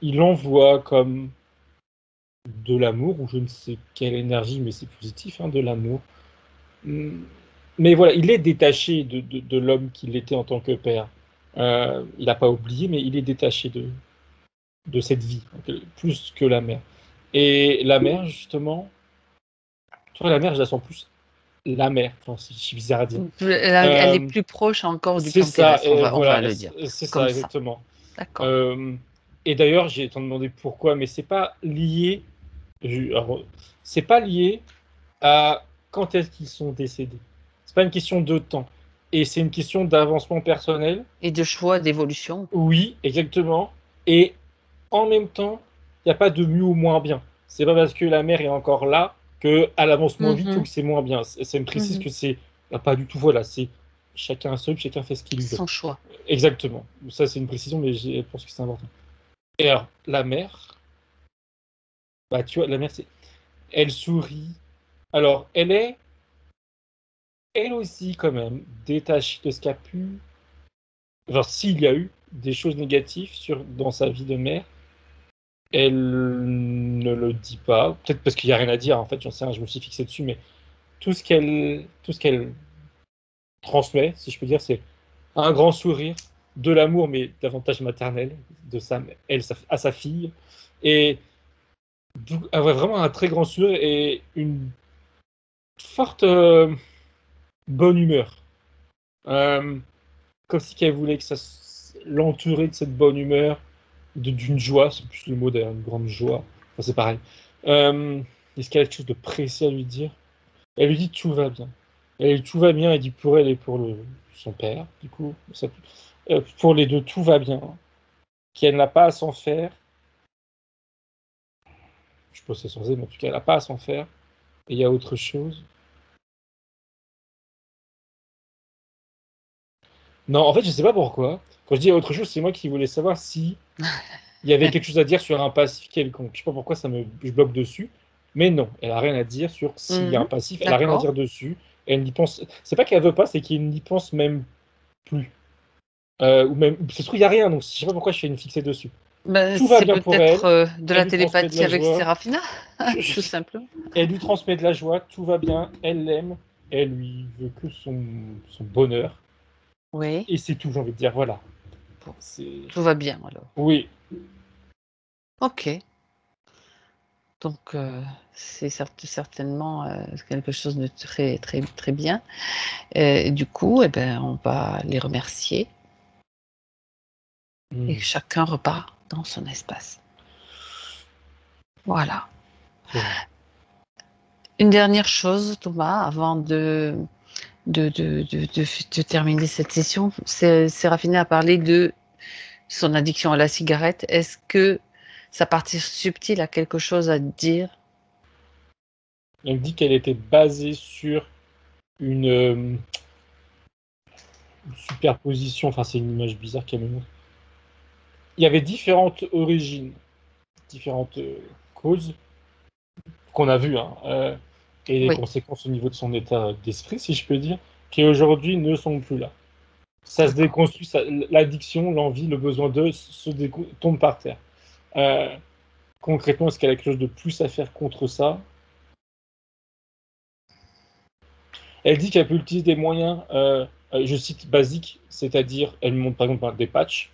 il l'envoie comme de l'amour, ou je ne sais quelle énergie, mais c'est positif, hein, de l'amour. Hum, Mais voilà, il est détaché de l'homme qu'il était en tant que père. Il n'a pas oublié, mais il est détaché de cette vie, plus que la mère. Et la mère, justement, tu vois, la mère, je la sens plus la mère, enfin, c'est bizarre à dire. Elle est Euh, plus proche encore du C'est plan ça, terrestre, et on va voilà, le dire c'est comme ça, ça. exactement. D'accord. Euh, et d'ailleurs, j'ai été demandé pourquoi, mais c'est pas lié, alors, c'est pas lié à quand est-ce qu'ils sont décédés. C'est pas une question de temps. Et c'est une question d'avancement personnel. Et de choix d'évolution. Oui, exactement. Et en même temps, il n'y a pas de mieux ou moins bien. C'est pas parce que la mère est encore là qu'elle avance moins vite ou Mhm. que c'est moins bien. Ça me précise Mhm. que c'est pas du tout, voilà, c'est chacun seul, chacun fait ce qu'il veut. Son choix. Exactement. Ça, c'est une précision, mais je pense que c'est important. Et alors, la mère, bah, tu vois, la mère, elle sourit. Alors, elle est, elle aussi, quand même, détachée de ce qu'a pu. Genre, s'il y a eu des choses négatives dans sa vie de mère, elle ne le dit pas. Peut-être parce qu'il n'y a rien à dire, en fait, j'en sais rien, je me suis fixé dessus, mais tout ce qu'elle transmet, si je peux dire, c'est un grand sourire, de l'amour, mais davantage maternel, de à sa fille. Et avait vraiment un très grand sourire et une forte bonne humeur. Euh, Comme si elle voulait que ça l'entourer de cette bonne humeur, d'une joie, c'est plus le mot d'ailleurs, une grande joie. Enfin, c'est pareil. Est-ce qu'elle a quelque chose de précis à lui dire? Elle lui dit tout va bien. Elle dit tout va bien, elle dit pour elle et pour son père, du coup. Pour les deux, tout va bien. Qu'elle n'a pas à s'en faire. Je pense que c'est censé, mais en tout cas, elle n'a pas à s'en faire. Et il y a autre chose. Non, en fait, je sais pas pourquoi. Quand je dis autre chose, c'est moi qui voulais savoir si il y avait quelque chose à dire sur un passif quelconque. Je sais pas pourquoi je bloque dessus. Mais non, elle a rien à dire sur s'il y a un Mhm. passif. Elle a rien à D'accord. dire dessus. Elle n'y pense. C'est pas qu'elle veut pas, c'est qu'elle n'y pense même plus. Ou même, ça se trouve, il y a rien. Donc, je sais pas pourquoi je fais une fixée dessus. Ben, Tout va c'est bien pour peut-être elle. de Elle la lui transmet de télépathie la avec joie. Sérafina, Je- tout je- simplement. Elle lui transmet de la joie. Tout va bien. Elle l'aime. Elle lui veut que son bonheur. Oui. Et c'est tout, j'ai envie de dire. Voilà. Bon, C'est. tout va bien alors. Oui. Ok. Donc, c'est certainement quelque chose de très, très, très bien. Et du coup, eh ben, on va les remercier et Hmm. chacun repart dans son espace. Voilà. C'est vrai. Une dernière chose, Thomas, avant de terminer cette session. Séraphiné a parlé de son addiction à la cigarette. Est-ce que sa partie subtile a quelque chose à dire? Elle dit qu'elle était basée sur une superposition. Enfin, c'est une image bizarre qu'elle me montre. Il y avait différentes origines, différentes causes qu'on a vues, hein. et les Oui. conséquences au niveau de son état d'esprit, si je peux dire, qui aujourd'hui ne sont plus là. Ça se D'accord. déconstruit, l'addiction, l'envie, le besoin d'eux tombe par terre. Concrètement, est-ce qu'elle a quelque chose de plus à faire contre ça? Elle dit qu'elle peut utiliser des moyens, je cite, basiques, c'est-à-dire, elle montre par exemple des patchs,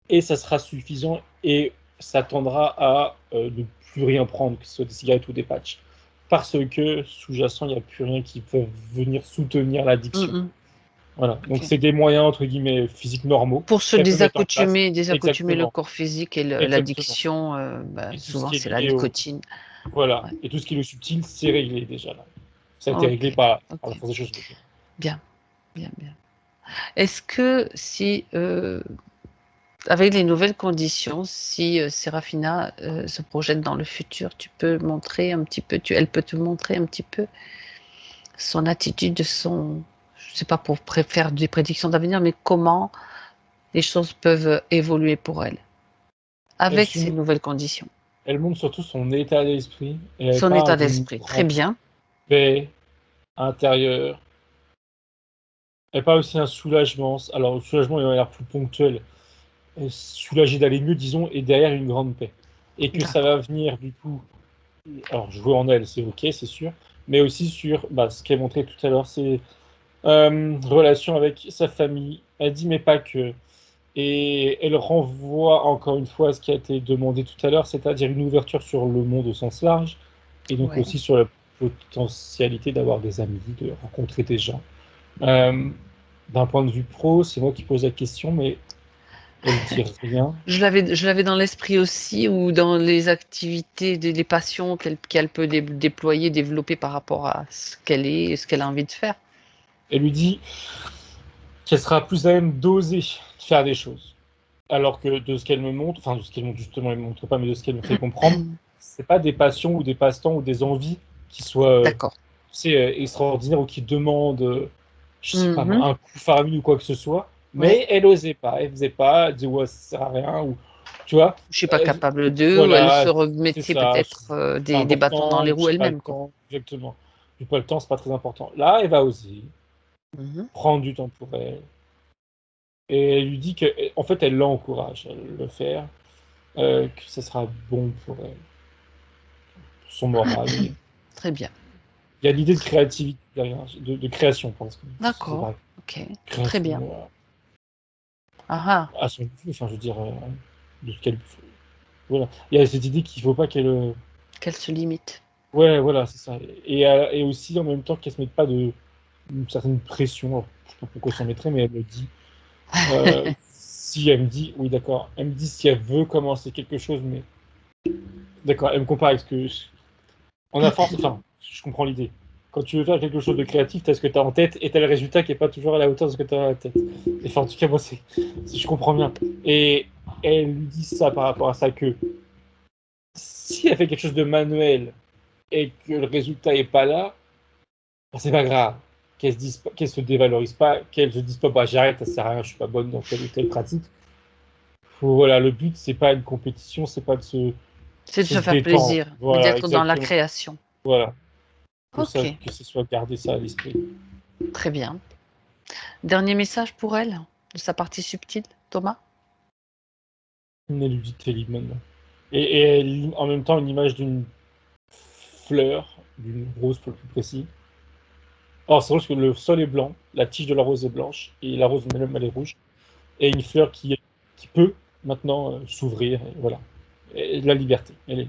et ça sera suffisant, et s'attendra à ne plus rien prendre, que ce soit des cigarettes ou des patchs. Parce que, sous-jacent, il n'y a plus rien qui peut venir soutenir l'addiction. Mm-mm. Voilà, donc Ok. c'est des moyens, entre guillemets, physiques normaux Pour se qu'elle peut mettre en place. désaccoutumer le Exactement, corps physique et exactement. l'addiction, Et tout ce souvent qui est c'est la lié au... nicotine. Voilà, Ouais. et tout ce qui est le subtil, c'est réglé déjà là. Ça a été Ok, réglé par la ok. force des choses. Bien, bien, bien. Est-ce que si, avec les nouvelles conditions, si Serafina se projette dans le futur, tu peux montrer un petit peu, elle peut te montrer un petit peu son attitude, je sais pas pour faire des prédictions d'avenir, mais comment les choses peuvent évoluer pour elle Elle, avec ces nouvelles conditions. elle montre surtout son état d'esprit, et elle Son parle état d'une d'esprit, très grande bien. paix intérieure. Elle parle aussi d'un soulagement. Alors, le soulagement, il a l'air plus ponctuel. Soulagée d'aller mieux, disons, et derrière une grande paix. Et que ça D'accord. va venir, du coup, alors jouer en elle, c'est ok, c'est sûr, mais aussi sur ce qu'elle montrait tout à l'heure, c'est relation avec sa famille. Elle dit, mais pas que. Et elle renvoie encore une fois à ce qui a été demandé tout à l'heure, c'est-à-dire une ouverture sur le monde au sens large, et donc Ouais. aussi sur la potentialité d'avoir des amis, de rencontrer des gens. Euh, D'un point de vue pro, c'est moi qui pose la question, mais elle dit rien. Je l'avais dans l'esprit aussi, ou dans les activités, les passions qu'elle peut déployer, développer par rapport à ce qu'elle est et ce qu'elle a envie de faire. Elle lui dit qu'elle sera plus à même d'oser faire des choses. Alors que de ce qu'elle me montre, enfin de ce qu'elle montre justement, elle ne me montre pas, mais de ce qu'elle me fait comprendre, c'est pas des passions ou des passe-temps ou des envies qui soient D'accord. extraordinaires ou qui demandent, je sais pas moi, Mhm. un coup faramineux ou quoi que ce soit. Ouais. Mais elle osait pas, elle faisait pas, elle disait ouais ça sert à rien, ou tu vois, Je suis pas euh, capable d'eux, ou elle se voilà, c'est remettait ça, peut-être c'est pas des bâtons dans important, les ou roues j'ai pas le elle-même, quoi. temps, exactement. J'ai pas le temps, c'est pas très important. Là, elle va oser Mhm. prendre du temps pour elle. Et elle lui dit que, en fait, elle l'encourage à le faire, que ça sera bon pour elle, pour son moral. Et Très bien. il y a l'idée de créativité derrière, de création, parce que c'est D'accord. vrai, Ok. Très création bien. Ah ah. à son goût, enfin, je veux dire, de ce qu'elle. Voilà. Il y a cette idée qu'il faut pas qu'elle. Qu'elle se limite. Ouais, voilà, c'est ça. Et aussi, en même temps, qu'elle se mette pas une certaine pression. Alors, je sais pas pourquoi elle s'en mettrait, mais elle me dit. Si elle me dit, oui, d'accord, elle me dit si elle veut commencer quelque chose, mais. D'accord, elle me compare avec ce que. En a force, enfin, je comprends l'idée. Quand tu veux faire quelque chose de créatif, tu as ce que tu as en tête et tu as le résultat qui n'est pas toujours à la hauteur de ce que tu as dans la tête. Et enfin, en tout cas, moi, je comprends bien. Et elle lui dit ça par rapport à ça, que si elle fait quelque chose de manuel et que le résultat n'est pas là, c'est pas grave. Qu'elle se dévalorise pas, qu'elle se dise pas, bah, j'arrête, ça sert à rien, je suis pas bonne dans telle ou telle pratique. Voilà, le but, c'est pas une compétition, c'est pas C'est de c'est se se faire détendre. plaisir, mais Voilà, d'être dans la exactement. création. Voilà. Ok. Que ce soit garder ça à l'esprit. Très bien. Dernier message pour elle, de sa partie subtile, Thomas? Une nudité maintenant. Et en même temps, une image d'une fleur, d'une rose pour le plus précis. Or, c'est vrai que le sol est blanc, la tige de la rose est blanche, et la rose elle-même, elle est rouge. Et une fleur qui peut maintenant s'ouvrir, et voilà. Et de la liberté, elle est.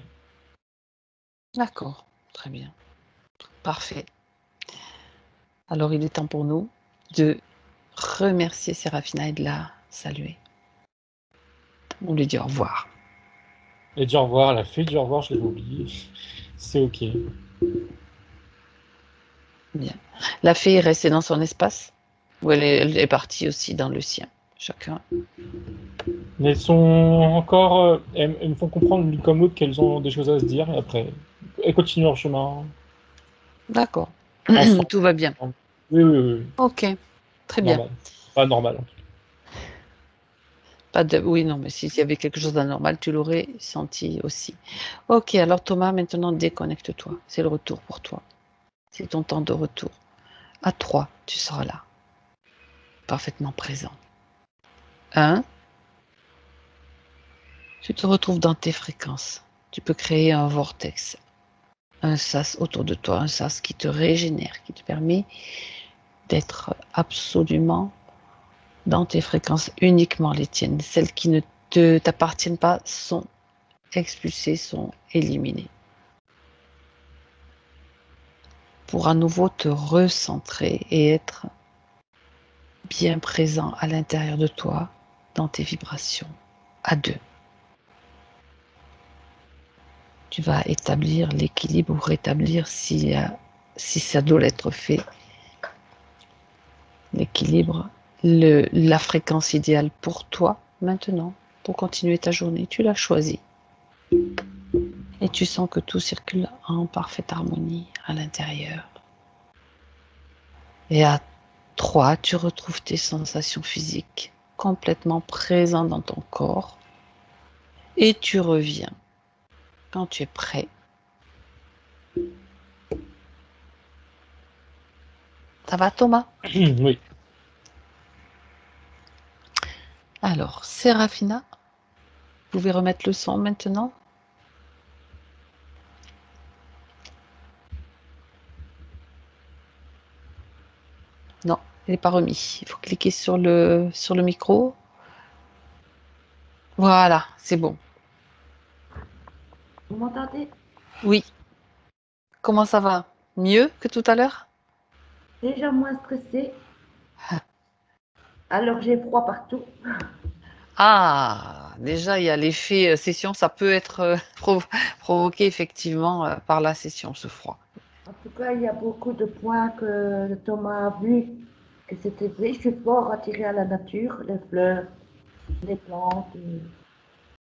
D'accord. Très bien. Parfait. Alors, il est temps pour nous de remercier Séraphina et de la saluer. On lui dit au revoir. Et dit au revoir, elle a fait du au revoir, je l'avais oublié. C'est ok. Bien. La fée est restée dans son espace, ou elle est partie aussi dans le sien. Chacun. Mais elles sont encore. Elles me font comprendre l'une comme l'autre qu'elles ont des choses à se dire, et après, elles continuent leur chemin D'accord. ensemble. Tout va bien. Oui, oui, oui, oui. Ok. Très bien. Normal. Pas normal. Pas de... Oui, non, mais s'il y avait quelque chose d'anormal, tu l'aurais senti aussi. Ok, alors Thomas, maintenant déconnecte-toi. C'est le retour pour toi. C'est ton temps de retour. À 3, tu seras là, parfaitement présent. 1, tu te retrouves dans tes fréquences. Tu peux créer un vortex, un sas autour de toi, un sas qui te régénère, qui te permet d'être absolument dans tes fréquences, uniquement les tiennes. Celles qui ne t'appartiennent pas sont expulsées, sont éliminées. Pour à nouveau te recentrer et être bien présent à l'intérieur de toi, dans tes vibrations, à 2. Tu vas établir l'équilibre ou rétablir si ça doit être fait. L'équilibre, la fréquence idéale pour toi maintenant, pour continuer ta journée, tu l'as choisi. Et tu sens que tout circule en parfaite harmonie à l'intérieur. Et à 3, tu retrouves tes sensations physiques complètement présentes dans ton corps. Et tu reviens quand tu es prêt. Ça va, Thomas? Oui. Alors, Séraphina, vous pouvez remettre le son maintenant? Non, il n'est pas remis. Il faut cliquer sur le micro. Voilà, c'est bon. Vous m'entendez? Oui. Comment ça va? Mieux que tout à l'heure? Déjà moins stressée. Alors j'ai froid partout. Ah, déjà, il y a l'effet session. Ça peut être provoqué effectivement par la session, ce froid. En tout cas, il y a beaucoup de points que Thomas a vu, que c'était vrai. Je suis fort attirée à la nature, les fleurs, les plantes.